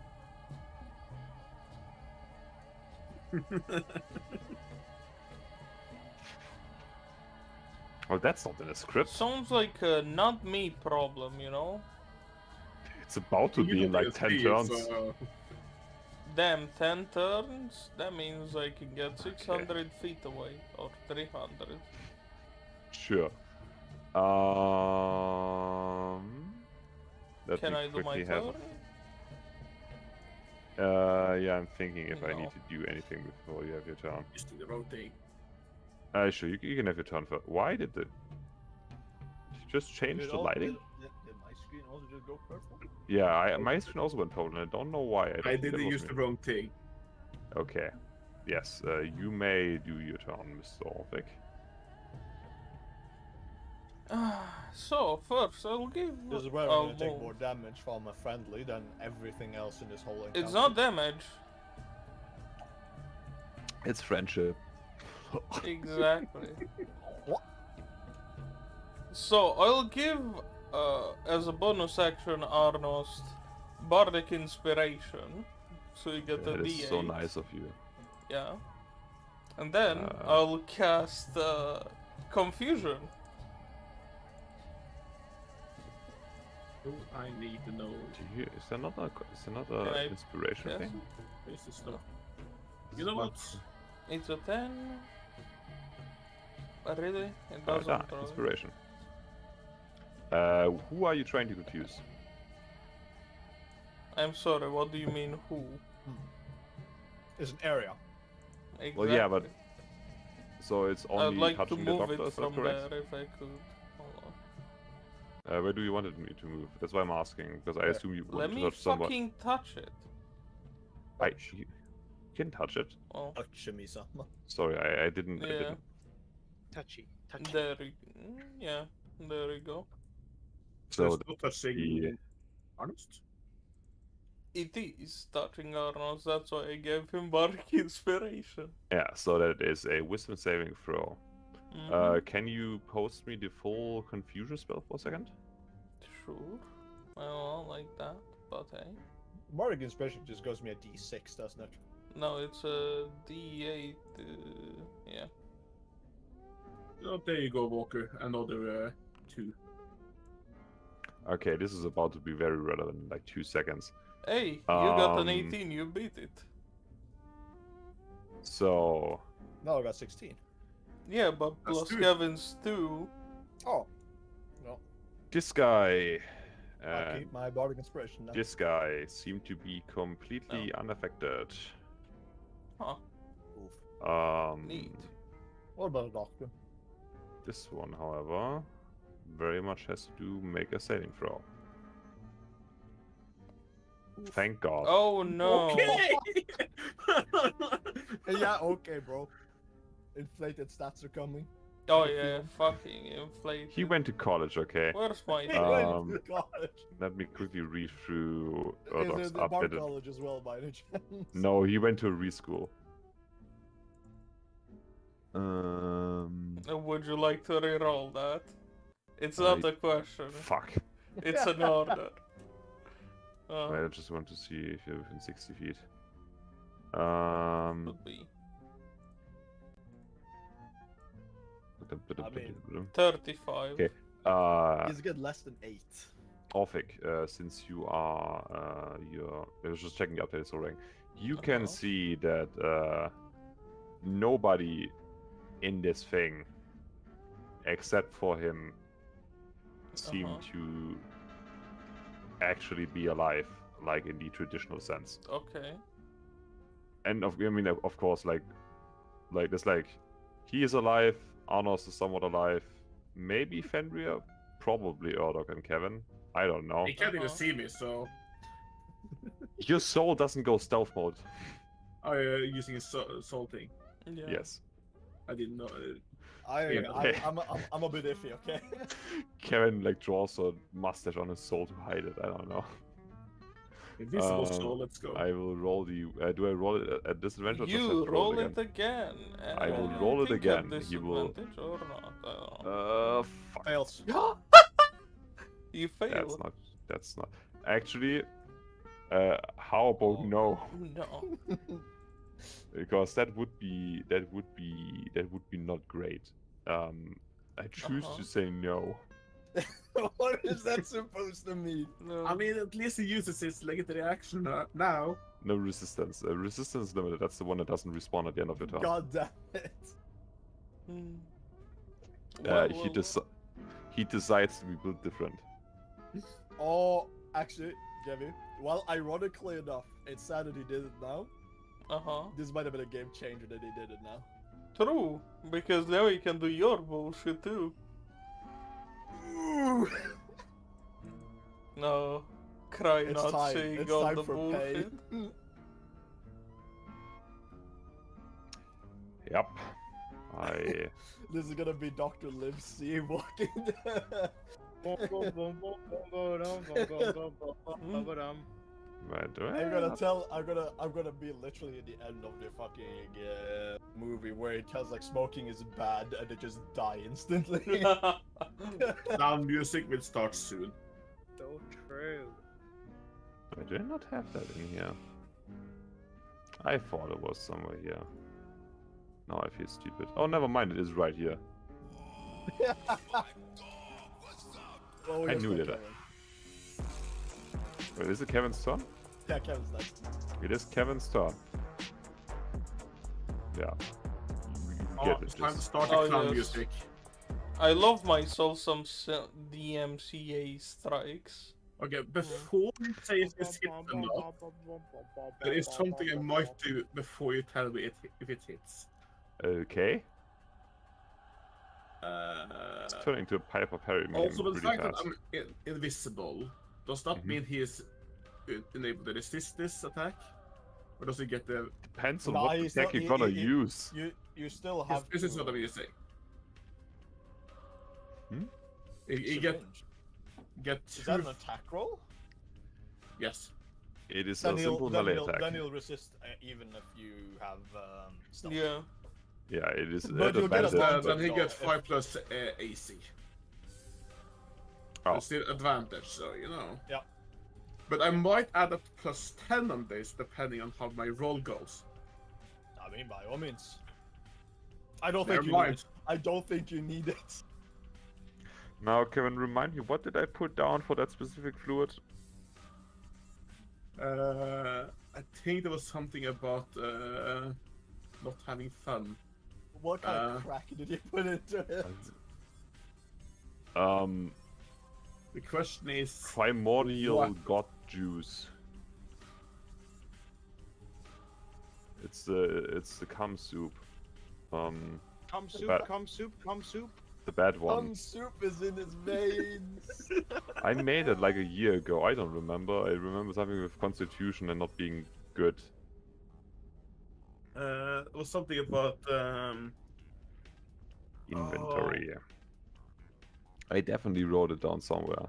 Well, that's not in the script. Sounds like a not me problem, you know? It's about to be in like 10 turns. Damn, 10 turns? That means I can get 600 feet away, or 300. Sure. Let Can me I do my quickly have. turn? Yeah, I'm thinking if I need No. to do anything before you have your turn. Just do the wrong thing. Sure, you can have your turn first. Why did you just change the lighting? Did my screen also just go purple? Yeah, my screen also went purple, and I don't know why. don't I think that didn't was use me. the wrong thing. Okay. Yes, you may do your turn, Mr. Orvik. So, first I'll give... This is where I'm I'll gonna take move. more damage from a friendly than everything else in this whole encounter. It's not damage. It's friendship. Exactly. What? So, I'll give, as a bonus action, Arnost, Bardic Inspiration. So you get a That D8. is so nice of you. Yeah. And then I'll cast Confusion. Oh, I need to know. Is there not a Can I inspiration cast thing? Where's the stuff? You know what? It's a 10. Really? It Oh, doesn't yeah, really. inspiration. Who are you trying to confuse? I'm sorry, what do you mean who? It's an area. Exactly. Well, yeah, but so it's I'd only like to touching the move doctor, it is that from correct? there if I could. Hold on. Where do you wanted me to move? That's why I'm asking, because I assume you Let want to me touch someone. fucking touch it. You can touch it. Oh, Touch-me-sama. Sorry, I didn't. I yeah. didn't. Touchy, touchy. There we yeah, there we go. So So it's not touching the- Ernst? It is touching Arnos, that's why I gave him bark inspiration. yeah, so that is a wisdom saving throw. Mhm. Can you post me the full confusion spell for a second? Sure. Well, like that, but hey. Bardic Inspiration just gives me a D6, doesn't it? No, it's a D8. Yeah. Oh, there you go, Walker. Another 2. Okay, this is about to be very relevant in like 2 seconds. Hey, you got an Um, 18, you beat it. So No, I got 16. Yeah, but That's plus two. Kevin's 2. Oh. No. this guy, I keep my Bardic Inspiration now. this guy seemed to be completely unaffected. Huh, Oof. neat. What about a doctor? This one, however, very much has to do make a saving throw. Thank God. Oh no. Okay! Yeah, okay, bro. Inflated stats are coming. Oh yeah, fucking inflated. He went to college, okay? Where's my He went Um, to college. Let me quickly read through Is Urdok's it the Bard updated. College as well, by any chance? No, he went to a reschool. Would you like to reroll that? It's not a question. Fuck. It's an order. Wait, I just want to see if you're within 60 feet. Could be. 35. Okay. He's get less than 8. Orphic, since you are, I was just checking the updated rank. You can see that nobody in this thing, except for him, seem to actually be alive, like in the traditional sense. Okay. And I mean, of course, like there's like, he is alive, Arnos is somewhat alive, maybe Fenrir, probably Urdok and Kevin. I don't know. He can't even see me, so Your soul doesn't go stealth mode. I using his soul thing. Yeah. Yes. I didn't know. I'm a bit iffy, okay? Kevin like draws a mustache on his soul to hide it. I don't know. Invisible soul. Let's go. I will roll the. Do I roll it at disadvantage? Or just have You to roll again? it again. I will and roll it think at again. He will- disadvantage or not. I don't know. Fuck. Fails. You fail. That's not. Actually, how about no? No. Because that would be not great. I choose to say no. What is that supposed to mean? No. I mean, at least he uses his legendary action now. No resistance. Resistance limited. That's the one that doesn't respawn at the end of your turn. God damn it. Hmm. He decides to be built different. Oh, actually, Jimmy, well, ironically enough, it's sad that he did it now. This might have been a game changer that he did it now. True, because now you can do your bullshit too. No, cry It's not time. saying It's all time the for bullshit. pay. Yep. I. This is gonna be Dr. Livesey walking there. Wait, do I? I'm gonna be literally at the end of the fucking movie where it tells like smoking is bad and they just die instantly. Now music will start soon. So true. I did not have that in here. I thought it was somewhere here. Now I feel stupid. Oh, never mind. It is right here. Oh, I yes, knew but that. Kevin. Wait, is it Kevin's turn? Yeah, Kevin's next. It is Kevin's turn. Yeah. You Oh, get it. it's time to Just... start the Oh, clown yes. music. I love myself some DMCA strikes. Okay, before you say if this hits or not, there is something I might do before you tell me if it hits. Okay. It's turning to a Piper Perry meme Also, the really fact fast. that I'm invisible, does that mean he is unable to resist this attack? Or does he get the... Depends on Nah, what he's attack not- you're gonna he- use. You still have This to. is what I'm using. Hmm? You get Is two... that an attack roll? Yes. It is Then a simple melee attack. then he'll resist even if you have stealth. Yeah. Yeah, it is But at you'll get advantage. advantage. Then he so gets if- 5 plus AC. Oh. It's still advantage, so you know. Yeah. But I might add up plus 10 on this, depending on how my roll goes. I mean, by all means. I don't Never think you need mind. it. I don't think you need it. Now, Kevin, remind me, what did I put down for that specific fluid? I think there was something about not having fun. What kind of crack did you put into it? The question is... Primordial What? God Juice. It's the cum soup. Come soup, But- come soup, come soup. The bad one. Some soup is in his veins. I made it like a year ago. I don't remember. I remember something with Constitution and not being good. it was something about... Inventory. I definitely wrote it down somewhere.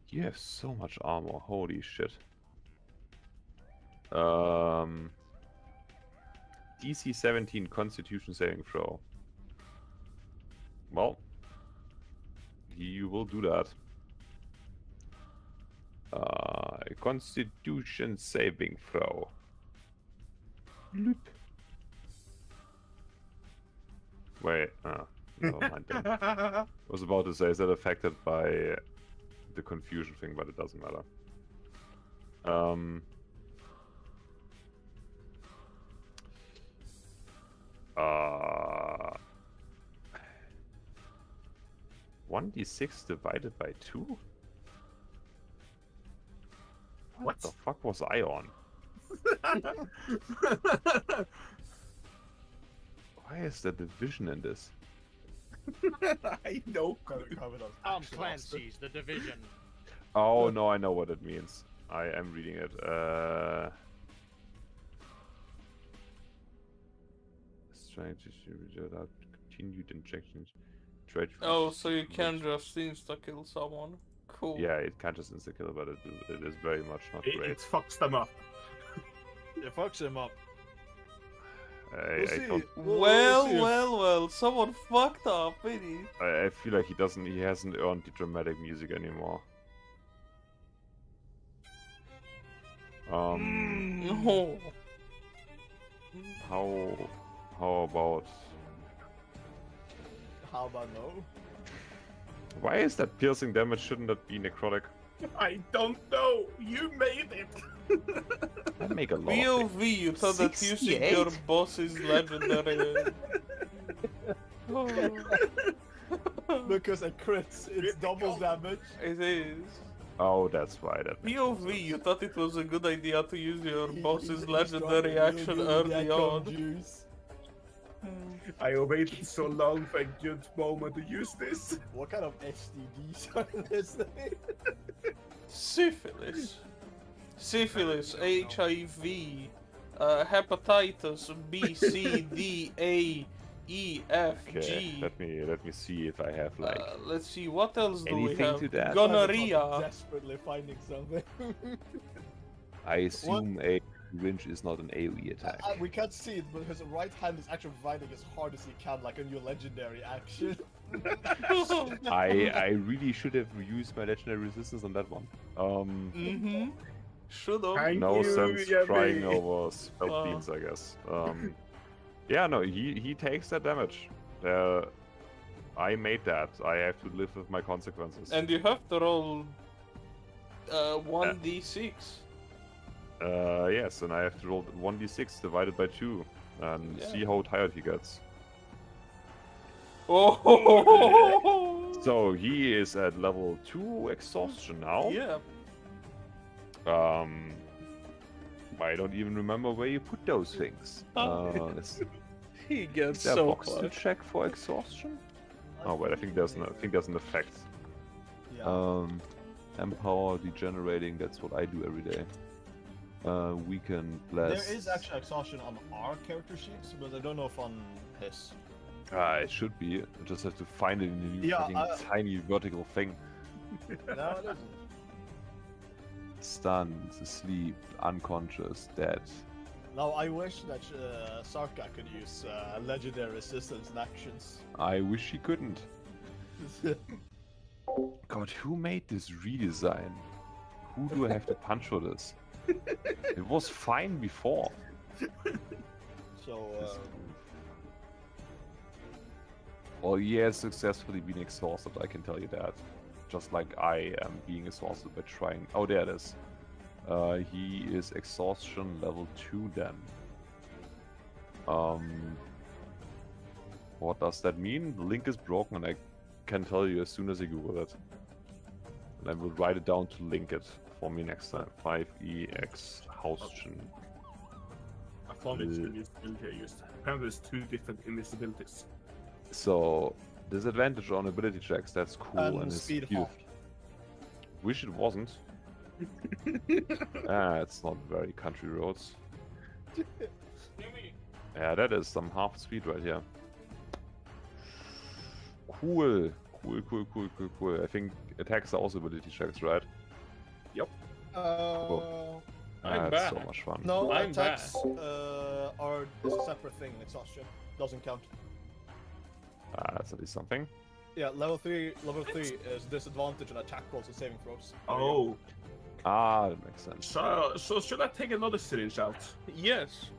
You have so much armor. Holy shit. DC 17 Constitution saving throw. Well, you will do that. Constitution saving throw. Bloop. Wait, never mind then. I was about to say, is that affected by the confusion thing, but it doesn't matter. 1d6 divided by 2? What the fuck was I on? Why is there division in this? I know. Tom Clancy's The Division. Oh no, I know what it means. I am reading it. Strange without continued injections. Try to Oh, so you can just insta-kill someone. Cool. Yeah, it can't just insta kill, but it is very much not It great. fucks them up. It fucks him up. I don't. Well, someone fucked up, really. I feel like he hasn't earned the dramatic music anymore. No. How about... How about no? Why is that piercing damage? Shouldn't that be necrotic? I don't know. You made it. I make a lot of POV, you thought that using your 68? boss is legendary. Because it crits, it's double damage. It is. Oh, that's why that makes POV, you thought it was a good idea to use your boss's He's legendary trying to action use early the on. juice. I waited so long for a good moment to use this. What kind of STDs are this thing? Syphilis. Syphilis, HIV, hepatitis B, C, D, A, E, F, Okay, G. let me see if I have like Let's see, what else do we anything have? to that? Gonorrhea. Desperately finding something. I assume a syringe is not an AoE attack. We can't see it, but his right hand is actually providing as hard as he can, like on your legendary action. I really should have used my legendary resistance on that one. Mm-hmm. Should've. Thank No you, sense Yummy. crying over spelled beans, I guess. Yeah, no, he takes that damage. I made that. I have to live with my consequences. And you have to roll 1d6. Yes, and I have to roll 1d6 divided by 2 and Yeah. see how tired he gets. Oh! So he is at level 2 exhaustion now. Yeah. I don't even remember where you put those things. Is He gets there a so box to close. check for exhaustion? Oh wait, I think there's an effect. Yeah. Empower degenerating. That's what I do every day. Weaken blast. There is actually exhaustion on our character sheets, but I don't know if on his. It should be. I just have to find it in the new Yeah, fucking tiny vertical thing. No, it isn't. Stunned, asleep, unconscious, dead. Now I wish that Sarka could use legendary assistance in actions. I wish he couldn't. God, who made this redesign? Who do I have to punch for this? It was fine before. So. Well, he has successfully been exhausted, I can tell you that. Just like I am being exhausted by trying. Oh, there it is. He is exhaustion level 2 then. What does that mean? The link is broken and I can tell you as soon as I Google it. And I will write it down to link it for me next time. 5EX Haustion. I found it's invisibility I used. Apparently there's 2 different invisibilities. So, disadvantage on ability checks, that's cool. And his speed speed- hop. Wish it wasn't. It's not very country roads. Yeah, that is some half speed right here. Cool. Cool. I think attacks are also ability checks, right? I'm That's so back. much fun. No, I'm attacks are is a separate thing in exhaustion. Doesn't count. That's at least something. Yeah, level 3 is disadvantage on attack rolls and saving throws. Oh, That makes sense. so should I take another syringe out? Yes.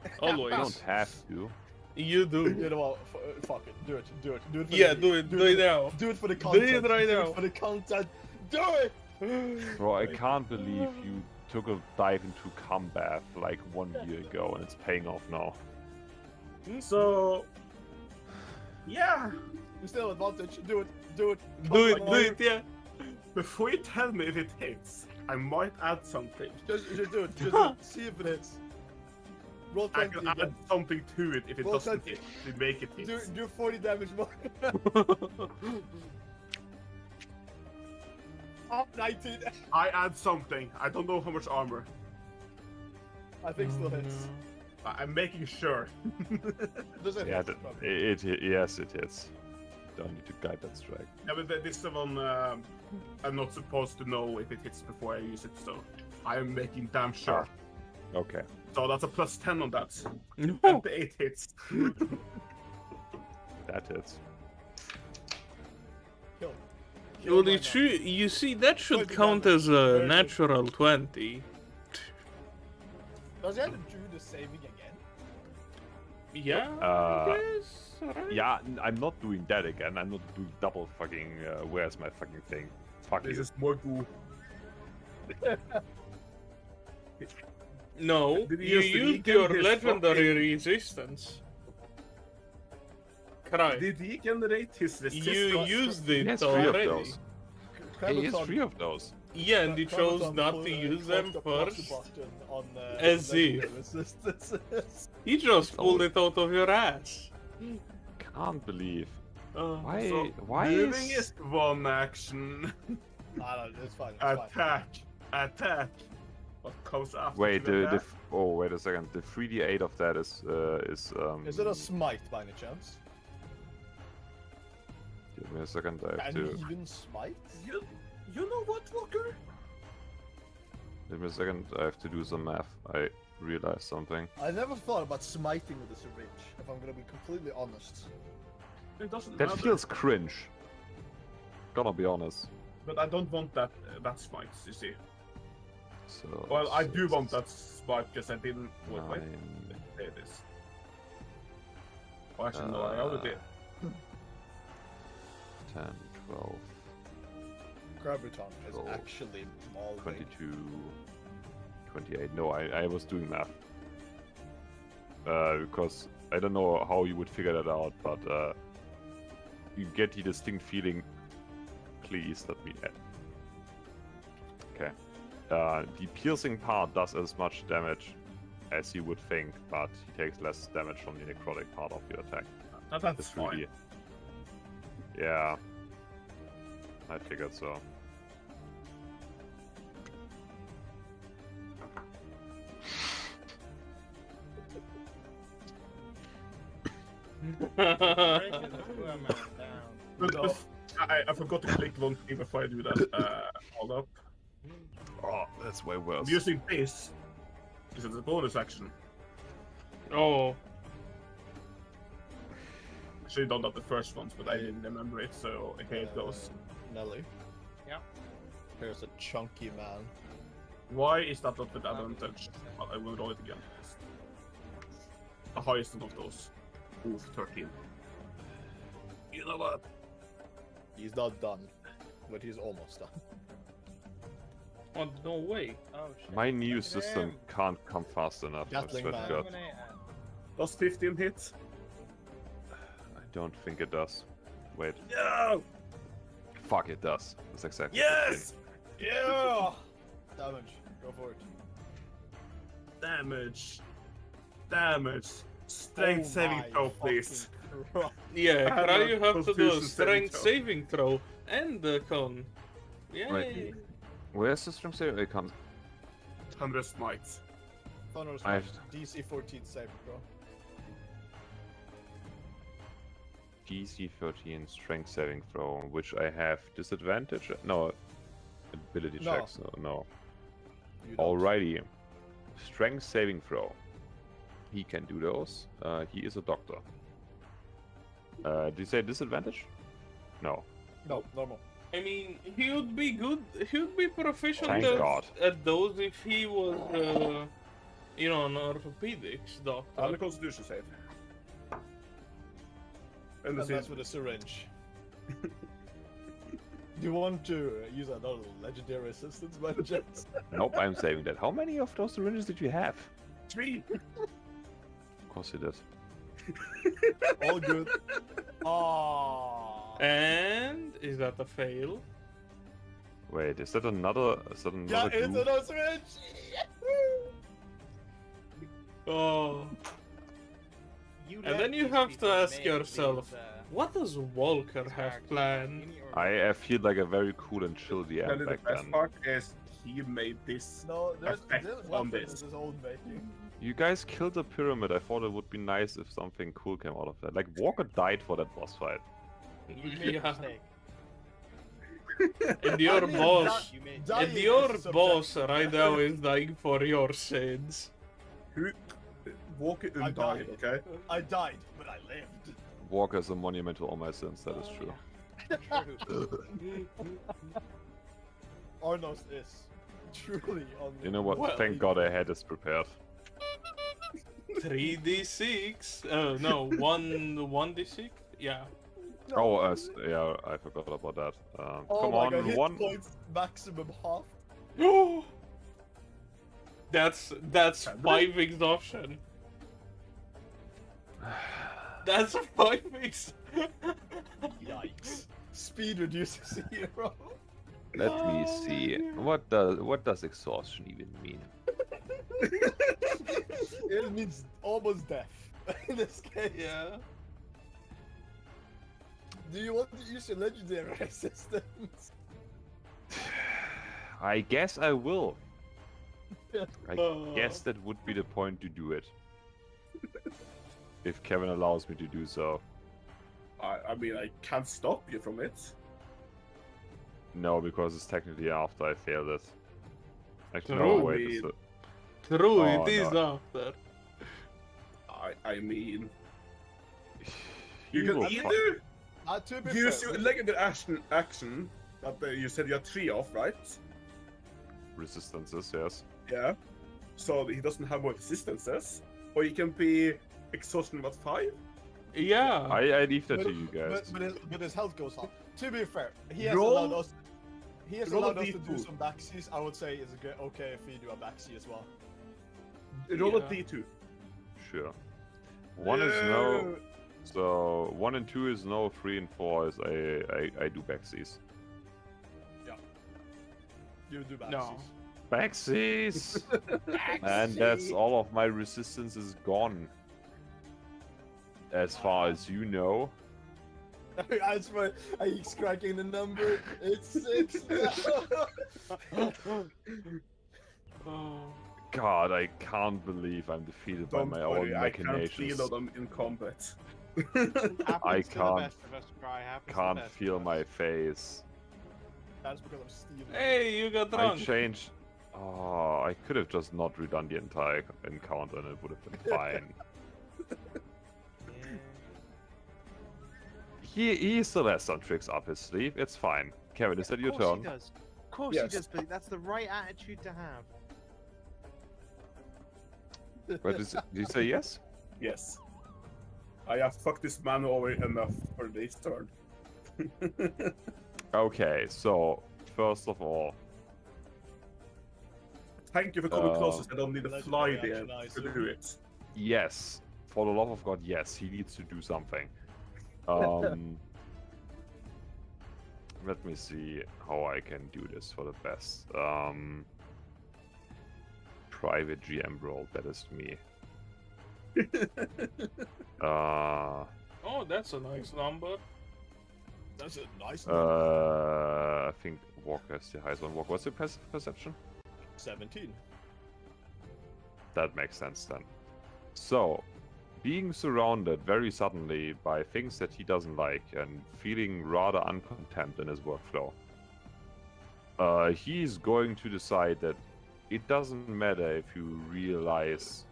You Always. don't have to. You do. You know what? Fuck it. Do it. For Yeah, the, do it now. Do it for the Do content. it right Do now. it for the content. Do it. Bro, I can't believe you took a dive into combat like 1 year ago and it's paying off now. So, yeah. You still have advantage. Do it. Do it, yeah. Before you tell me if it hits, I might add something. Just do it. Just do it. See if it hits. Roll I 20 can again. add something to it if it Roll doesn't 20. hit to make it hit. Do 40 damage more. Oh, 19. I add something. I don't know how much armor. I think still hits. I'm making sure. Does it Yeah, hit? Probably. yes, it hits. Don't need to guide that strike. Yeah, but this is the one I'm not supposed to know if it hits before I use it, so I am making damn sure. Okay. So that's a plus 10 on that. No. And the 8 hits. That hits. Kill. Well, right it should, you see, that should 20 count damage. as a Very good. natural 20. now. Does he have to do the saving again? Yeah, Uh, I guess, right? Yeah, I'm not doing that again. I'm not doing double fucking. Where's my fucking thing? Fuck This you. is more goo. No, Did he you use the used weekend your his legendary fucking- resistance. Cry. Did he generate his resistance? You used He it has 3 of already. those. He has 3 of those. Yeah, and he chose Krabbaton not pulled- to use closed them the plus first. button on, As legendary if. resistances. He just pulled it out of your ass. Can't believe. Why? So, why moving is? is one action. No, it's fine. It's fine. Attack. What comes after? Wait, to the attack? oh wait a second. The 3d8 of that is Is it a smite by any chance? Give me a second. I have Can to. he even smite? You know what, Walker? Give me a second. I have to do some math. I realized something. I never thought about smiting with a syringe, if I'm gonna be completely honest. It doesn't That matter. feels cringe. Gonna be honest. But I don't want that smite, you see. So. Well, I do 6, want that smite because I didn't. Wait, 9, there it is. Oh, actually, no, I already did. 10, 12, Krabbaton is Oh. actually mauling. 22, 28. No, I was doing math. Because I don't know how you would figure that out, but you get the distinct feeling. Please let me add. Okay. The piercing part does as much damage as you would think, but he takes less damage from the necrotic part of your attack. That's The fine. 3D. Yeah. I figured so. Breaking the poor man down. But No. I forgot to click one thing before I do that. Hold up. Oh, that's way worse. I'm using this because it's a bonus action. Oh, Actually, done that the first ones, but I didn't remember it, so here it goes. Nelly. Yeah. Here's a chunky man. Why is that not with advantage? Well, I will roll it again. The highest of those. Oof, 13. You know what? He's not done, but he's almost done. oh no way. Oh shit. My new Look at system him. can't come fast enough. I Gatling swear to man. God. Terminator. Does 15 hit? I don't think it does. Wait. No! Fuck, it does. That's exactly. Yes! Yeah! Damage. Go for it. Damage. Damage. Strength Oh saving my throw, please. fucking Christ. Yeah, I have Cry, a you have to do a Constitution strength saving saving throw and the con. Yay! Right. Where's the strength save? It comes. 100 smites. Thunderous I Smite, DC 14 save, bro. DC 13 strength saving throw, which I have disadvantage. No, ability No. checks. No. You don't. Alrighty. Strength saving throw. He can do those. He is a doctor. Did you say disadvantage? No. No, normal. I mean, he would be good. He would be proficient Thank at, God. at those if he was, you know, an orthopedics doctor. And the Constitution save. And the And that's save. with a syringe. Do you want to use another legendary assistance by the chance? Nope, I'm saving that. How many of those syringes did you have? 3. Of course you did. All good. Ah. And is that a fail? Wait, is that another? Yeah, it's group? another syringe. Oh. You And let then you these have to people ask make yourself, these, what does Walker have characters. planned? You need to I feel like a very cool and chill DM And the back best then. part is he made this. No, there's Effect this on weapon this. is his own making. You guys killed the pyramid. I thought it would be nice if something cool came out of that. Like Walker died for that boss fight. You made Yeah. a mistake. And your I mean, boss, You made Dying and is your subjective. boss right now is dying for your sins. Who? Walker I and died. died, okay? I died, but I lived. Walker is a monument to all my sins. That is true. Arnos is truly on. You know what? Well, Thank God I had this prepared. 3d6? No, 1d6? Yeah. Oh, yeah, I forgot about that. Oh Come my on, God, hit one. points maximum half. That's 5 exhaustion. That's 5 ex. Yikes! Speed reduces hero. Let me Oh, see. my What does exhaustion even mean? It means almost death in this case. Yeah. Do you want to use your legendary assistance? I guess I will. I Oh. guess that would be the point to do it. If Kevin allows me to do so. I mean, I can't stop you from it. No, because it's technically after I failed it. Actually, True. no, wait. It's True, Oh, it is no. after. I mean, He you will can fu- either To be use fair, your legendary action that you said you had 3 of, right? Resistances, yes. Yeah. So he doesn't have more resistances, or he can be exhaustion what 5? Yeah. I leave that but, to you guys. but his health goes up. To be fair, he has Roll- allowed us. He has roll a allowed us to do D2. some backsies. I would say it's okay if we do a backseat as well. Roll a Yeah. D2. Sure. 1 is no. So 1 and 2 is no. 3 and 4 is I do backsies. You do backsies. No. Backsies! And that's all of my resistance is gone. As far as you know. I swear, he's cracking the number. It's 6 now. Oh. God, I can't believe I'm defeated by Don't my worry, own I can't machinations. feel them in combat. Happens to the can't- best of us, Cry. Happens to the Can't best feel of my us. face. That's because I'm stealing. Hey, you got I drunk. changed. Oh, I could have just not redone the entire encounter and it would have been fine. Yeah. He still has some tricks up his sleeve. It's fine. Kevin, is that your Of course turn? he does. Of course Yes. he does, but that's the right attitude to have. But did you say yes? Yes. I have fucked this man over enough for this turn. Okay, so first of all, Thank you for coming closest. I don't need to fly legendary there action to item. do it. yes, for the love of God, yes, he needs to do something. Let me see how I can do this for the best. Private GM role, that is me. Oh, that's a nice number. That's a nice I think Walker is the highest one. Walker, what's your passive perception? 17. That makes sense then. So, being surrounded very suddenly by things that he doesn't like and feeling rather uncontent in his workflow, he's going to decide that it doesn't matter if you realize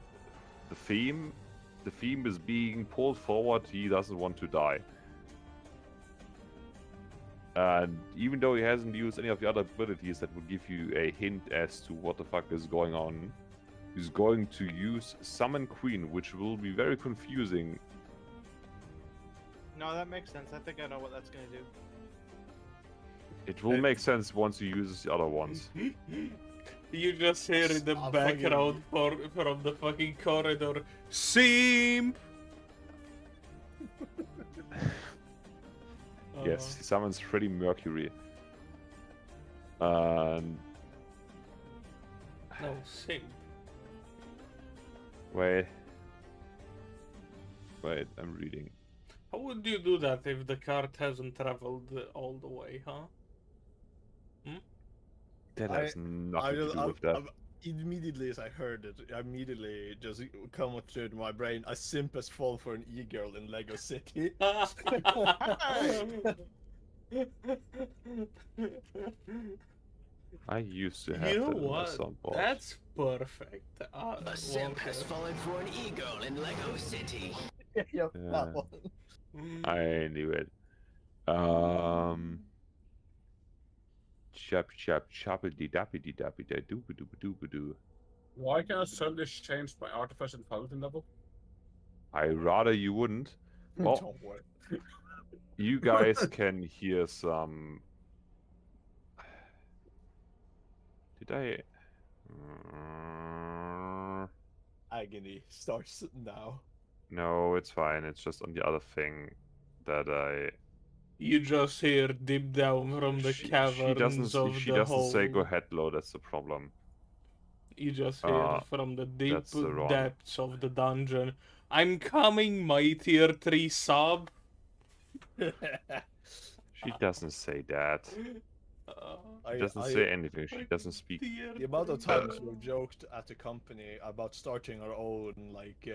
the theme is being pulled forward, he doesn't want to die. And even though he hasn't used any of the other abilities that would give you a hint as to what the fuck is going on, he's going to use Summon Queen, which will be very confusing. No, that makes sense. I think I know what that's gonna do. It will make sense once he uses the other ones. You just hear in the Stop background from the fucking corridor, Seam! Yes, he summons Freddie Mercury. And No, Seam. wait, I'm reading. How would you do that if the cart hasn't traveled all the way, huh? That has nothing to do with that. Immediately as I heard it, I immediately just come through my brain. I simp as fall for an e-girl in Lego City. I used to have You know that in my what? soundboard. That's perfect. A simp has Walker. fallen for an e-girl in Lego City. Yep, Yeah. that one. I knew it. Chop choppity dappity dappy da doop doop doop doo. Why can I suddenly change my artifact and paladin level? I rather you wouldn't. Well, Don't worry. you guys can hear some. Did I? Agony starts now. No, it's fine. It's just on the other thing that I. You just hear deep down from the caverns of She the doesn't hole. say go ahead, low. That's the problem. You just hear from the deep that's the wrong. depths of the dungeon. I'm coming, my tier 3 sub. She doesn't say that. She doesn't say anything. She doesn't speak. The amount of times we've joked at the company about starting our own, like,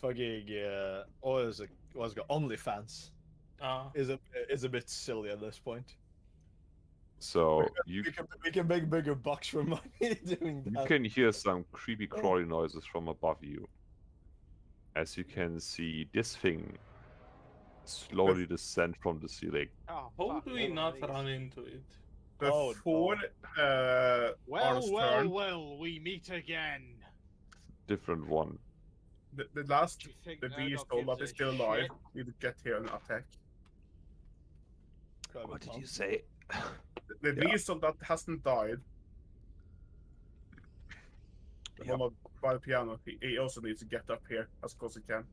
fucking, what's it called, OnlyFans is a bit silly at this point. So you We can make bigger bucks for money doing you that. can hear some creepy crawly noises from above you. As you can see this thing slowly descend from the ceiling. Oh, How fuck, do we one not of these. run into it? Oh, Before Arno's turn, Well, we meet again. Different one. the last Do you think the Ergo beast told that gives is a still alive. shit? Need to get here and attack. What did you say? The beast that hasn't died. The Yeah. one by the piano. He also needs to get up here as close as he can.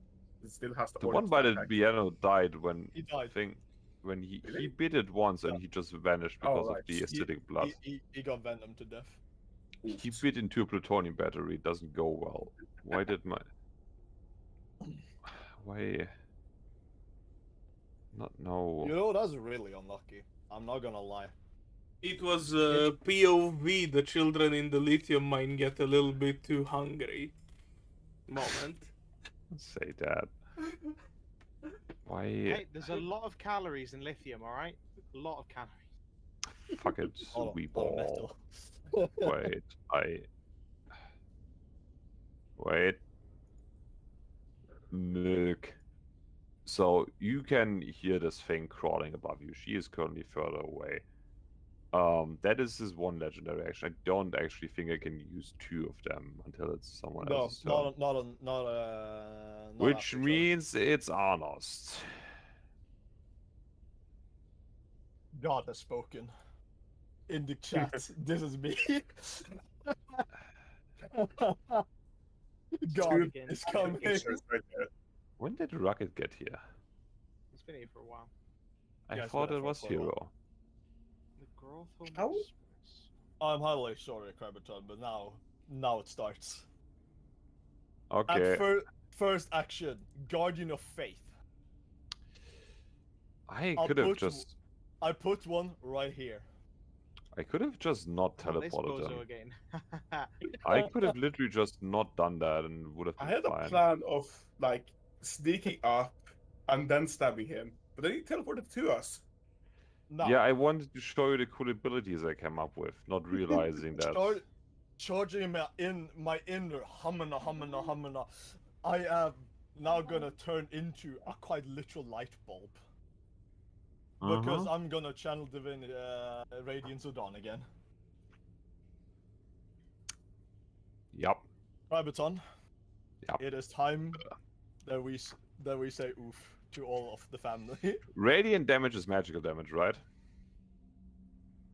It still has the The order one to by the attack. piano died when He died. when he Really? bit it once and he just vanished Oh, because right. of the acidic blood. He got venom to death. He bit into a plutonium battery. It doesn't go well. Why did my why No. You know, that's really unlucky. I'm not gonna lie. It was POV, the children in the lithium mine get a little bit too hungry moment. Say that. Why? Hey, there's a lot of calories in lithium, alright? A lot of calories. Fuck it, All we of ball. metal. Wait, Wait. Milk. So you can hear this thing crawling above you. She is currently further away. That is his one legendary action. I don't actually think I can use 2 of them until it's someone No, else's turn. not Which after each other. means it's Arnost. God has spoken. In the chat, this is me. God Again. is coming. Pictures right there. When did Rocket get here? It's been here for a while. I Yeah, it's thought been it for was quite a while. Hero. The growth of How? Express. I'm highly sorry, Kraberton, but now it starts. Okay. At first action, Guardian of Faith. I I'll could have put- just I put one right here. not Oh, this teleported bozo him. again. I could have literally just not done that and would have I been had a fine. plan of like sneaking up and then stabbing him, but then he teleported to us. Now, Yeah, I wanted to show you the cool abilities I came up with, not realizing that. charging my inner humana. I am now gonna turn into a quite literal light bulb. Because Uh-huh. I'm gonna channel Divine Radiance of Dawn again. Yup. Rabbitson, Yep. it is time that we say oof to all of the family. Radiant damage is magical damage, right?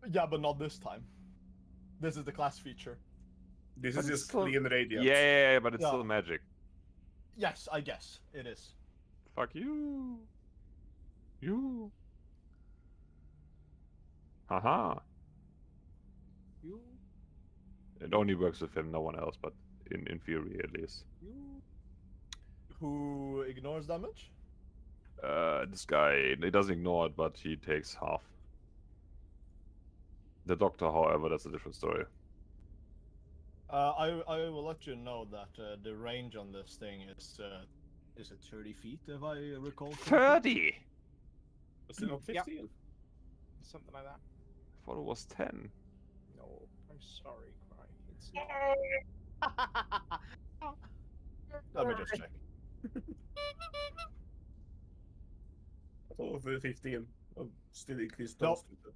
Yeah, but not this time. This is the class feature. This But is it's just still- clean radiant. Yeah, but it's Yeah. still magic. Yes, I guess it is. Fuck you. You. Haha. You, It only works with him, no one else, but in theory at least. you. Who ignores damage? This guy, he doesn't ignore it, but he takes half. The doctor, however, that's a different story. I will let you know that the range on this thing is it 30 feet if I recall? correctly? 30! Was it not Yep. 15? Something like that. I thought it was 10. No, I'm sorry, Cry. It's not. Let me just check. I thought it was 15. I'm still increased No. those two, but-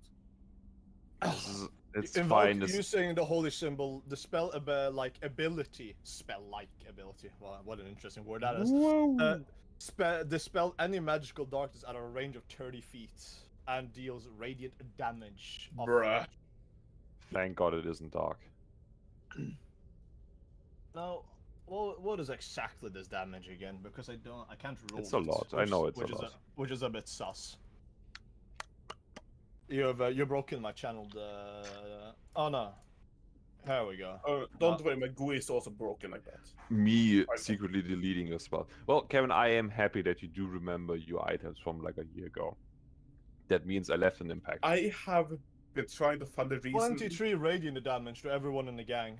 It's Invoke fine. This, using the holy symbol, the spell ability. Wow, what an interesting word that is. Dispel any magical darkness at a range of 30 feet and deals radiant damage. Bruh. thank God it isn't dark. Now, what is exactly this damage again? Because I can't roll. It's a it, lot. I know it's a which is lot. which is a bit sus. You've broken my channel. Oh no. There we go. Don't worry, my GUI is also broken like that. Me Okay. secretly deleting as well. Well, Kevin, I am happy that you do remember your items from like a year ago. That means I left an impact. I have been trying to find the reason. 23 radiant damage to everyone in the gang.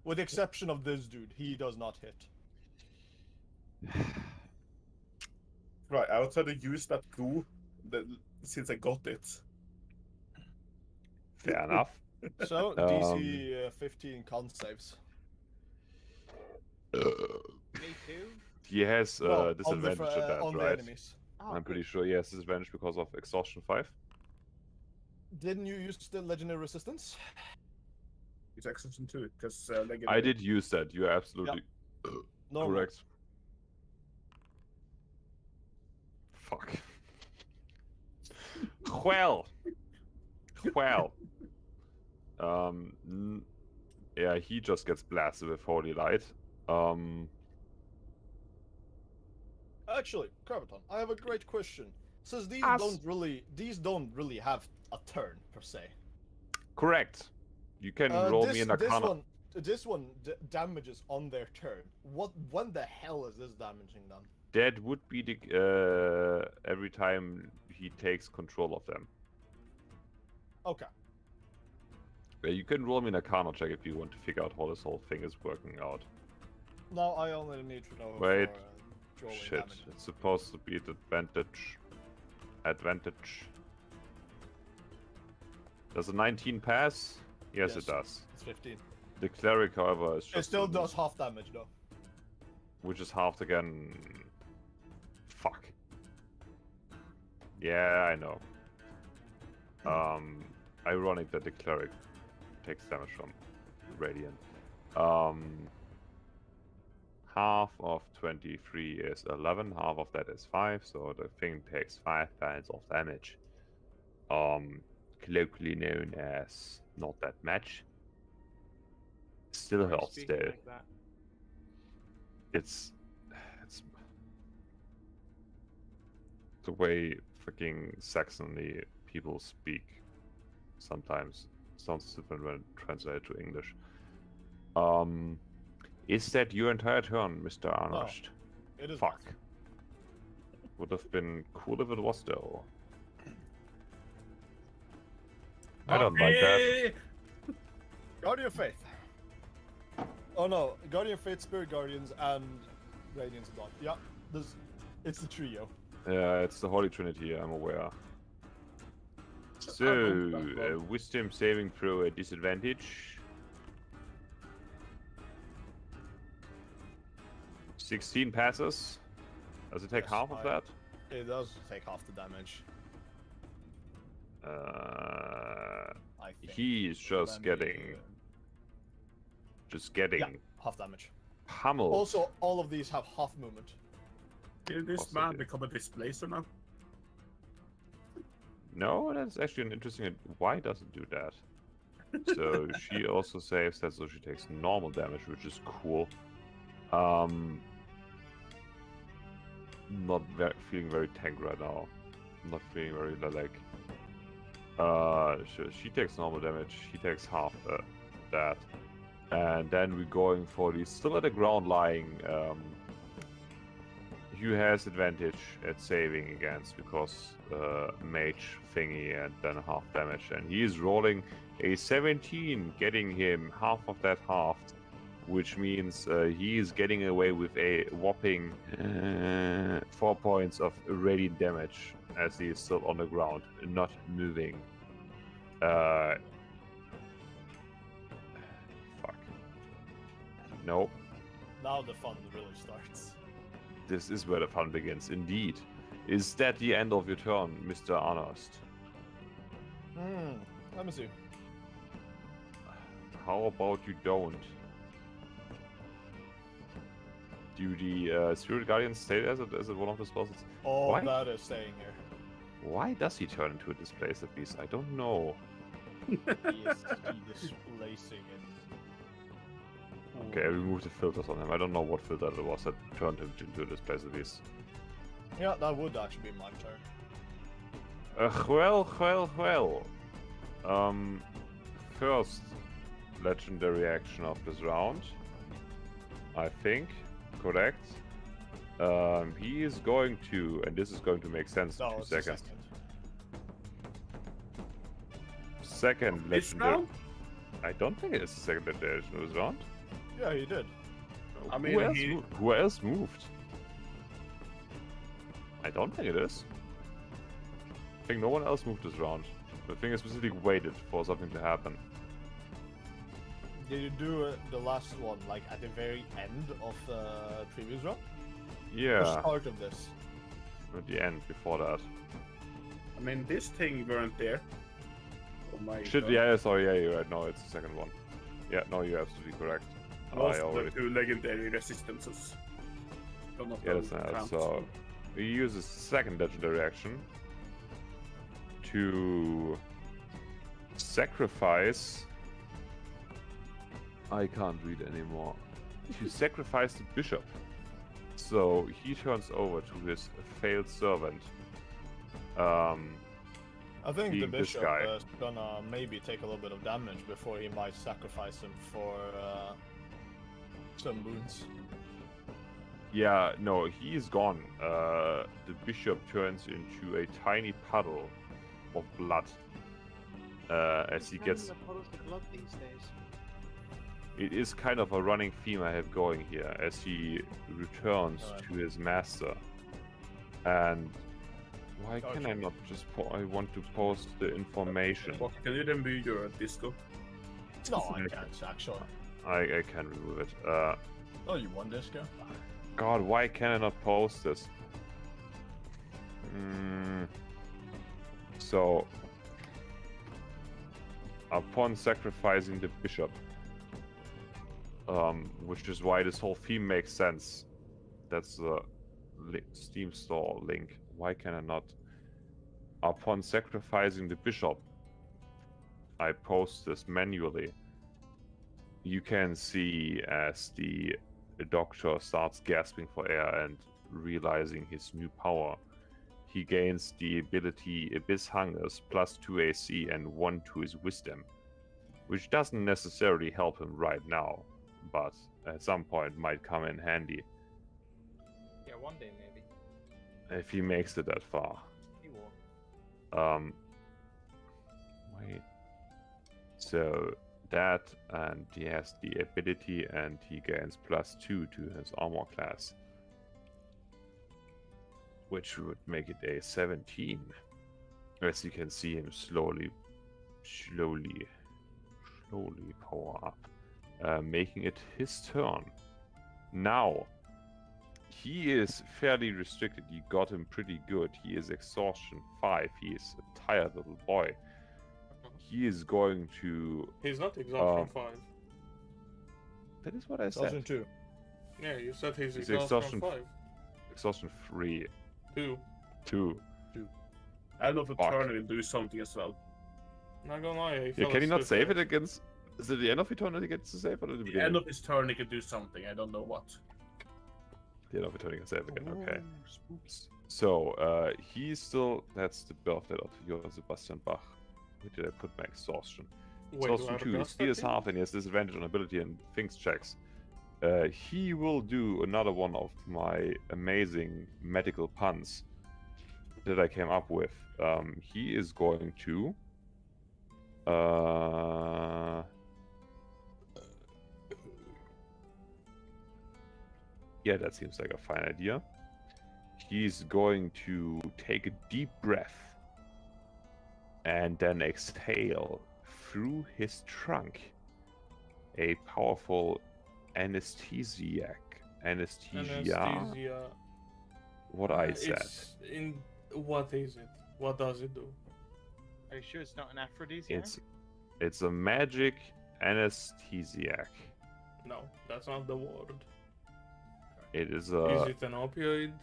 With the exception of this dude, he does not hit. Right, I will try to use that glue since I got it. Fair enough. So, DC 15 con saves. Me too. He has Well, disadvantage on to that, the right? enemies. Oh, I'm pretty good. sure he has disadvantage because of exhaustion 5. Didn't you use the legendary resistance? It's exception 2, because I did use that. You're absolutely Normal. correct. Fuck. Well. Yeah, he just gets blasted with holy light. Actually, Carbaton, I have a great question. Since these Ask. don't really have a turn per se. Correct. You can roll this, me an this arcana. one, this one damages on their turn. When the hell is this damaging them? That would be the every time he takes control of them. Okay. You can roll me an Arcana check if you want to figure out how this whole thing is working out. No, I only need to know Wait. for rolling Shit, damage. it's supposed to be the advantage. Advantage. Does a 19 pass? Yes, Yes. it does. It's 15. The cleric, however, is just It still does half damage though. which is halved again. Fuck. Yeah, I know. Ironic that the cleric takes damage from Radiant. Half of 23 is 11, half of that is 5, so the thing takes 5 points of damage. Colloquially known as not that much. Still Why are you hurts speaking though. like that? It's the way fucking Saxony people speak sometimes sounds different when translated to English. Is that your entire turn, Mr. Arnost? It is. Fuck. Would have been cool if it was though. I don't like that. Okay. Guardian of Faith. Oh no, Guardian of Faith, Spirit Guardians, and Radiance of Dawn. Yeah, it's the trio. Yeah, it's the Holy Trinity, I'm aware. So, Wisdom saving throw at disadvantage. 16 passes. Does it take Yes, half of that? It does take half the damage. I think. He is just Let me, getting yeah, half damage. pummeled. Also, all of these have half movement. Did this Possibly. man become a displacer now? No, that's actually an interesting. Why does it do that? So she also saves that, so she takes normal damage, which is cool. Not feeling very tank right now. Not feeling very like. She takes normal damage. He takes half that, and then we're going for the still at the ground lying. Hugh has advantage at saving against because mage thingy and then half damage, and he is rolling a 17, getting him half of that halved, which means he is getting away with a whopping 4 points of radiant damage as he is still on the ground, not moving. Fuck. Nope. Now the fun really starts. This is where the fun begins, indeed. Is that the end of your turn, Mr. Arnost? Let me see. How about you don't? Do the Spirit Guardians stay as one of the spells? All Why? that is staying here. Why does he turn into a displacer beast? I don't know. He is displacing it. Okay, I removed the filters on him. I don't know what filter it was that turned him into a displacer beast. Yeah, that would actually be my turn. Well. First legendary action of this round, I think. Correct. He is going to, and this is going to make sense in No, 2 it's the seconds. This Second legendary. round? I don't think it's the second legendary action of this round. Yeah, he did. I mean, Who else moved? I don't think it is. I think no one else moved this round. The thing is specifically waited for something to happen. Did you do the last one like at the very end of the previous round? The Yeah, start of this. at the end before that. I mean, this thing weren't there. Oh my Shit, god. yeah, sorry, yeah, you're right. No, it's the second one. Yeah, no, you're absolutely correct. Lost I already. the 2 legendary resistances. Don't know Yeah, how that's it not. counts. So he uses second legendary action to sacrifice. I can't read anymore. To sacrifice the bishop. So he turns over to his failed servant. I think the being this bishop guy. is gonna maybe take a little bit of damage before he might sacrifice him for some wounds. Yeah, no, he is gone. The bishop turns into a tiny puddle of blood as he gets. The puddles of blood these days. It is kind of a running theme I have going here as he returns to his master. And why can I not just? I want to post the information. What, can you remove your Discord? No, I can't actually. I can remove it. Oh, you won this guy? God, why can I not post this? So, upon sacrificing the bishop, which is why this whole theme makes sense. That's the Steam store link. Why can I not? Upon sacrificing the bishop, I post this manually. You can see as the doctor starts gasping for air and realizing his new power. He gains the ability Abyss Hungers +2 AC and 1 to his wisdom, which doesn't necessarily help him right now, but at some point might come in handy. Yeah, one day maybe. If he makes it that far. He won't. Wait. So that, and he has the ability, and he gains +2 to his armor class, which would make it a 17. As you can see him slowly power up, making it his turn. Now, he is fairly restricted. You got him pretty good. He is exhaustion 5. He is a tired little boy. He is going to... He's not exhaustion 5. That is what I said. Exhaustion 2. Yeah, you said he's He's exhaustion 5. Exhaustion 3. 2. 2. End of the turn will do something as well. Not gonna lie, Yeah, can he not save it against... Is it the end of eternity he gets to save, or at the At the beginning? end of his turn, he can do something. I don't know what. The end of eternity can save again, okay. So, he's still... That's the birthday of Johann Sebastian Bach. Where did I put my exhaustion? Exhaustion 2. His speed is half and he has disadvantage on ability and things checks. He will do another one of my amazing medical puns that I came up with. He is going to... Yeah, that seems like a fine idea. He's going to take a deep breath and then exhale through his trunk a powerful anesthesia. What I said. What is it? What does it do? Are you sure it's not an aphrodisiac? It's a magic anesthesiac. No, that's not the word. It is Is it an opioid?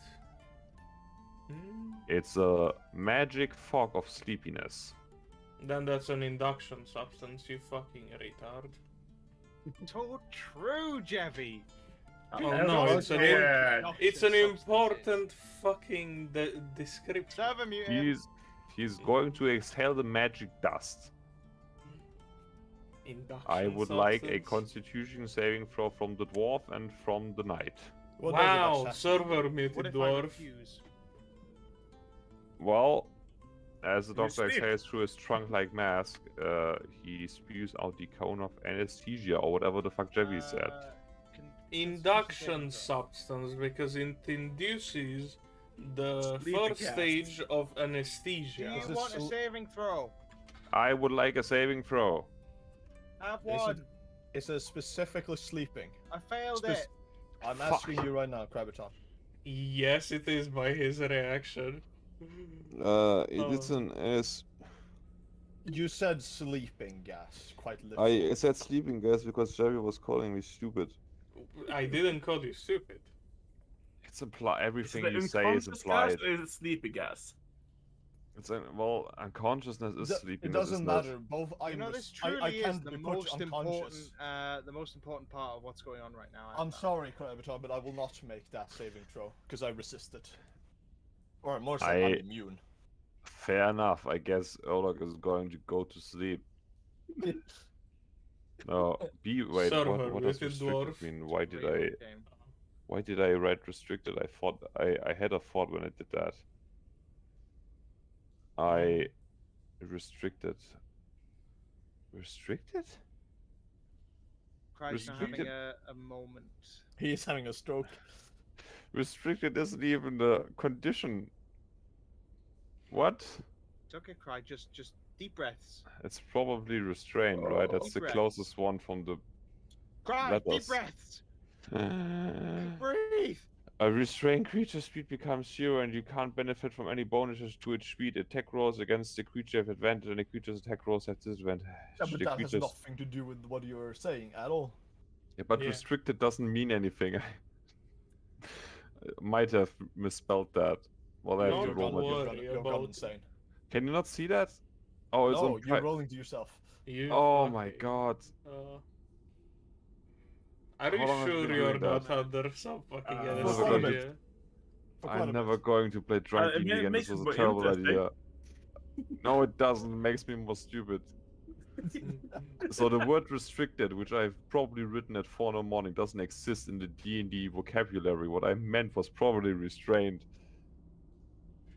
It's a magic fog of sleepiness. Then that's an induction substance, you fucking retard. So true, Jevy. Oh no, it's an important fucking description. Server mutant. He's going to exhale the magic dust. Induction I would like a substance. constitution saving throw from the dwarf and from the knight. Wow, server What muted if I dwarf. refuse? Well, as the You doctor sleep. exhales through his trunk-like mask, he spews out the cone of anesthesia, or whatever the fuck Jevy said. Induction substance, because it induces the Sleepy first cast. stage of Do anesthesia. you want a saving throw? I would like a saving throw. Have Is it- one. It says specifically sleeping. I failed Spec- it. I'm Fuck. asking you right now, Krabiton. Yes, it is by his reaction. It's an S. You said sleeping gas, quite literally. I said sleeping gas because Jerry was calling me stupid. I didn't call you stupid. It's everything Is it you say is unconscious implied. gas or is it sleepy gas? Unconsciousness is It sleepiness. doesn't isn't it? matter. Both You know, this I truly is can't the be put most unconscious. important, the most important part of what's going on right now. I'm sorry, Krabiton, but I will not make that saving throw because I resisted. Or more so, I'm immune. Fair enough. I guess Olog is going to go to sleep. No, wait, Server what does with a restricted dwarf. mean? Real game. Why did I write restricted? I thought I had a thought when I did that. I restricted. Restricted? Christ, now having Restricted. a moment. He's having a stroke. Restricted isn't even the condition. What? It's okay, Cry. Just deep breaths. It's probably restrained, right? That's Deep the breaths. closest one from the Cry. Deep letters. breaths. Breathe. A restrained creature's speed becomes 0 and you can't benefit from any bonuses to its speed. Attack rolls against the creature have advantage and the creature's attack rolls have disadvantage. Yeah, but The that has creature's- nothing to do with what you're saying at all. Yeah, but Yeah. restricted doesn't mean anything. I might have misspelled that. Well, I have No, to roll don't my worry You're gone about insane. Can you not see that? Oh, it's No, on. you're rolling to yourself. you. Oh my fucking- god. Are How you long have you sure been you're doing not that? under some fucking For quite a bit. anesthesia? For quite a I'm bit. never going to play drunking it again. makes This it was a more terrible interesting. idea. No, it doesn't. It makes me more stupid. So the word restricted, which I've probably written at 4 in the morning, doesn't exist in the D&D vocabulary. What I meant was probably restrained,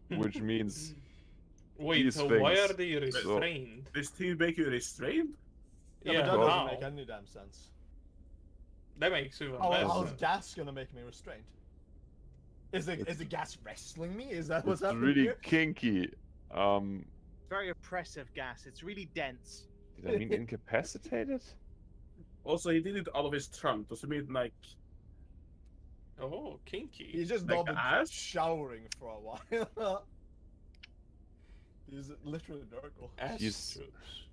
which means Wait, these so why are things. they restrained? This team make you restrained? Yeah, Yeah, but that well- doesn't how? make any damn sense. That makes even How's less sense. gas gonna make me restrained? Is the gas wrestling me? Is that what's It's happening really here? kinky. Very oppressive gas. It's really dense. Did I mean incapacitated? Also, he did it out of his trunk. Does it mean like Oh, kinky. He's just Like not been ass? showering for a while. He's literally Nurgle. Ass He's- juice.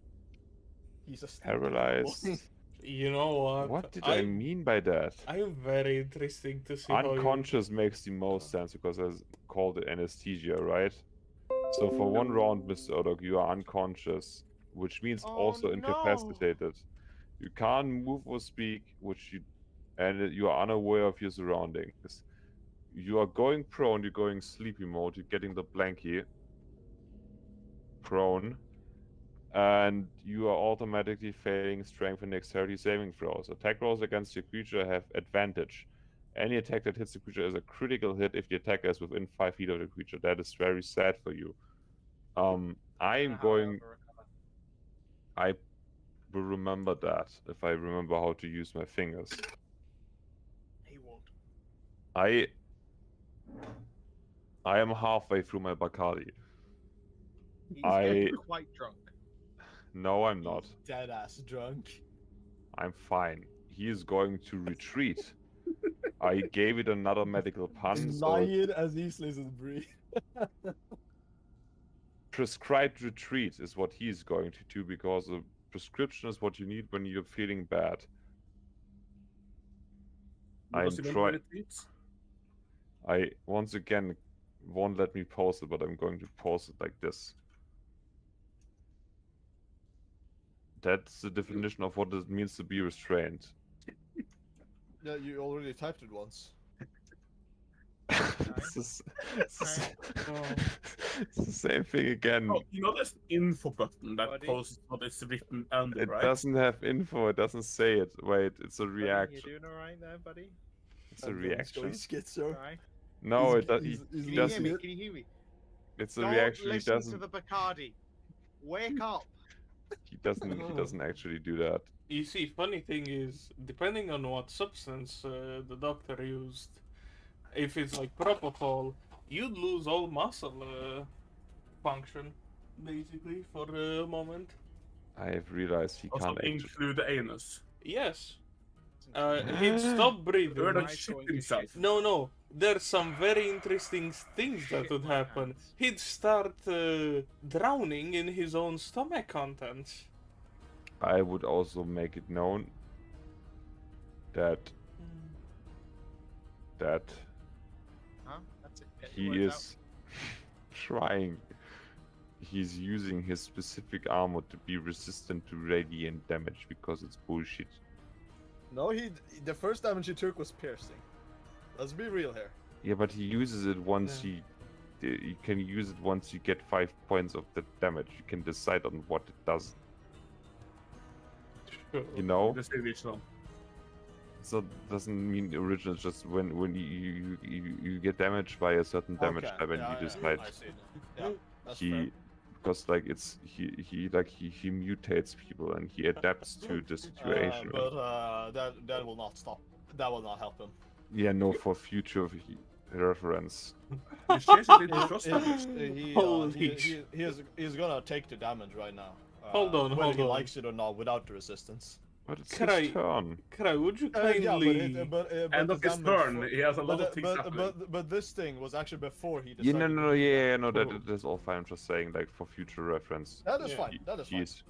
He's a stinky Paralyzed. boy. You know what? What did I mean by that? I'm very interesting to see how you... Unconscious makes the most sense because I called it anesthesia, right? So for one round, Mr. Odok, you are unconscious, which means Oh, also no. incapacitated. You can't move or speak, and you are unaware of your surroundings. You are going prone, you're going sleepy mode, you're getting the blankie. Prone. And you are automatically failing strength and dexterity saving throws. Attack rolls against your creature have advantage. Any attack that hits the creature is a critical hit if the attacker is within 5 feet of the creature. That is very sad for you. I'm going. I will remember that if I remember how to use my fingers. He won't. I am halfway through my Bacardi. He's I- getting quite drunk. No, I'm not. Dead ass drunk. I'm fine. He is going to retreat. I gave it another medical pun. So Lying as easily as breathe. prescribed retreat is what he's going to do because a prescription is what you need when you're feeling bad. does I'm he trying. want retreats? I once again won't let me pause it, but I'm going to pause it like this. That's the definition of what it means to be restrained. Yeah, you already typed it once. it's Oh. the same thing again. Oh, you know there's info button that Buddy. posts what is written under, It right? doesn't have info. It doesn't say it. Wait, it's a Buddy, reaction. you doing alright there, buddy? It's a reaction. Schizo. Right. No, He's- it does. he's- He he's Can you hear doesn't. me? it. Can you hear me? It's a Don't reaction. He listen doesn't. to the Bacardi. Wake up. He doesn't. He doesn't actually do that. You see, funny thing is, depending on what substance the doctor used, if it's like propofol, you'd lose all muscle function, basically, for a moment. I have realized he Also can't actually. include the anus. Yes. He'd stop breathing. Bird Right, shit going to himself. shit. No. There's some very interesting things that Shit would my happen. pants. He'd start drowning in his own stomach contents. I would also make it known that Huh? That's it. Get the he words out. is trying. He's using his specific armor to be resistant to radiant damage because it's bullshit. No, the first damage he took was piercing. Let's be real here. Yeah, but he uses it once Yeah. he you can use it once you get 5 points of the damage. You can decide on what it does. Sure. You know. Just the original. So it doesn't mean original. It's just when you get damaged by a certain damage Okay, type, and you decide I see. Yeah, that's he fair. because like it's he mutates people and he adapts to the situation. But that will not stop. That will not help him. Yeah, no, for future reference. You changed it into It- frost it- damage. Holy he's gonna take the damage right now. Hold on, whether hold he on. likes it or not, without the resistance. But it's Can his turn. Krai, would you Yeah, kindly... but End the of his damage turn, for- he has a lot but, of things happening. but this thing was actually before he Yeah, decided. no, to no, do yeah, no, Cool. that's all fine. I'm just saying, like, for future reference. That is Yeah. fine. That is fine. He's,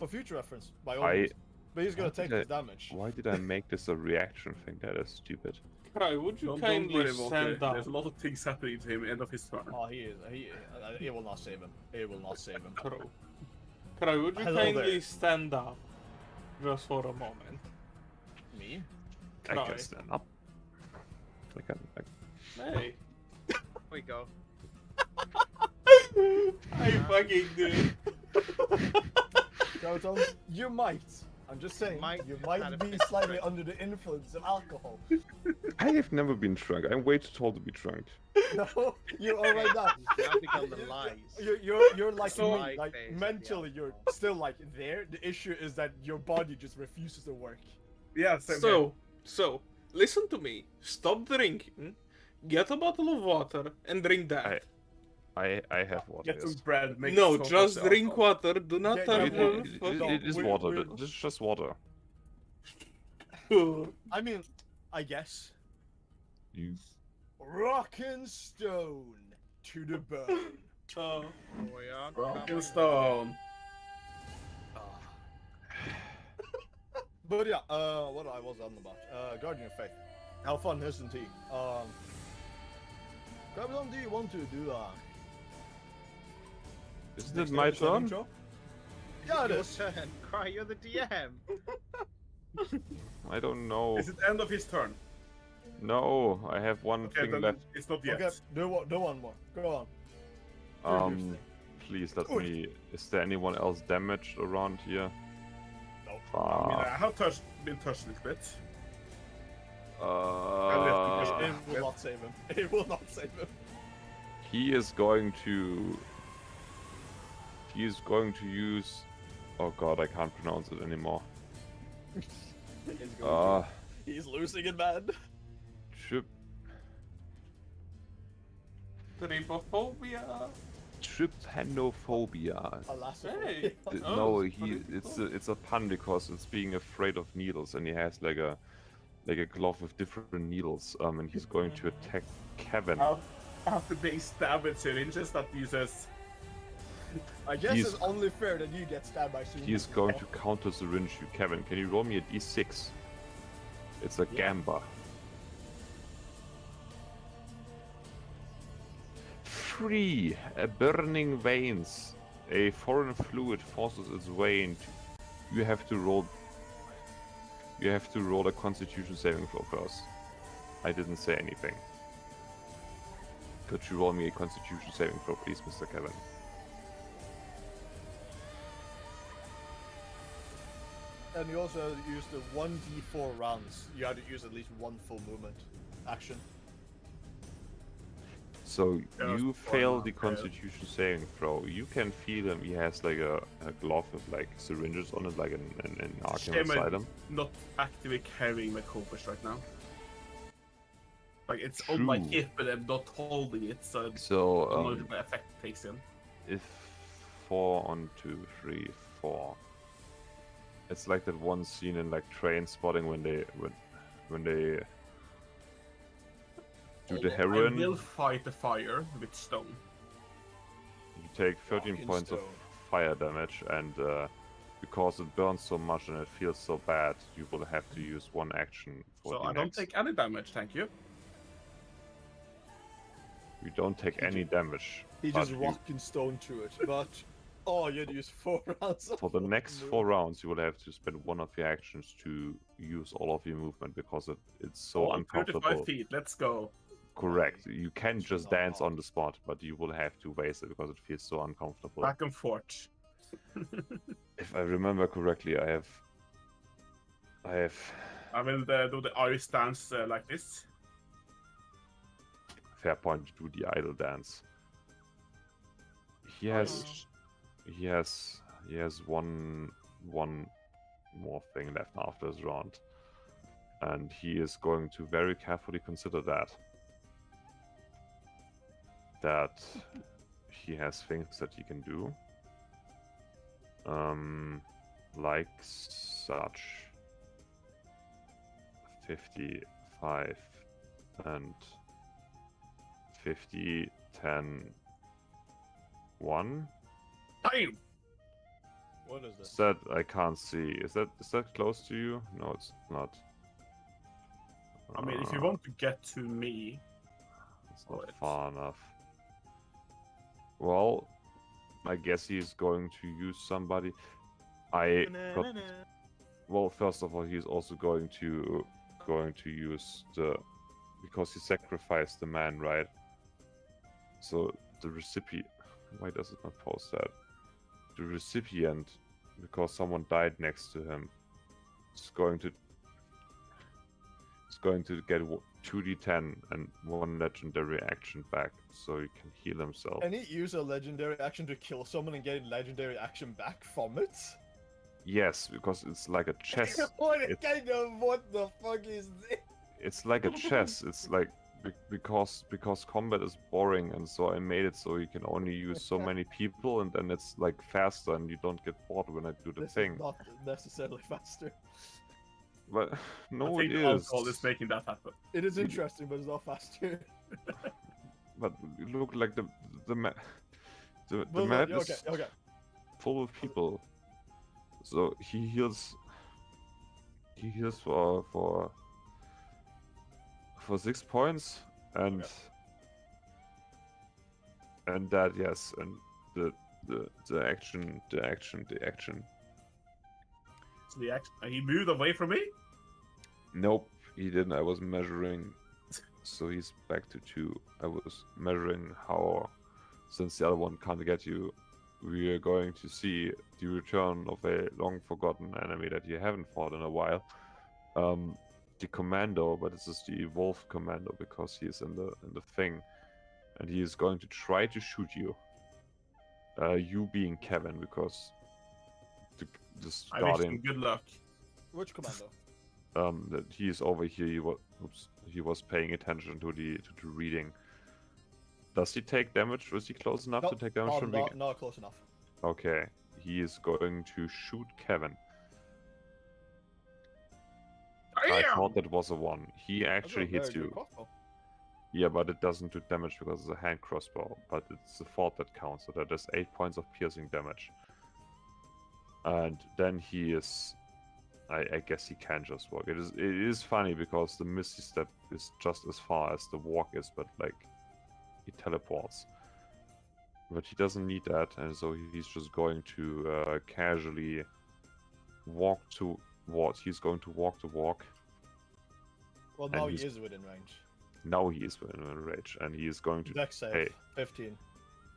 For future reference, by all I- means. But he's gonna Why take did this damage. why did I make this a reaction thing? That is stupid. Krai, would you Don't kindly worry, Walker. stand up? There's a lot of things happening to him end of his turn. Oh, he will not save him. He will not save him. True. Krai, would you Hello kindly there. stand up? Just for a moment. Me? I can Right. stand up. I can. Hey. Here we go. I fucking did. Goto, you might. I'm just saying. Might you had might a be bit slightly drink. under the influence of alcohol. I have never been drunk. I'm way too tall to be drunk. No, you are right now. Now become the lies. You're like So- me. Light Like phase of the mentally, you're still like there. The issue is that your body just refuses to work. Yeah, same here. So, listen to me. Stop drinking. Get a bottle of water and drink that. I have water. Get some Yes. bread. Make No, sauce just of drink alcohol. water. Do not Yeah, touch yeah, your It fucking- is we're- water. we're- This is just water. I mean, I guess. You. Rock and stone to the bone. Oh. We are. Rock and stone. But yeah, what I was on about? Guardian of Faith. How fun isn't he? Gabson, do you want to do Isn't next it my episode turn? intro? Yeah, it Your is. turn. Cry, you're the DM. I don't know. Is it end of his turn? No, I have one Okay, thing then left. it's not yet. Okay, do one more. Go on. Please let Oi. me. Is there anyone else damaged around here? No. I mean, I Fuck. have been touched a little bit. It will not save him. It will not save him. He is going to. He is going to use. Oh god, I can't pronounce it anymore. He's losing it, man. Trip. Trypophobia. Trypanophobia. Alas, Hey. Oh, No, it's pretty it's a pun because it's being afraid of needles, and he has like a glove with different needles. And he's going to attack Kevin. After being stabbed with syringes, that uses. I guess He's- it's only fair that you get stabbed by syringes. He is going to counter syringe you. Kevin, can you roll me a d6? It's a gamba. 3. Burning veins. A foreign fluid forces its way into. You have to roll. You have to roll a Constitution saving throw first. I didn't say anything. Could you roll me a Constitution saving throw, please, Mr. Kevin? And you also use the 1d4 rounds. You had to use at least one full movement action. So Yeah, you it's fail fine, the okay. Constitution saving throw. You can feel him. He has like a glove with like syringes on it, like an Arkham Shame I- Asylum. Not actively carrying my compass right now. Like it's on my True. hip, but I'm not holding it, so So I'm not my effect takes in. if 4 on 2, 3, 4. It's like that one scene in like Train Spotting when they do the I heroin. will fight the fire with stone. You take 13 Fucking points of stone. fire damage, and because it burns so much and it feels so bad, you will have to use one action for So the I don't next. take any damage, thank you. You don't take any damage. He but just you- rock and stone through it. But oh, you had to use 4 rounds. For the next 4 rounds, you will have to spend one of your actions to use all of your movement because it's so Oh, uncomfortable. 35 feet, let's go. Correct. You can It's just not dance hard. on the spot, but you will have to waste it because it feels so uncomfortable. Back and forth. If I remember correctly, I have. I will do the ice dance like this. Fair point to do the idle dance. He Oh, has. He has one more thing left after this round, and he is going to very carefully consider that he has things that he can do, like such 55 and 50 10 1. Damn! What is this? Is that I can't see? Is that close to you? No, it's not. I mean, if you want to get to me, It's not Oh, it's- far enough. Well, I guess he's going to use somebody. Well, first of all, he's also going to use because he sacrificed the man, right? So the recipient. Why does it not post that? The recipient, because someone died next to him, is going to get 2d10 and 1 legendary action back, so he can heal himself. Can he use a legendary action to kill someone and get legendary action back from it? Yes, because it's like a chess. What It- kind of what the fuck is this? It's like a chess. It's like because combat is boring, and so I made it so you can only use so many people, and then it's like faster, and you don't get bored when I do the This thing. is not necessarily faster. But I no, think it the is. alcohol is making that happen. It is interesting, but it's not faster. But look, like the map Okay, is okay. full of people. So he heals. He heals for 6 points, and that, yes, and the action. So he moved away from me? Nope, he didn't. I was measuring, so he's back to 2. I was measuring how, since the other one can't get you, we are going to see the return of a long forgotten enemy that you haven't fought in a while. The commando, but this is the evolved commando because he is in the thing, and he is going to try to shoot you. You being Kevin, because the I wish starting him good luck. Which commando? that he is over here. He was paying attention to the reading. Does he take damage? Was he close enough to take damage from being? Not close enough. Okay, he is going to shoot Kevin. I Damn! thought that was a 1. He That's a actually hits very good you. crossbow. Yeah, but it doesn't do damage because it's a hand crossbow. But it's the fault that counts, so that is 8 points of piercing damage. And then he is. I guess he can just walk. It is funny because the Misty Step is just as far as the walk is, but like he teleports. But he doesn't need that, and so he's just going to casually walk towards. He's going to walk the walk. Well, And now he he's- is within range. Now he is within range, and he is going to Dex save, Hey. 15.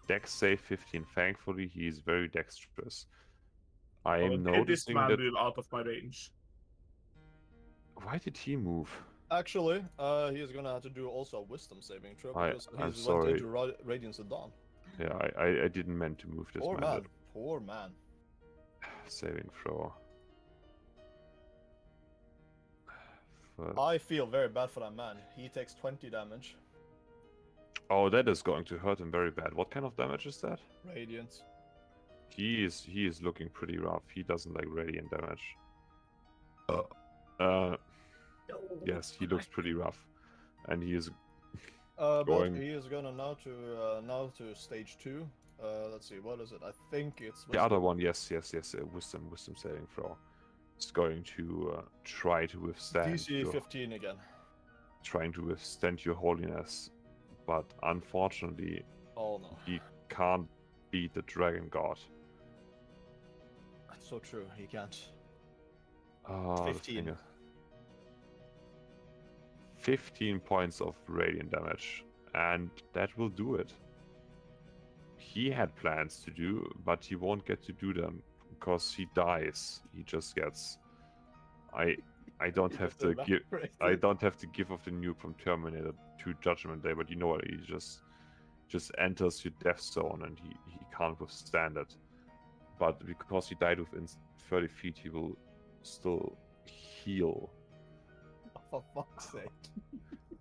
Dex save 15. Thankfully, he is very dexterous. I Well, am did this noticing man that. move out of my range? Why did he move? Actually, he is gonna have to do also a wisdom saving throw I'm because he's went sorry. into Radiance of Dawn. Yeah, I didn't meant to move this Poor man. man. Poor man. Saving throw. But- I feel very bad for that man. He takes 20 damage. Oh, that is going to hurt him very bad. What kind of damage is that? Radiant. He is looking pretty rough. He doesn't like radiant damage. Yes, he looks pretty rough, and he is. But Going- he is gonna now to stage 2. Let's see, what is it? I think it's The other one, yes, wisdom saving throw. Is going to try to withstand. DC your- 15 again. Trying to withstand your holiness, but unfortunately, Oh no. he can't beat the dragon god. That's so true. He can't. Oh, the 15. thing is- 15 points of radiant damage, and that will do it. He had plans to do, but he won't get to do them because he dies. He just gets. I don't have to give. I don't have to give off the nuke from Terminator to Judgment Day, but you know what? He just enters your death zone and he can't withstand it. But because he died within 30 feet, he will still heal. For fuck's sake.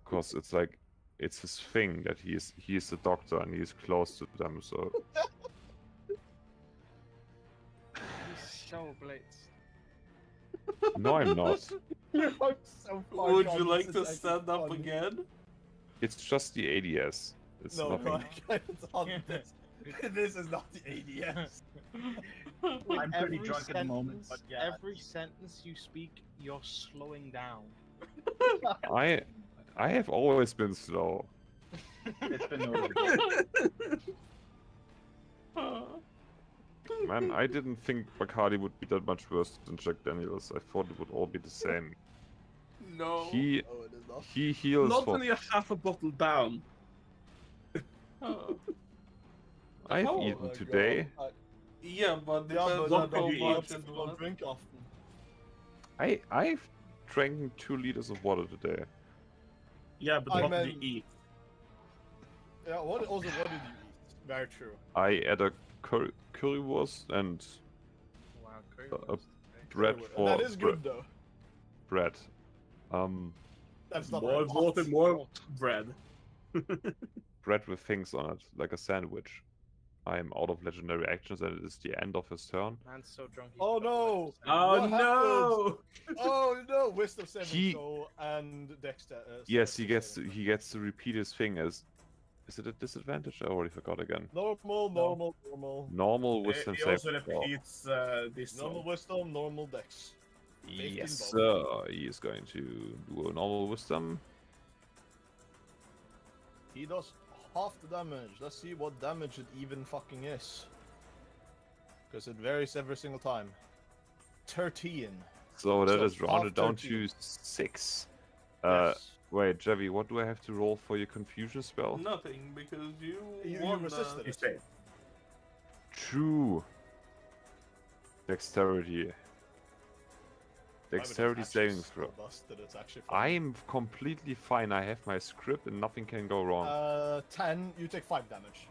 Because it's like it's his thing that he is the doctor and he is close to them. So He's so blitzed. no, I'm not. I'm so far Would gone, you like this to is stand actually up funny. again? It's just the ADS. It's No, nothing. it's not this. This is not the ADS. With I'm pretty every drunk at the moment, but yeah. Every sentence you speak, you're slowing down. I have always been slow. It's been over. Man, I didn't think Bacardi would be that much worse than Jack Daniels. I thought it would all be the same. No. He Oh, it is not. he heals Not for. when you're half a bottle down. I've Oh eaten my today. God. Yeah, but Yeah, depends but on what how do you much eat? and Don't what. drink often. I've drank 2 liters of water today. Yeah, but I what do you meant- eat? Yeah, what did you eat? Very true. I had a currywurst and Wow, great. bread Anyway, for that is good though. bread. That's not More very water, hot. more bread. Bread with things on it, like a sandwich. I am out of legendary actions and it is the end of his turn. Man's so drunk. he's Oh got no! wisdom. Oh What no! Oh no! Wisdom saving He- throw and Dexter. Yes, he gets to repeat his thing as. Is it a disadvantage? I already forgot again. Normal. Normal wisdom He also save throw. repeats this Normal one. wisdom, normal dex. 15 Yes, both. sir. He is going to do a normal wisdom. He does half the damage. Let's see what damage it even fucking is. Because it varies every single time. 13. So that So is rounded down 13. to 6. Yes. Wait, Javi, what do I have to roll for your confusion spell? Nothing, because you You won resisted You it. say. True. Dexterity. Dexterity saving throw. Busted. It's actually fine. I'm completely fine. I have my script and nothing can go wrong. 10. You take 5 damage.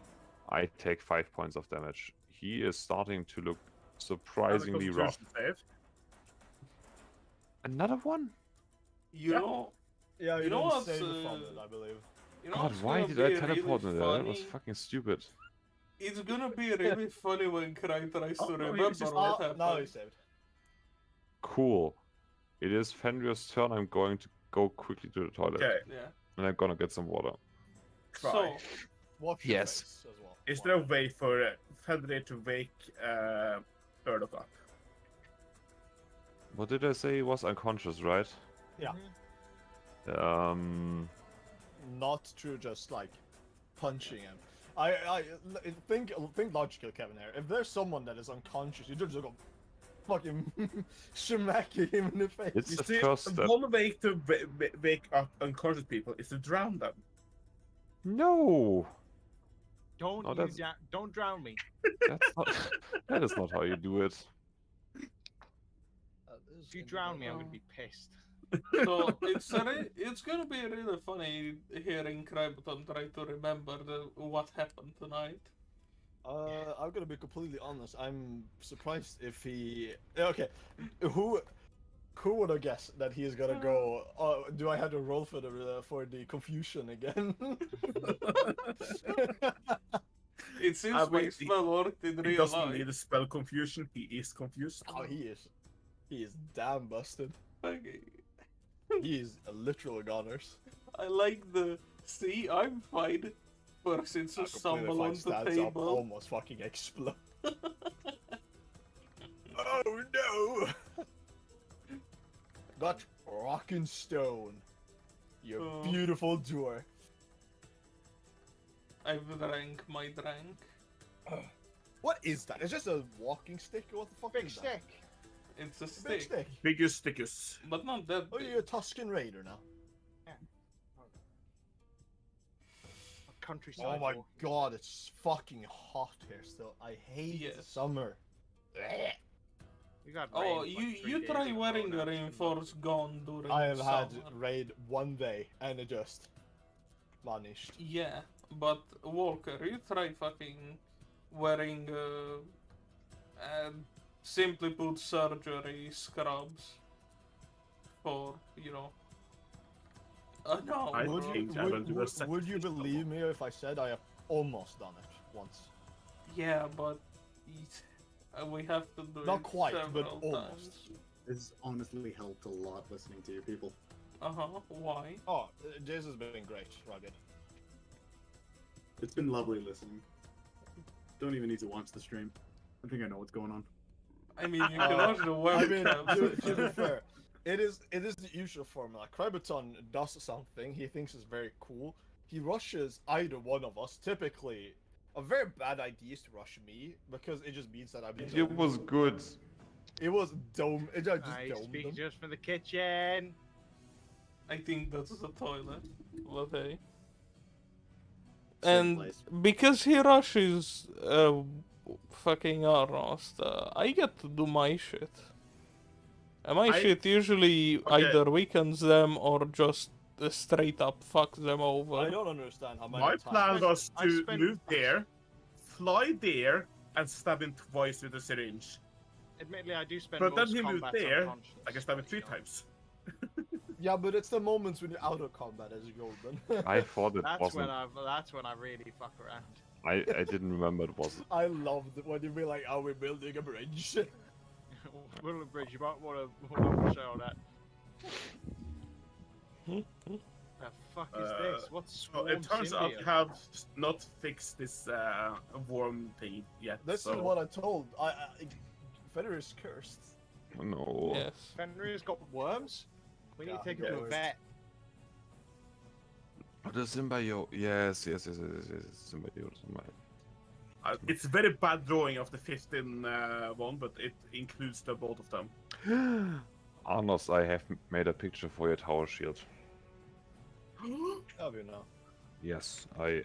I take 5 points of damage. He is starting to look Have a surprisingly rough. constitution save. Another one? You Yeah. know, Yeah, You you know don't what's, save it from it, I believe. you know God, what's why gonna did I be teleport really in there? That was funny? fucking stupid. It's gonna be really funny when Cry tries Oh, to no, remember it's just- what happened. Now he saved. Cool. It is Fenrir's turn. I'm going to go quickly to the toilet. Okay, Yeah. And I'm gonna get some water. try. So, Watch your Yes. face as well. Is there a way for Fenrir to wake Murdoch up? What did I say? He was unconscious, right? Yeah. Not through just like punching him. I think logical, Kevin. Here, if there's someone that is unconscious, you just go fucking smacking him in the face. It's You the see, first step. one way to wake up unconscious people is to drown them. No! Don't Oh, you that's- don't drown me. That's not, that is not how you do it. If you drown me, I'm gonna be pissed. so it's gonna be really funny hearing Crybaton try to remember what happened tonight. I'm gonna be completely honest. I'm surprised if he. Okay, who would have guessed that he's gonna go? Do I have to roll for the confusion again? It seems I my mean, spell worked in He real doesn't life. need a spell confusion, he is confused. Oh, he is damn busted. Okay. He is a literal goners. I like the see, I'm fine. Person to stumble on the Stands up, table. almost fucking explode. Oh no! Got rockin' stone. You Oh. beautiful dwarf. I've drank my drink. What is that? It's just a walking stick? Or what the fuck Big is that? stick. It's a A big stick, stick. Biggest stickus. but not that Oh, big. you're a Tuscan Raider now. countryside. Oh my walking. god, it's fucking hot here still. I hate Yes. summer. We got Oh, rain, like, you 3 you days try ago, wearing now a it's been reinforced gun during I have had summer. raid one day and it just vanished. Yeah, but Walker, you try fucking wearing simply put surgery scrubs for no. I Would think you I will do a set would you list of believe them. me if I said I have almost done it once? Yeah, but we have to do Not it quite, but several almost. times. This honestly helped a lot listening to you people. Why? Oh, Jace has been great, rugged. It's been lovely listening. Don't even need to watch the stream. I think I know what's going on. I mean, you can watch the I mean, webcam. to be fair, it is the usual formula. Krybaton does something he thinks is very cool. He rushes either one of us. Typically, a very bad idea is to rush me because it just means that I'm. It was good. It was dome. It just I domed speak them. just from the kitchen. I think that's the toilet. But hey. Same And place. because he rushes fucking Arnost, I get to do my shit. And my shit usually either weakens them or just straight up fucks them over. I don't understand how many My times. plan was I to spent- move there, fly there, and stab him twice with a syringe. Admittedly, I do spend But then most he moved combats there, unconscious, I can stab him so, 3 you know. times. Yeah, but it's the moments when you're out of combat as golden. I thought it That's wasn't. when I really fuck around. I didn't remember it was. I loved it when you be like, "Are we building a bridge?" Willow Bridge, you might want to show that. The fuck is this? What's So it turns out you have not fixed this worm thing yet. This so... is what I told. Fenrir is cursed. No. Yes. Fenrir's got worms? We need to take him to a Yeah. vet. Oh, the symbiote. Yes. Symbiote. it's very bad drawing of the 15 one, but it includes the both of them. Arnos, I have made a picture for your tower shield. Have you now? Yes, I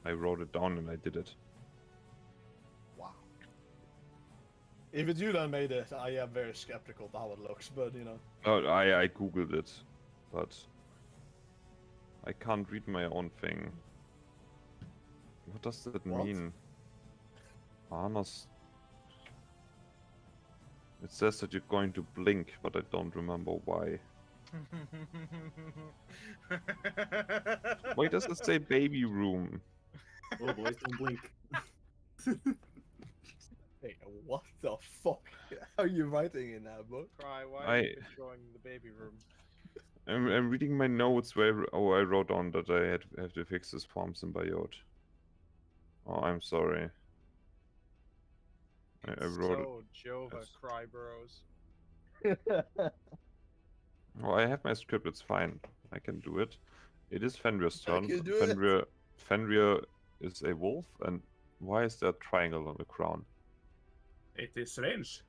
wrote it down and I did it. Wow. If it's you that made it, I am very skeptical to how it looks, but you know. Oh, I googled it, but I can't read my own thing. What does that What? mean? Arnos. It says that you're going to blink, but I don't remember why. Why does it say baby room? Oh boys, don't blink. Hey, what the fuck are you writing in that book? Cry, why are you I- drawing the baby room? I'm reading my notes where I wrote down that I have to fix this farm symbiote. Oh, I'm sorry. I wrote it. So, Jova, Yes. cry bros. Oh, I have my script. It's fine. I can do it. It is Fenrir's I turn. can do it. Fenrir is a wolf, and why is there a triangle on the crown? It is range.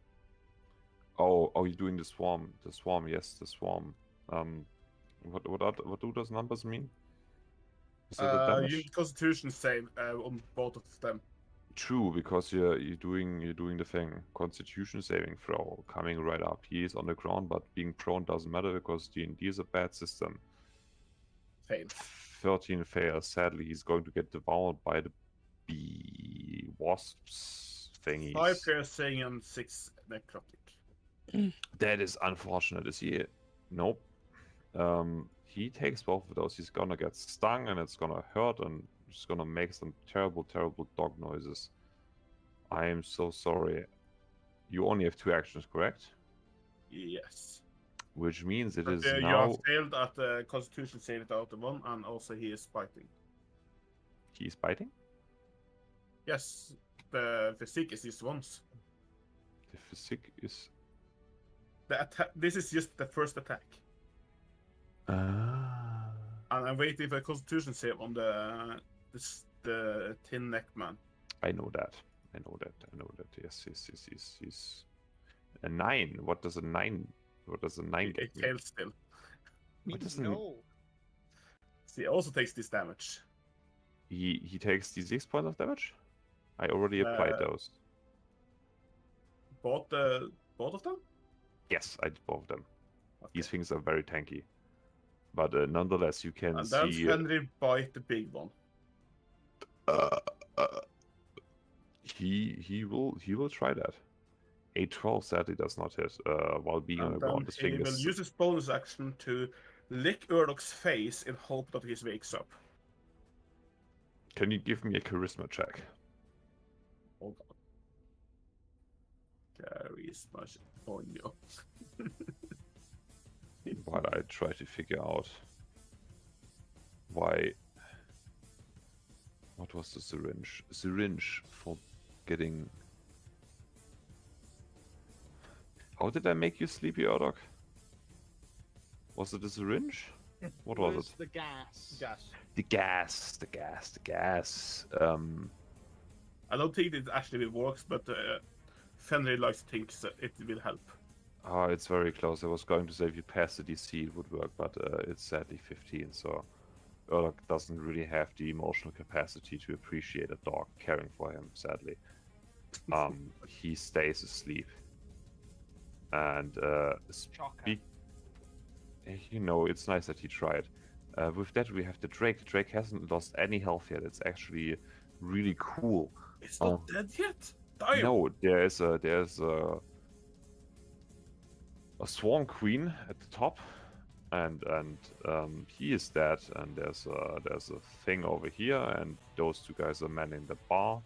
Oh, you're doing the swarm. The swarm, yes, the swarm. What do those numbers mean? Is that the damage? You Constitution save on both of them. True, because you're doing the thing. Constitution saving throw coming right up. He is on the ground, but being prone doesn't matter because D&D is a bad system. Fail. 13 fails. Sadly, he's going to get devoured by the B.O.S thingies. 5 piercing and 6 necrotic. That is unfortunate. Is he? Nope. He takes both of those. He's gonna get stung, and it's gonna hurt, and it's gonna make some terrible, terrible dog noises. I am so sorry. You only have 2 actions, correct? Yes. Which means it But, is you now. have failed at the Constitution save out of 1, and also he is biting. He's biting. Yes, the physique is just once. The physique is. The this is just the first attack. Ah. And I'm waiting for a Constitution save on the tin neck man. I know that. Yes. A 9. What does a 9? What does a 9 It get me? fails still. What does a- No. So he also takes this damage. He takes the 6 points of damage. I already applied those. Both of them? Yes, I did both of them. Okay. These things are very tanky, but nonetheless, you can And then see. Henry bite the big one. He will try that. A 12 sadly does not hit. While being on the And ground, then this he thing will is. use his bonus action to lick Urloc's face in hope that he wakes up. Can you give me a charisma check? Hold on. Charisma. Oh no. While I try to figure out why. What was the syringe? Syringe for getting. How did I make you sleepy, Erdog? Was it a syringe? What was it? The gas. Gas. The gas. I don't think it actually works, but Fenrir likes to think that it will help. Oh, it's very close. I was going to say if you pass the DC it would work, but it's sadly 15, so Erdog doesn't really have the emotional capacity to appreciate a dog caring for him, sadly. He stays asleep. And Shocker. you know, it's nice that he tried. With that, we have the Drake. Drake hasn't lost any health yet. It's actually really cool. It's not dead yet. Damn. No, there's a Swarm Queen at the top, and he is dead. And there's a thing over here, and those two guys are manning the bar.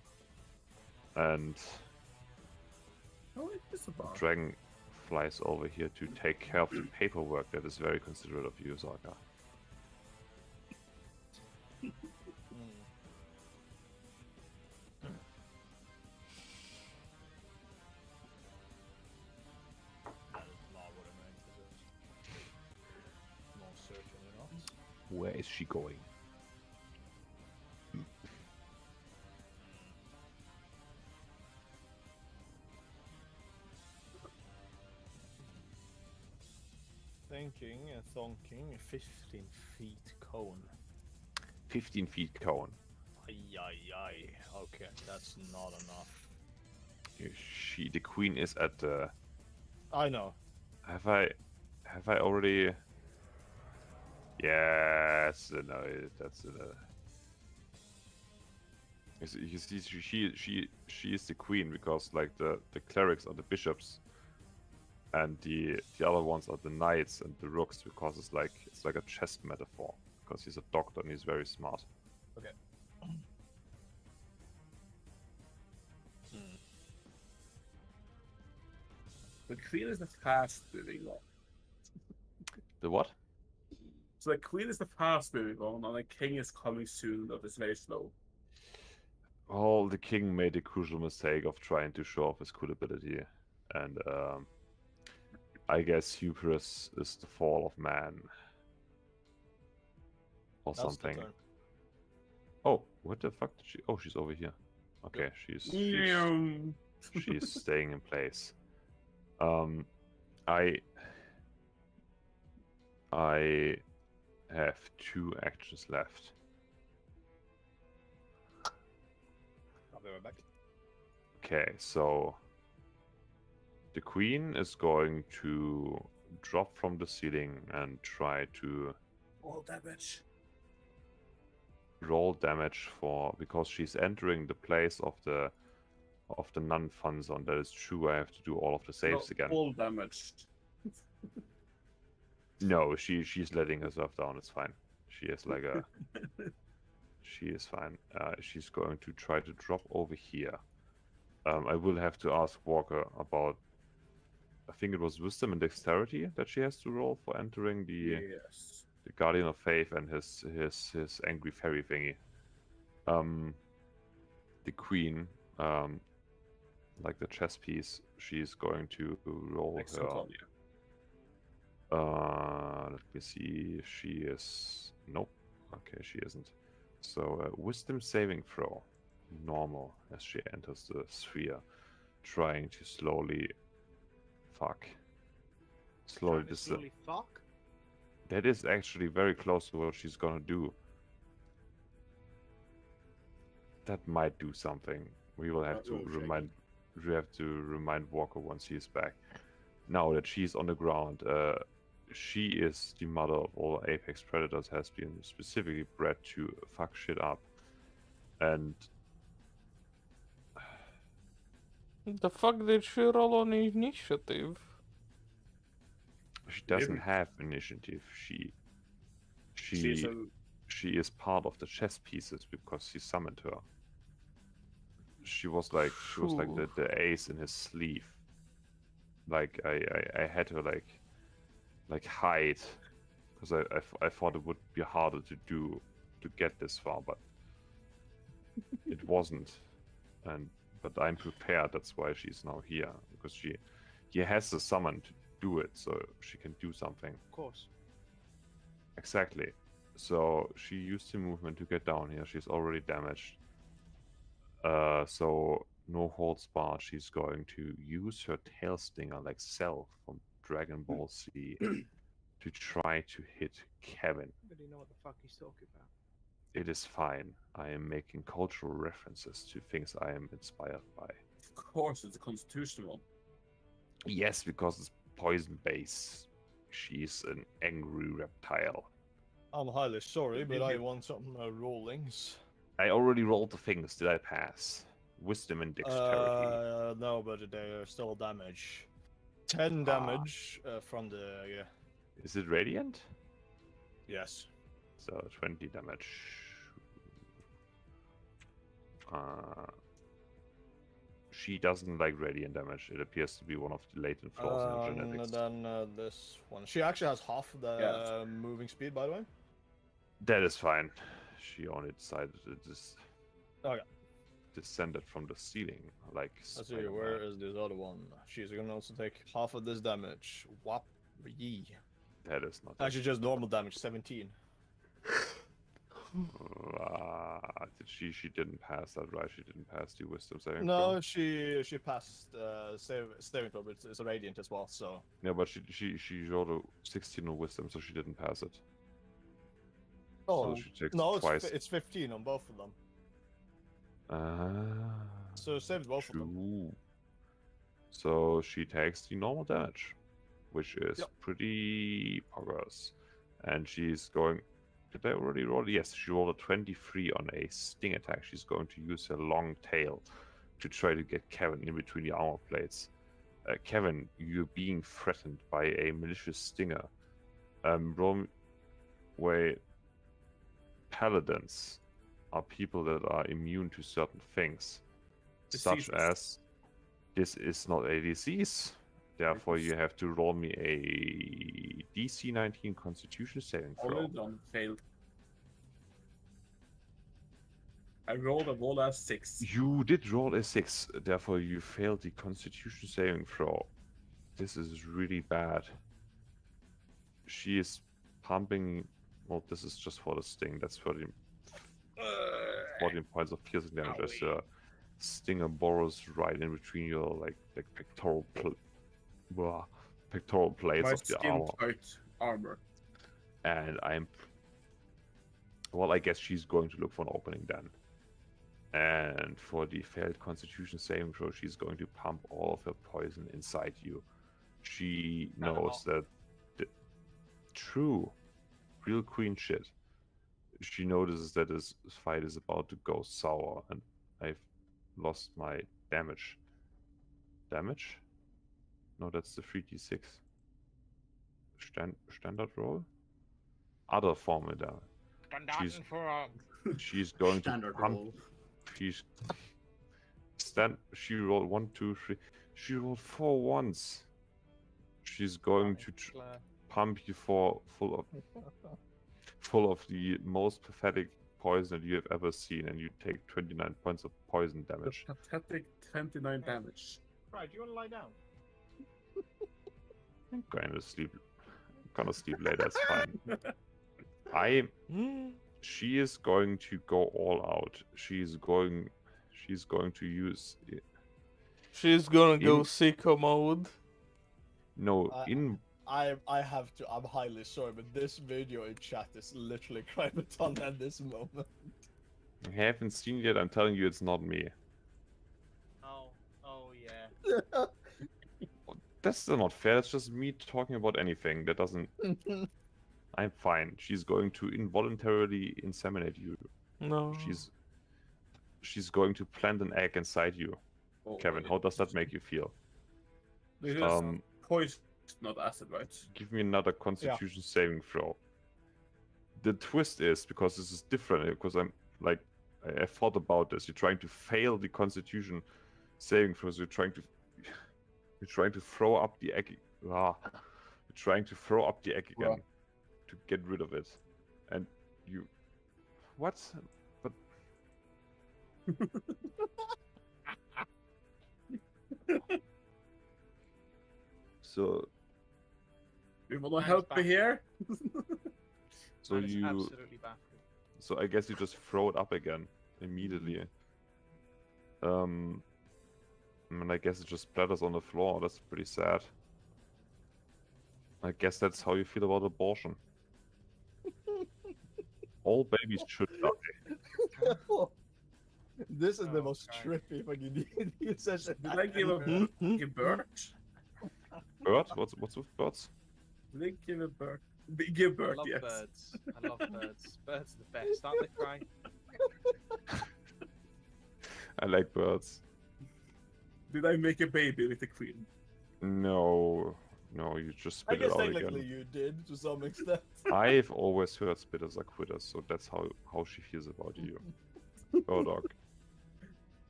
And Oh, it is a bar. Dragon flies over here to take care of the paperwork. That is very considerate of you, Zaka. That is not what I meant to do. Most certainly not. Where is she going? Thinking and thonking, 15 feet cone. 15 feet cone. Ay. Okay, that's not enough. The queen is at the. I know. Have I already? Yes, no, that's you see, she is the queen because like the clerics are the bishops, and the other ones are the knights and the rooks because it's like a chess metaphor because he's a doctor and he's very smart. Okay. The queen is the fast moving one. The what? So the queen is the fast moving one, and the king is coming soon, but it's very slow. Well, the king made the crucial mistake of trying to show off his cool ability, and I guess hubris is the fall of man, or That's the something. turn. Oh, what the fuck did she? Oh, she's over here. Okay, she's staying in place. I have 2 actions left. I'll be right back. Okay, so the queen is going to drop from the ceiling and try to All damage. roll damage because she's entering the place of the non-fun zone. That is true. I have to do all of the saves Not again. all damage. No, she's letting herself down. It's fine. She is like a. She is fine. She's going to try to drop over here. I will have to ask Walker about. I think it was wisdom and dexterity that she has to roll for entering the Yes. Guardian of Faith and his angry fairy thingy. The queen, like the chess piece, she's going to roll Excellent her. on you. Let me see. She is nope. Okay, she isn't. So wisdom saving throw, normal as she enters the sphere, trying to slowly Trying to slowly fuck. That is actually very close to what she's gonna do. That might do something. We will have to We'll check remind. We have to remind Walker once he is back. Now that she's on the ground, she is the mother of all apex predators. Has been specifically bred to fuck shit up, and The fuck did she roll on initiative? she doesn't Maybe. have initiative. She's a She is part of the chess pieces because he summoned her. She was like Phew. the ace in his sleeve. Like I had her like hide because I thought it would be harder to get this far, but it wasn't. But I'm prepared. That's why she's now here because he has the summon to do it, so she can do something. Of course. Exactly. So she used the movement to get down here. She's already damaged. So no holds barred. She's going to use her tail stinger like Cell from Dragon Ball Z to try to hit Kevin. But you know what the fuck he's talking about. It is fine. I am making cultural references to things I am inspired by. of course it's a constitutional. Yes, because it's poison base. She's an angry reptile. I'm highly sorry, but Thank I you. want some rollings. I already rolled the things. Did I pass? Wisdom and dexterity. No, but they're still damage. 10 damage from the Is it radiant? yes. So 20 damage. She doesn't like radiant damage. It appears to be one of the latent flaws in her And genetics. then this one. She actually has half the Yeah. moving speed, by the way. That is fine. She only decided to just Okay. descended from the ceiling like Let's see, where is this other one? She's gonna also take half of this damage. Whop yee. That is not. Actually, just normal damage, 17. She didn't pass that, right? She didn't pass the wisdom saving No, throw? she passed saving throw, but it's a radiant as well. So Yeah, but she rolled a 16 on wisdom, so she didn't pass it. oh she takes no, twice. it's 15 on both of them. Ah, So saved both of them. true. So she takes the normal damage, which is Yep. pretty poggers. And she's going. Did I already roll? Yes, she rolled a 23 on a sting attack. She's going to use her long tail to try to get Kevin in between the armor plates. Kevin, you're being threatened by a malicious stinger. Wait, paladins are people that are immune to certain things, such Diseases. as this is not a disease. Therefore, you have to roll me a DC 19 Constitution saving throw. Already done, failed. I rolled a roll as 6. You did roll a 6, therefore you failed the Constitution saving throw. This is really bad. She is pumping. Well, this is just for the sting. That's for the 14 points of piercing damage as the stinger burrows right in between your like pectoral plates My of the armor. skin-tight armor. And well, I guess she's going to look for an opening then. And for the failed Constitution saving throw, she's going to pump all of her poison inside you. She knows that true, real queen shit. She notices that this fight is about to go sour, and I've lost my damage. Damage? No, that's the 3d6. Standard roll? Other formula. She's going to Standard pump. roll. She rolled 1, 2, 3. She rolled 4 once. She's going to pump you full of the most pathetic poison that you have ever seen, and you take 29 points of poison damage. The pathetic 29 damage. Right, do you want to lie down? I'm gonna sleep later. It's fine. She is going to go all out. She's going to use. She's gonna go In- sicko mode. No, I have to. I'm highly sorry, but this video in chat is literally Crimeton at this moment. I haven't seen it yet. I'm telling you, it's not me. Oh yeah. That's still not fair. That's just me talking about anything. That doesn't. I'm fine. She's going to involuntarily inseminate you. No. She's going to plant an egg inside you. Oh, Kevin, how does that make you feel? It is poison, not acid, right? Give me another Constitution saving throw. The twist is, because this is different, because I'm like, I thought about this. You're trying to fail the Constitution saving throws. You're trying to throw up the egg. You're trying to throw up the egg again to get rid of it, and you. What? But. So. You wanna help me here? So That is you. absolutely baffling. So I guess you just throw it up again immediately. And I guess it just splatters on the floor. That's pretty sad. I guess that's how you feel about abortion. All babies should die. This is the Oh, most God. trippy fucking D&D session. Did I give a bird? Bird? What's with birds? Did I give a bird? Give I bird, love yes. birds. I love birds. Birds are the best, aren't they, Cry? I like birds. Did I make a baby with the queen? No, you just I spit it guess out technically again. you did to some extent. I've always heard spitters are quitters, so that's how she feels about you. Oh, dog.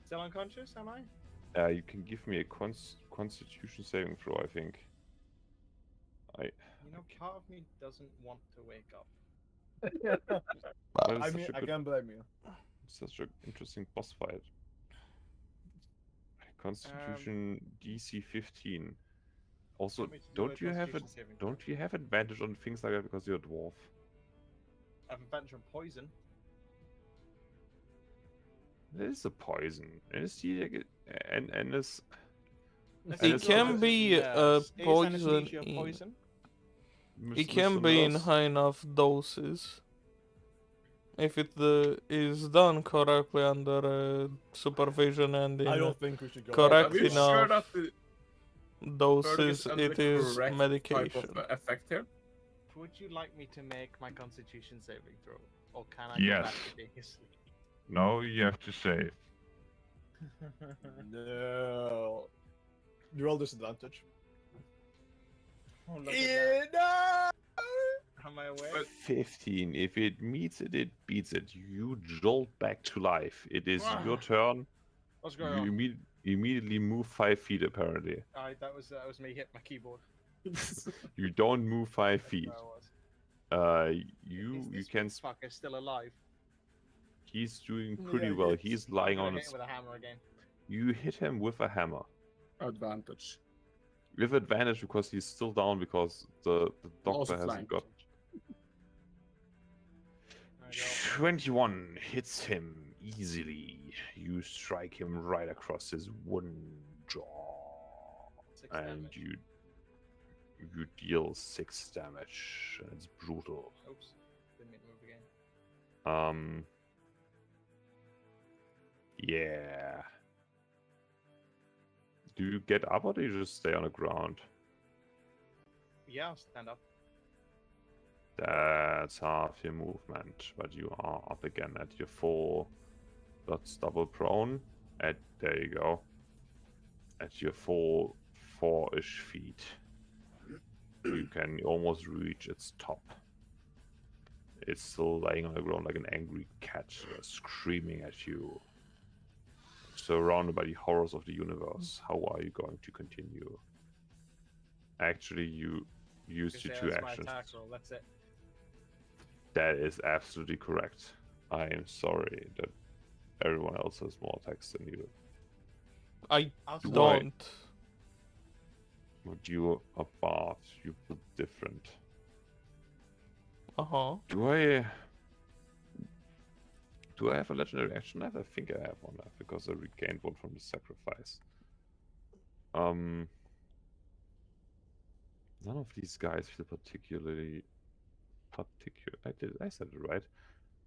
Still unconscious, am I? You can give me a Constitution saving throw, I think. You know, part of me doesn't want to wake up. That is I such mean, a I good- can't blame you. Such an interesting boss fight. Constitution DC 15. Also, Want me to do a don't you have advantage on things like that because you're a dwarf? I have advantage on poison. It is a poison. And it's and it's It can be Is poison. anesthesia In, poison? it can be in high enough doses. If it is done correctly under supervision and I in don't think we should go. correct Are you sure enough that the bird doses, is under it the is correct medication. type of effect here? Would you like me to make my Constitution saving throw, or can I Yes. go back to being asleep? No, you have to save. No. You roll disadvantage. Oh, look at that. Am I aware? 15. If it meets it, it beats it. You jolt back to life. It is your turn. What's You going on? immediately move 5 feet, apparently. Alright, that was me hitting my keyboard. You don't move 5 That's feet. where I was. You Is this can. fucker still alive? He's doing pretty Yeah, well. yes. He's I'm lying gonna on hit his. him with a hammer again. You hit him with a hammer. Advantage. With advantage because he's still down because the Also doctor hasn't flanked. got. There we go. 21 hits him easily. You strike him right across his wooden jaw. 6 And damage. you deal 6 damage. It's brutal. Oops. Didn't mean to move again. Yeah. Do you get up or do you just stay on the ground? Yeah, I'll stand up. That's half your movement, but you are up again at your full. That's double prone. There you go. At your full 4-ish feet. You can almost reach its top. It's still laying on the ground like an angry cat, screaming at you. Surrounded by the horrors of the universe. How are you going to continue? Actually, you used your 2 That's my actions. attack roll, that's it. That is absolutely correct. I am sorry that everyone else has more attacks than you. I I'll Do start. I- don't. But you are bard, you're different. Uh-huh. Do I have a legendary action? I think I have one because I regained one from the sacrifice. None of these guys feel particularly I said it right.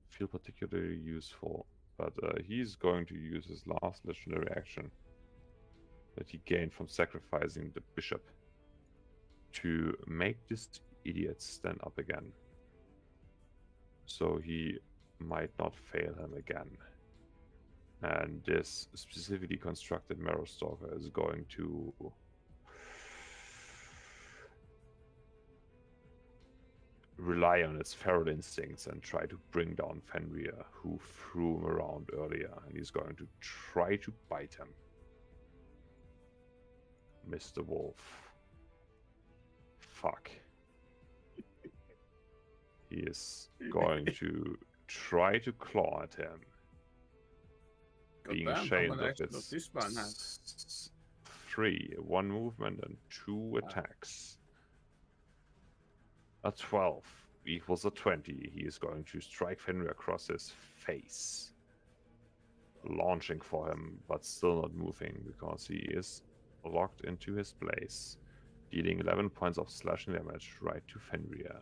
Feel particularly useful. But he's going to use his last legendary action that he gained from sacrificing the bishop to make this idiot stand up again. So he might not fail him again. And this specifically constructed Marrow Stalker is going to rely on its feral instincts and try to bring down Fenrir, who threw him around earlier, and he's going to try to bite him. Mr. Wolf. Fuck. He is going to try to claw at him. Being Goddamn, how shamed many of actions does this man have? 3, 1 movement and 2 attacks. A 12 equals a 20. He is going to strike Fenrir across his face. Launching for him, but still not moving because he is locked into his place. Dealing 11 points of slashing damage right to Fenrir.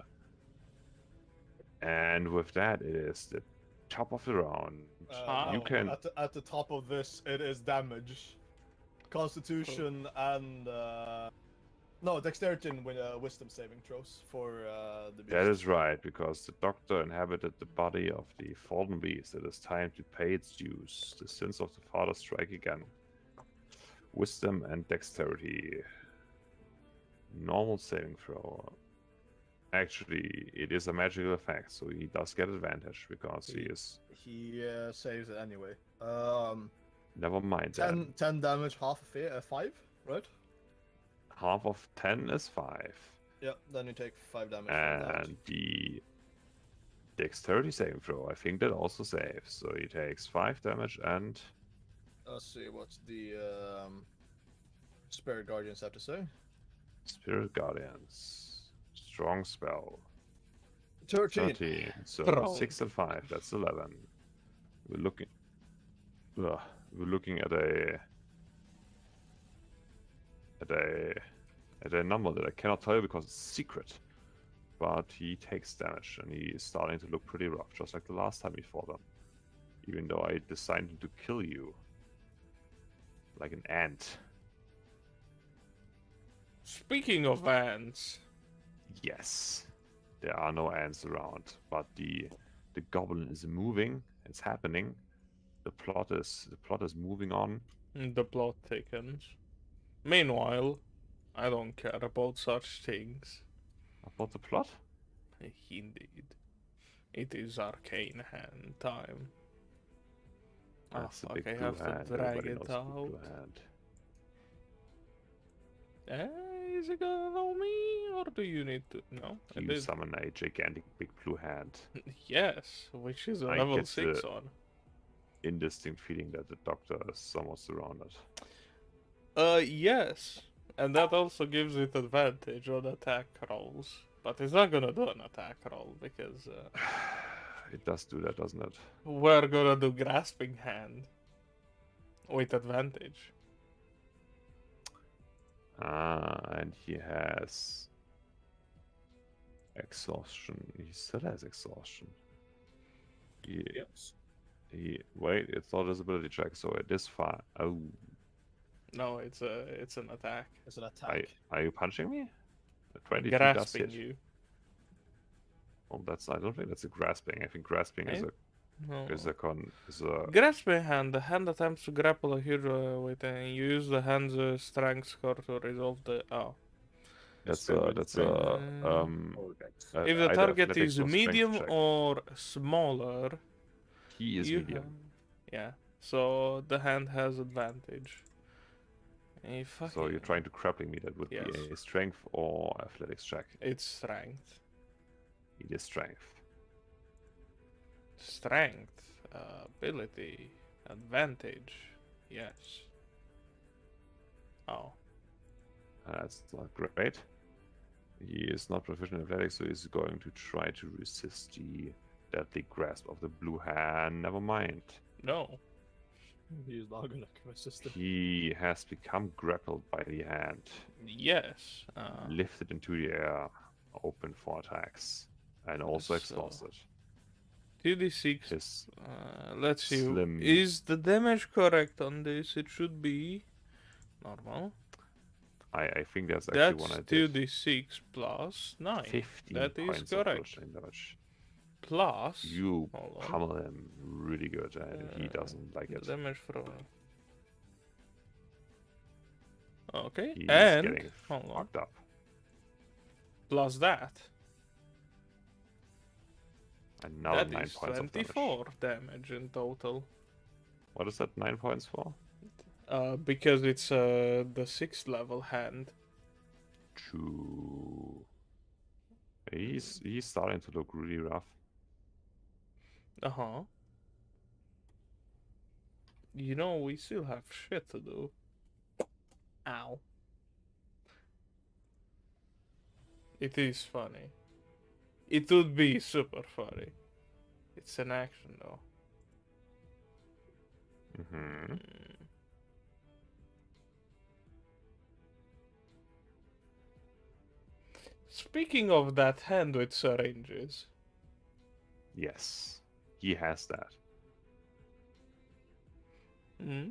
And with that, it is the top of the round. You No, can... at the top of this, it is damage, Constitution, and no, Dexterity and Wisdom saving throws for the beast. That is right, because the doctor inhabited the body of the fallen beast. It is time to pay its dues. The sins of the father strike again. Wisdom and Dexterity. Normal saving throw. Actually, it is a magical effect, so he does get advantage because he is... He saves it anyway. Never mind that. 10 damage, half of 5, right? Half of 10 is 5. Yeah, then you take 5 damage from that. And the Dexterity saving throw, I think that also saves. So he takes 5 damage and... Let's see what the Spirit Guardians have to say. Spirit Guardians. Strong spell. 13. So Strong. 6 and 5, that's 11. We're looking... we're looking at a number that I cannot tell you because it's secret. But he takes damage and he is starting to look pretty rough, just like the last time we fought him. Even though I designed him to kill you. Like an ant. Speaking of ants, Yes. There are no ants around, but the goblin is moving. It's happening. The plot is moving on. the plot thickens. Meanwhile, I don't care about such things. About the plot? Indeed. It is arcane hand time. Ah, That's a fuck, big I blue have hand. to drag Everybody it knows the out. blue hand. Is it gonna know me, or do you need to? No, it You is. summon a gigantic big blue hand. Yes, which is a I level get 6 the- on. Indistinct feeling that the doctor is somewhat surrounded. Yes. And that also gives it advantage on attack rolls. But it's not gonna do an attack roll because It does do that, doesn't it? we're gonna do grasping hand with advantage. And he has exhaustion. He still has exhaustion. Yes. Wait, it's not his ability check, so it is far. Oh, No, it's an attack. It's an attack. are you punching me? The 22 does Grasping hit. you. Oh, I don't think that's a grasping. I think grasping is Eh? a No. is a Grasping hand. The hand attempts to grapple a hero with and you use the hand's strength score to resolve the. Oh. that's Spell a with that's strength. a Or dex. If the either target athletics is or strength medium check. or smaller, He is you medium. yeah. So the hand has advantage. So you're trying to grappling me. That would Yes. be a strength or athletics check. It's strength. It is strength. Strength, ability, advantage. Yes. Oh. That's not great. He is not proficient in athletics, so he's going to try to resist the deadly grasp of the blue hand. Never mind. No. He's not gonna resist it. He has become grappled by the hand, Yes. lifted into the air, open for attacks, and also So- exhausted. 2d6. is Let's see. slim. Is the damage correct on this? It should be normal. I think that's actually That's one I did. 2d6 plus 9. 15 That is points of correct. bludgeoning damage. Plus. You Hold on. pummel him really good, and he doesn't like The it. damage from. Okay. He's and getting hold on. fucked up. Plus that. Another That 9 is points of damage. 24 damage in total. What is that 9 points for? Because it's the 6th level hand. True. He's starting to look really rough. Uh-huh. You know, we still have shit to do. Ow. It is funny. It would be super funny. It's an action, though. Mm-hmm. Speaking of that hand with syringes. Yes, he has that. Hmm?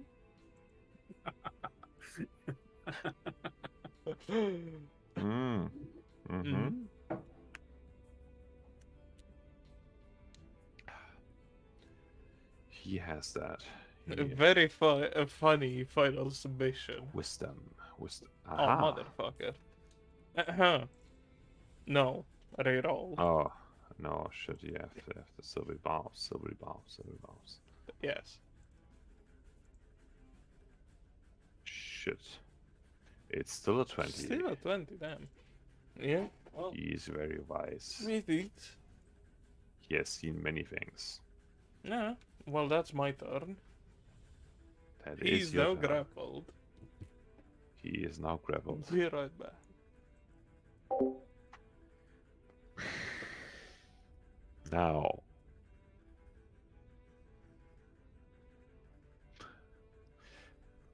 Mm. Mm-hmm. He has that. A very funny final submission. Wisdom. Wisdom. Oh, Aha. motherfucker. Uh-huh. No. Reroll. Oh, no, shit, you have the silvery bombs, silvery bombs, silvery bombs. Yes. Shit. It's still a 20. Still a 20, damn. Yeah. Well, He's very wise. it is. He has seen many things. Yeah. Well, that's my turn. That is He's your now turn. grappled. He is now grappled. Be right back. Now.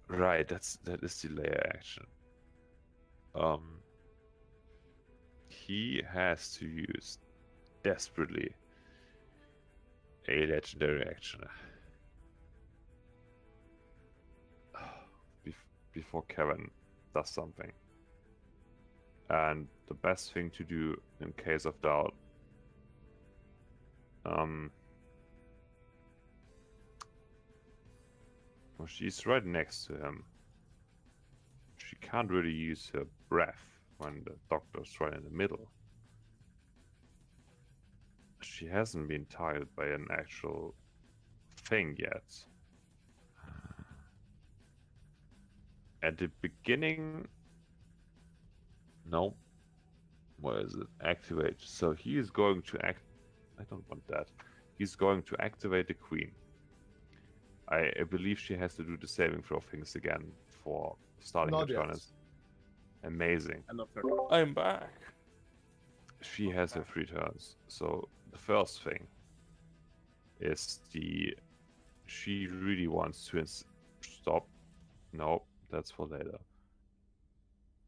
Right, that is the layer action. He has to use desperately a legendary action before Kevin does something. And the best thing to do in case of doubt, well, she's right next to him. She can't really use her breath when the doctor's right in the middle. She hasn't been targeted by an actual thing yet. At the beginning... No. Where is it? Activate. So he is going to act... I don't want that. He's going to activate the queen. I believe she has to do the saving throw things again for starting Not her turn. yet. Is amazing. End of turn. I'm back. She has her 3 turns. So the first thing is she really wants to stop. No, that's for later.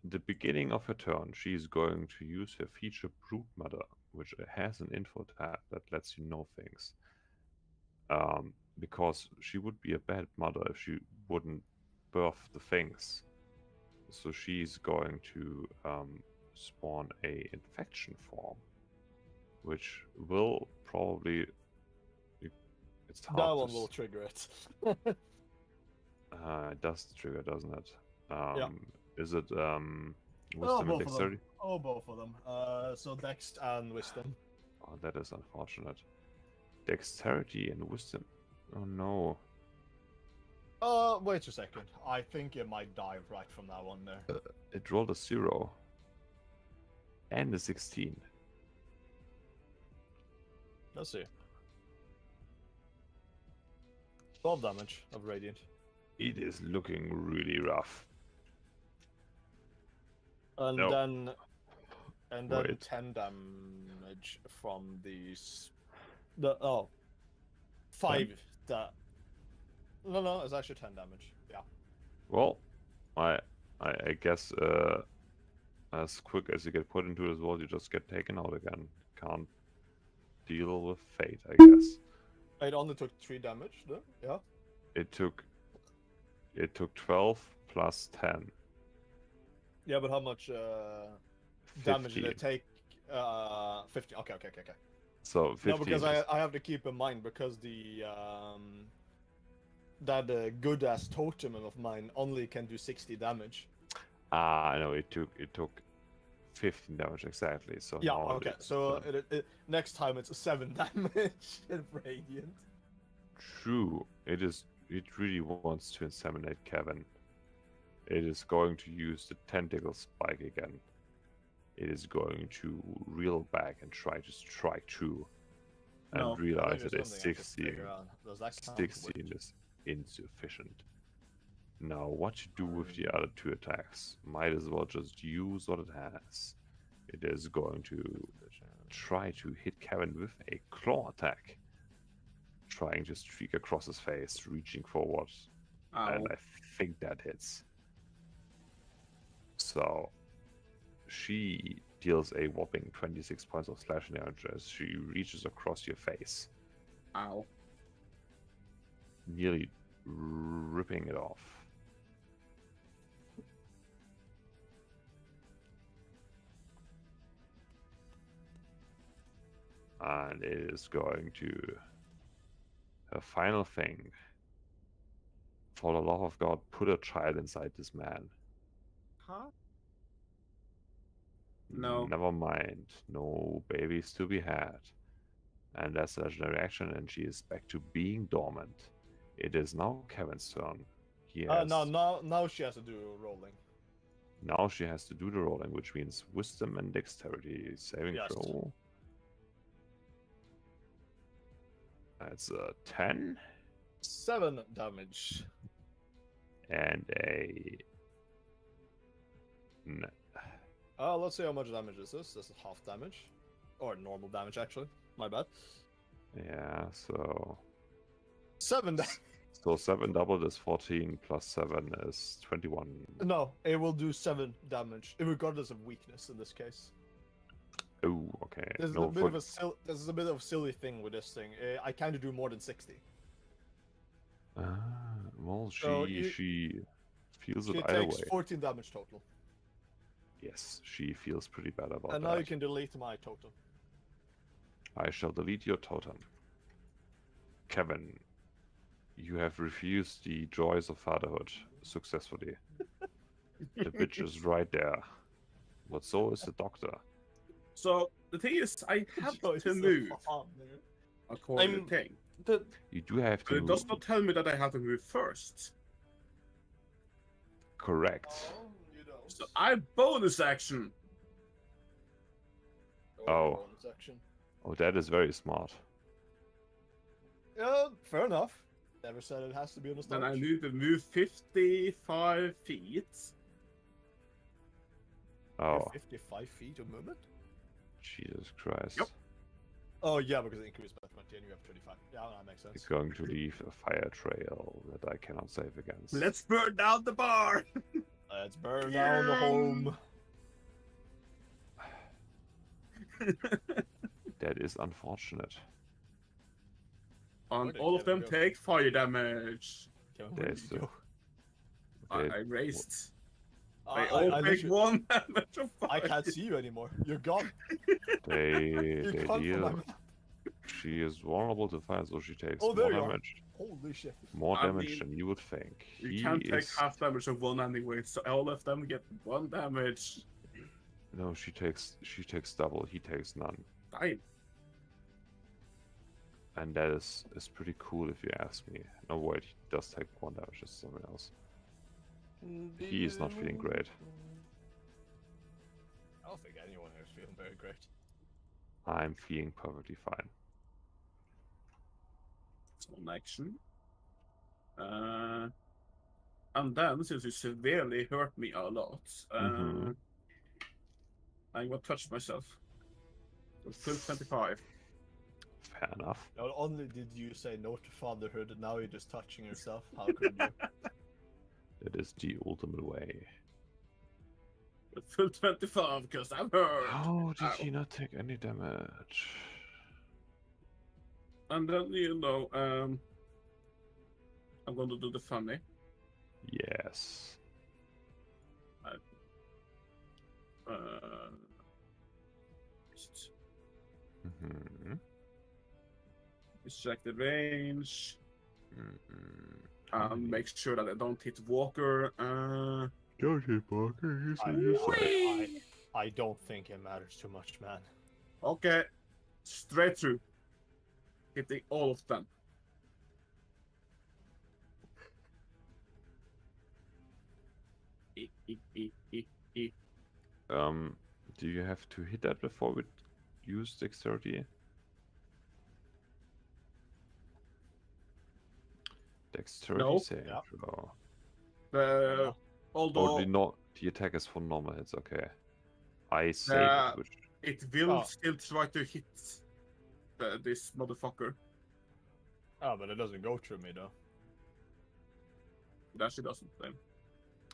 The beginning of her turn, she is going to use her feature Brood Mother, which has an info tab that lets you know things. Because she would be a bad mother if she wouldn't birth the things. So she's going to spawn a infection form, which will probably... It's hard That to one will trigger it. it does trigger, doesn't it? Yeah. Is it Oh, wisdom and both of dexterity? them. Oh, both of them. So Dex and Wisdom. Oh, that is unfortunate. Dexterity and wisdom. Oh no. Wait a second. I think it might die right from that one there. It rolled a 0. And a 16. Let's see. 12 damage of Radiant. It is looking really rough. And No. then... And then Wait. 10 damage from these... Oh. 5 that... No, it's actually 10 damage. Yeah. Well, I guess as quick as you get put into this world, you just get taken out again. Can't deal with fate, I guess. It only took 3 damage, though. Yeah. It took 12 plus 10. Yeah, but how much damage did 15. it take? 50. Okay. So 15 No, because is- I have to keep in mind because the that good ass totem of mine only can do 60 damage. no, it took 15 damage exactly. So Yeah. now Okay. it's, So next time it's a 7 damage in radiant. true. It really wants to inseminate Kevin. It is going to use the tentacle spike again. It is going to reel back and try to strike true. And No, I realize think that a there's something I should 16, figure out. Does that count 16 is insufficient. Now, what to do with the other 2 attacks? Might as well just use what it has. It is going to try to hit Kevin with a claw attack. Trying to streak across his face, reaching forward. Ow. And I think that hits. So, she deals a whopping 26 points of slashing damage as she reaches across your face, Ow. nearly ripping it off. And it is going to... Her final thing. For the love of God, put a child inside this man. Huh? No. Never mind. No babies to be had. And that's a legendary action, and she is back to being dormant. It is now Kevin's turn. He has... Now she has to do rolling. Now she has to do the rolling, which means wisdom and dexterity saving Yes. throw. That's a 10 7 damage. and a... Let's see how much damage is this. This is half damage. Or normal damage, actually. My bad. Yeah, so... 7 damage. So 7 doubled is 14, plus 7 is 21. No, it will do 7 damage, regardless of weakness in this case. Oh, okay. There's No, a bit of a bit of silly thing with this thing. I kind of do more than 60. Well, So she feels She it either takes way. 14 damage total. Yes, she feels pretty bad about And that. now you can delete my totem. I shall delete your totem. Kevin, you have refused the joys of fatherhood successfully. The bitch is right there. But so is the doctor. So the thing is, I have Choice to of move father. according to I'm- the thing. You do have But to it does not tell me that I have to move first. correct. You don't. So I bonus action. Oh. Bonus action. Oh, that is very smart. Yeah, fair enough. Never said it has to be on the Then start. I need to move 55 feet. Oh, 55 feet of movement? Jesus Christ. Yep. Oh, yeah, because it increased by 20 and you have 35. Yeah, that makes sense. It's going to leave a fire trail that I cannot save against. Let's burn down the bar. Let's burn down the home. That is unfortunate. And Where did all of them Kevin go? take fire damage. Kevin, where There's did you go? Okay, I raised. I They all take literally- 1 damage of fire. I can't see you anymore. You're gone. they You're gone from my deal. map. She is vulnerable to fire, so she takes Oh, there more you are. damage. Holy shit. More I damage mean, than you would think. You He can't take is... half damage of 1 anyway, so all of them get 1 damage. No, she takes double. He takes none, Fine. and that is pretty cool if you ask me. No, wait, he does take 1 damage. It's something else. He is not feeling great. I don't think anyone here is feeling very great. I'm feeling perfectly fine. It's one action. And then, since you severely hurt me a lot, Mhm. I'm gonna touch myself. So full 25. Fair enough. Not only did you say no to fatherhood, and now you're just touching yourself. How could you? That is the ultimate way. But full 25 because I'm hurt. How did Ow. he not take any damage? And then, you know, I'm going to do the funny. Yes. Mm-hmm. Check the range. Mm-hmm. And make sure that I don't hit Walker. Don't hit Walker. You said I don't think it matters too much, man. Okay. Straight through. Hitting all of them. Do you have to hit that before we use dexterity? Dexterity No. save. Yeah. Oh. Although The attack is for normal hits. Okay. I save it. Which... it will Oh. still try to hit this motherfucker. Oh, but it doesn't go through me though. It actually doesn't. Then.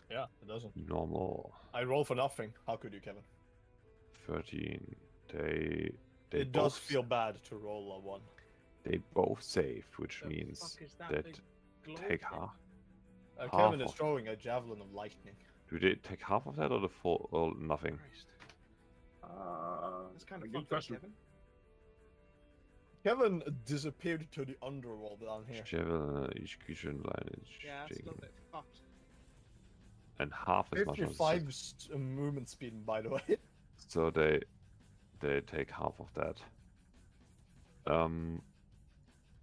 Yeah, it doesn't. Normal. I roll for nothing. How could you, Kevin? 13. They It both, does feel bad to roll a 1. They both saved, which The means fuck is that that big globe take thing? half. Kevin is of- throwing a javelin of lightning. Do they take half of that or the full or nothing? Christ. That's kind a of good fucked up, question. Kevin. Kevin disappeared to the underworld down here. Javelin execution line is Yeah, that's a taken. little bit fucked. And half as much as 55 movement speed, by the way. so they take half of that.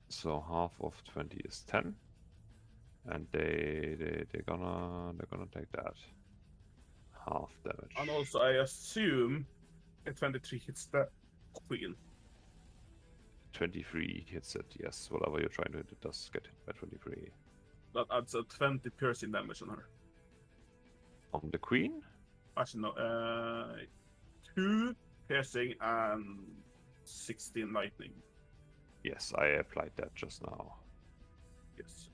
So half of 20 is 10, and they're gonna take that half damage. And also, I assume a 23 hits the queen. 23 hits it. Yes, whatever you're trying to hit, it does get hit by 23. That adds a 20 piercing damage on her. On the queen? Actually, no. 2 piercing and 16 lightning. Yes, I applied that just now. Yes.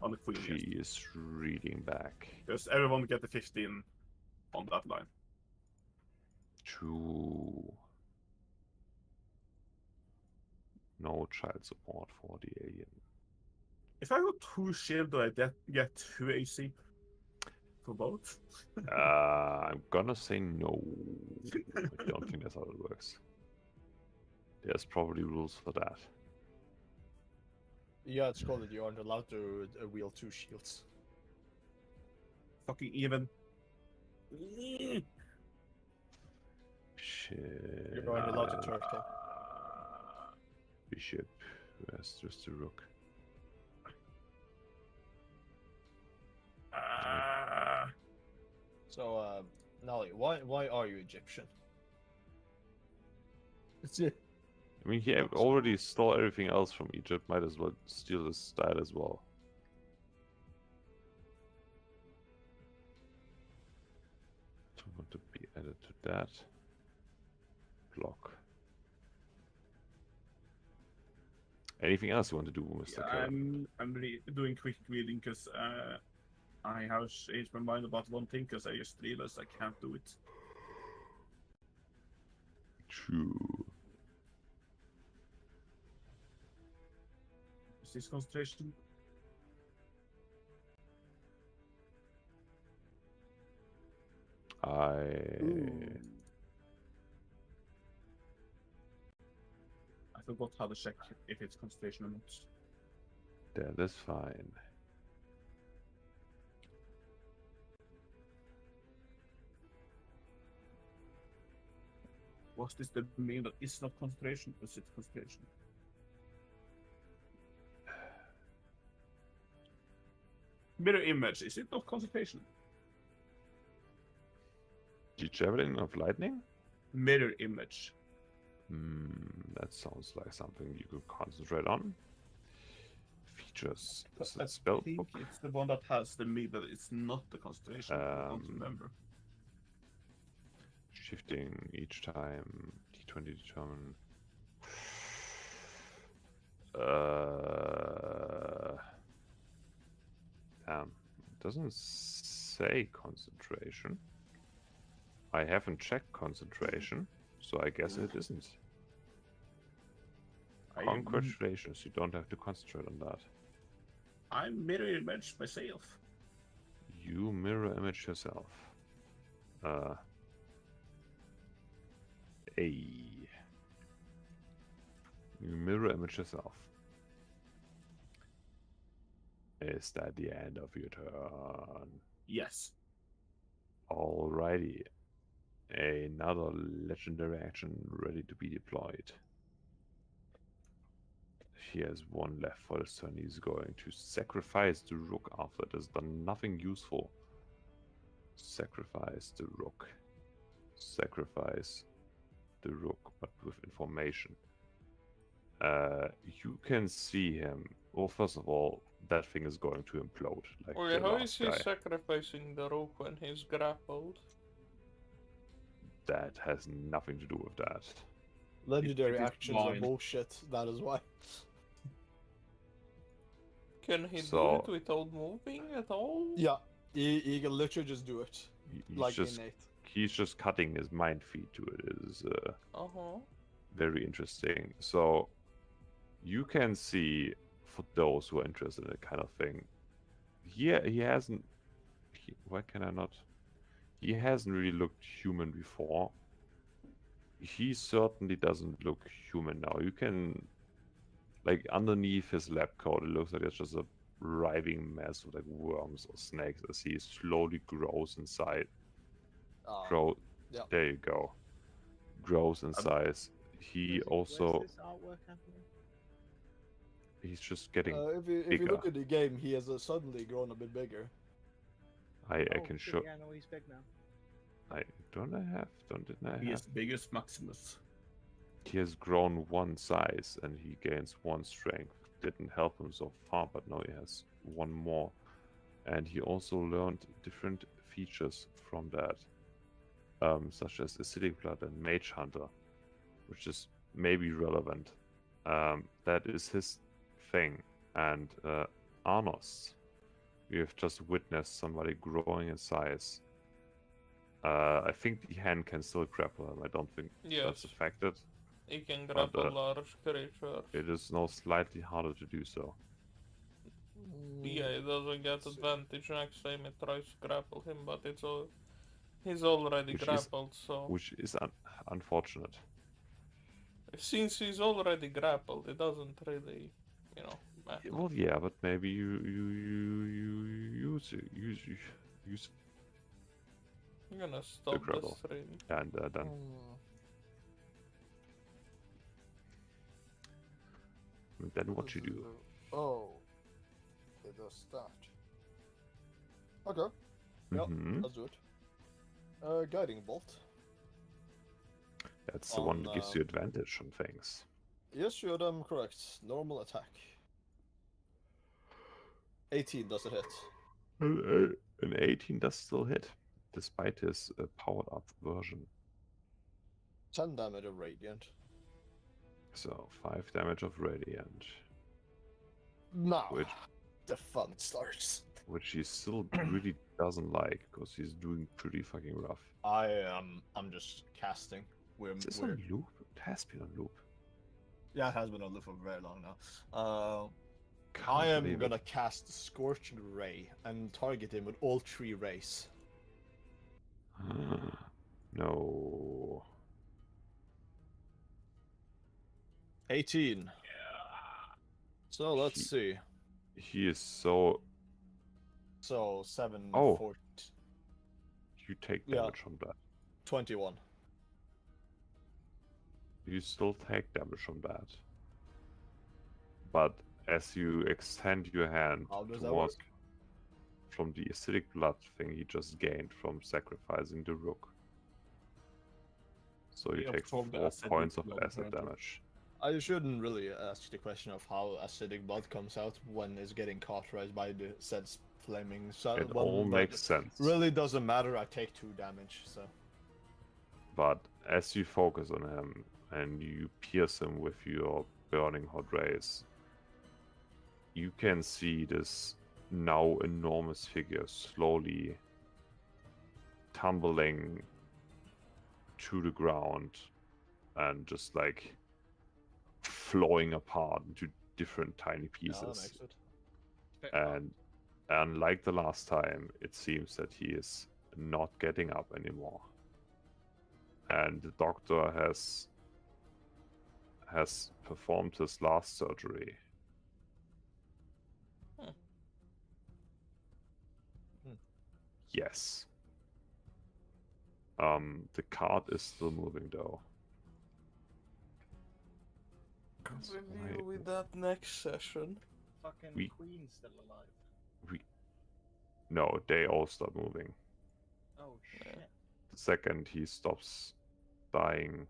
On the queen. She Yes. is reading back. Because everyone get the 15 on that line. True. No child support for the alien. If I go 2 shield, do I get 2 AC for both? I'm gonna say no. I don't think that's how it works. There's probably rules for that. Yeah, it's called that you aren't allowed to wield 2 shields. Fucking even. Shit. You're only allowed to turtle. Bishop. That's just a rook. So, Nali, why are you Egyptian? I mean, he already stole everything else from Egypt. Might as well steal his style as well. So want to be added to that. Block. Anything else you want to do, Mr. Yeah, Kevin? I'm doing quick reading because I have changed my mind about one thing because I just realized I can't do it. True. Is this concentration? I forgot how to check if it's concentration or not. That is fine. Was this the mean that is not concentration or is it concentration? Mirror image, is it not concentration? The javelin of lightning? Mirror image. That sounds like something you could concentrate on. Features. Is I it spell think book? it's the one that has the me, but it's not the concentration. I don't remember. Shifting each time. D20 determine. Damn. It doesn't say concentration. I haven't checked concentration, so I guess it isn't. Congratulations, you don't have to concentrate on that. I'm mirror image myself. You mirror image yourself. You mirror image yourself. Is that the end of your turn? Yes. Alrighty. Another legendary action ready to be deployed. He has one left for this turn. He's going to sacrifice the rook after it has done nothing useful. Sacrifice the rook. Sacrifice the rook, but with information. You can see him. Well, first of all, that thing is going to implode. Like Okay, the how last is he guy. sacrificing the rook when he's grappled? That has nothing to do with that. Legendary It is actions are mine. bullshit. That is why. Can he do So- it without moving at all? Yeah, he can literally just do it. He's Like just innate. he's just cutting his mind feed to it. It is Uh-huh. very interesting. So you can see, for those who are interested in that kind of thing, he hasn't. Why can I not? He hasn't really looked human before. He certainly doesn't look human now. You can, like, underneath his lab coat, it looks like it's just a writhing mess of like worms or snakes as he slowly grows in size. Yeah. There you go. Grows in size. He also Where's this artwork happening? he's just getting. If you bigger. look at the game, he has suddenly grown a bit bigger. I Oh, can shit, show. Yeah, no, he's big now. Didn't I He have? is biggest Maximus. He has grown one size and he gains one strength. Didn't help him so far, but now he has one more. And he also learned different features from that, such as Acidic Blood and Mage Hunter, which is maybe relevant. That is his thing. And Arnos, you have just witnessed somebody growing in size. I think the hand can still grapple him. I don't think that's Yes. affected. He can grapple large creatures. It is now slightly harder to do so. Yeah, he doesn't get advantage next time it tries to grapple him, but he's already Which is- grappled, so... Which is unfortunate. Since he's already grappled, it doesn't really, matter. Well, yeah, but maybe you use I'm gonna stop the grapple. stream. and then what you do. Oh, it does that. Okay, yeah, Mhm. let's do it. Guiding bolt. That's the one that gives on, you advantage on things. Yes, you're correct. Normal attack. 18 does it hit? An 18 does still hit, despite his powered up version. 10 damage of radiant. So 5 damage of radiant, Now, which the fun starts. he still really doesn't like because he's doing pretty fucking rough. I'm just casting. Is this on loop? It has been on loop. Yeah, it has been on loop for very long now. Can't I am believe it. gonna cast Scorching Ray and target him with all 3 rays. No. 18. So let's see. He is so. So 7, Oh. 4, You take Yeah. damage from that. 21. You still take damage from that. But as you extend your hand How does that towards work? from the acidic blood thing he just gained from sacrificing the rook. So you Yeah, take from the 4 acidic points of blood acid apparently. damage. I shouldn't really ask the question of how acidic blood comes out when it's getting cauterized by the said flaming sun. It all makes sense. Really doesn't matter. I take 2 damage, so. But as you focus on him and you pierce him with your burning hot rays, you can see this now enormous figure slowly tumbling to the ground and just like flowing apart into different tiny Yeah, that pieces. makes it. Bit fun. And unlike the last time, it seems that he is not getting up anymore. And the doctor has performed his last surgery. Hmm. Hmm. Yes. The cart is still moving though. That's Continue why with that next session. Fucking we- Queen's still alive. No, they all stop moving. Oh shit. The second he stops dying,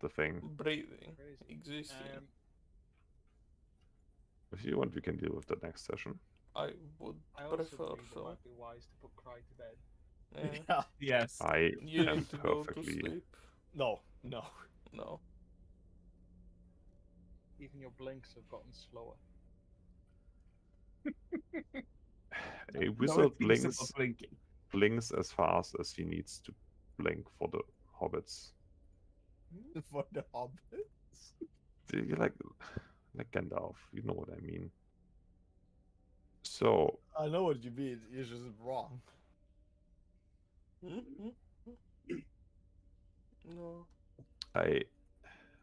the thing. Breathing, Crazy. existing. If you want, we can deal with the next session. I would I also prefer believe it so. might be wise to put Cry to bed. Yeah. Yeah. Yes. I You am need to go to perfectly. sleep. No, no. No. Even your blinks have gotten slower. A No, wizard it's about blinks as fast as he needs to blink for the hobbits. For the hobbits. You're like Gandalf, you know what I mean. So I know what you mean. You're just wrong. No. I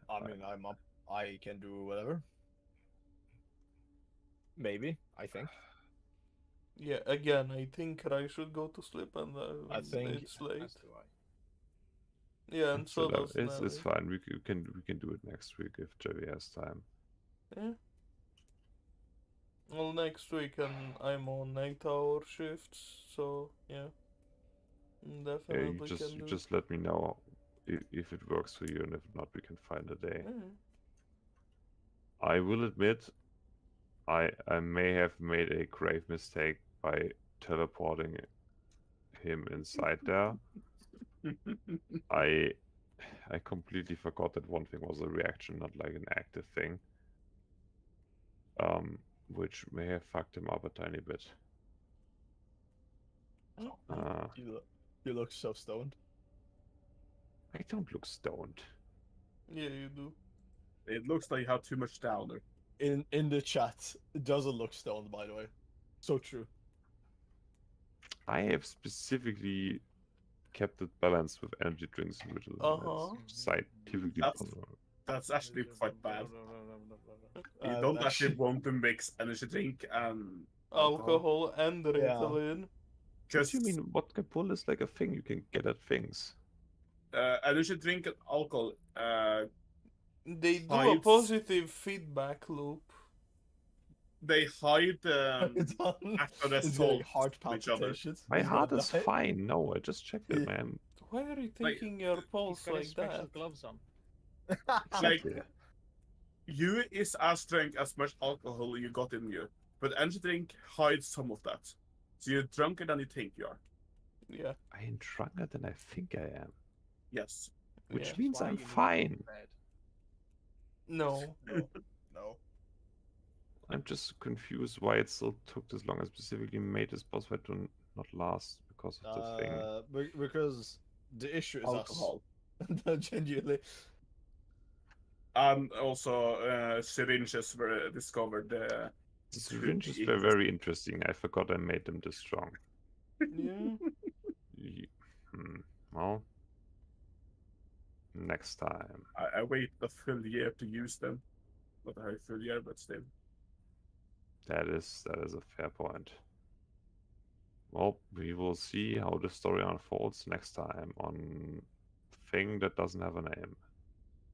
I mean, I'm up. I can do whatever. Maybe. I think. Yeah, again, I think I should go to sleep and I think- it's late. As do I. Yeah, and so does it's Nelly. fine. We can do it next week if Jerry has time. Yeah. Well, next week I'm on 8-hour shifts, so yeah. Yeah, Definitely you can do. just let me know if it works for you, and if not, we can find a day. Yeah. I will admit, I may have made a grave mistake by teleporting him inside there. I completely forgot that one thing was a reaction, not like an active thing. Which may have fucked him up a tiny bit. You look so stoned. I don't look stoned. Yeah, you do. It looks like you have too much downer. In the chat, it doesn't look stoned, by the way. So true. I have specifically kept it balanced with energy drinks, which is Uh-huh. scientifically That's- possible. That's actually quite bad. You And don't actually want to mix energy drink and Alcohol and Yeah. Ritalin. What just do you mean vodka pull is like a thing you can get at things? energy drink and alcohol. They do a Hides. positive feedback loop. They hide It's after the it's getting salt heart to each other. palpitations. My He's heart gonna is die. fine. No, I just checked it, Yeah. man. Why are you Like, taking your He's pulse got his like special that? gloves on. Like Exactly. you is as drunk as much alcohol you got in you, but energy drink hides some of that. So you're drunker than you think you are. Yeah. I am drunker than I think I am, Yes. which Yeah. means Why I'm you need to go to fine. bed. No. No. I'm just confused why it still took this long. I specifically made this boss fight to not last because of the thing. Because the issue is Alcohol. us. Genuinely. And also syringes were discovered. The syringes were very interesting. I forgot I made them this strong. Yeah. Well, next time. I wait a full year to use them. Not a very full year, but still. That is a fair point. Well, we will see how the story unfolds next time on Thing That Doesn't Have a Name.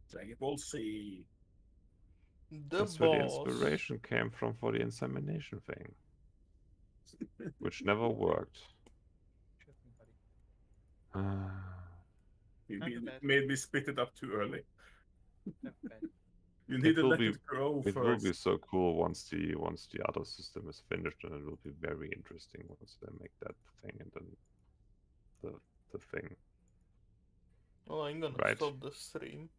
Dragon Ball Z. The That's where the boss. inspiration came from for the insemination thing, which never worked. You Time for bed. made me split it up too early. Go to bed. You need to will let be- it grow It will first. be so cool once the other system is finished, and it will be very interesting once they make that thing and then the thing. Well, I'm gonna Right. stop the stream.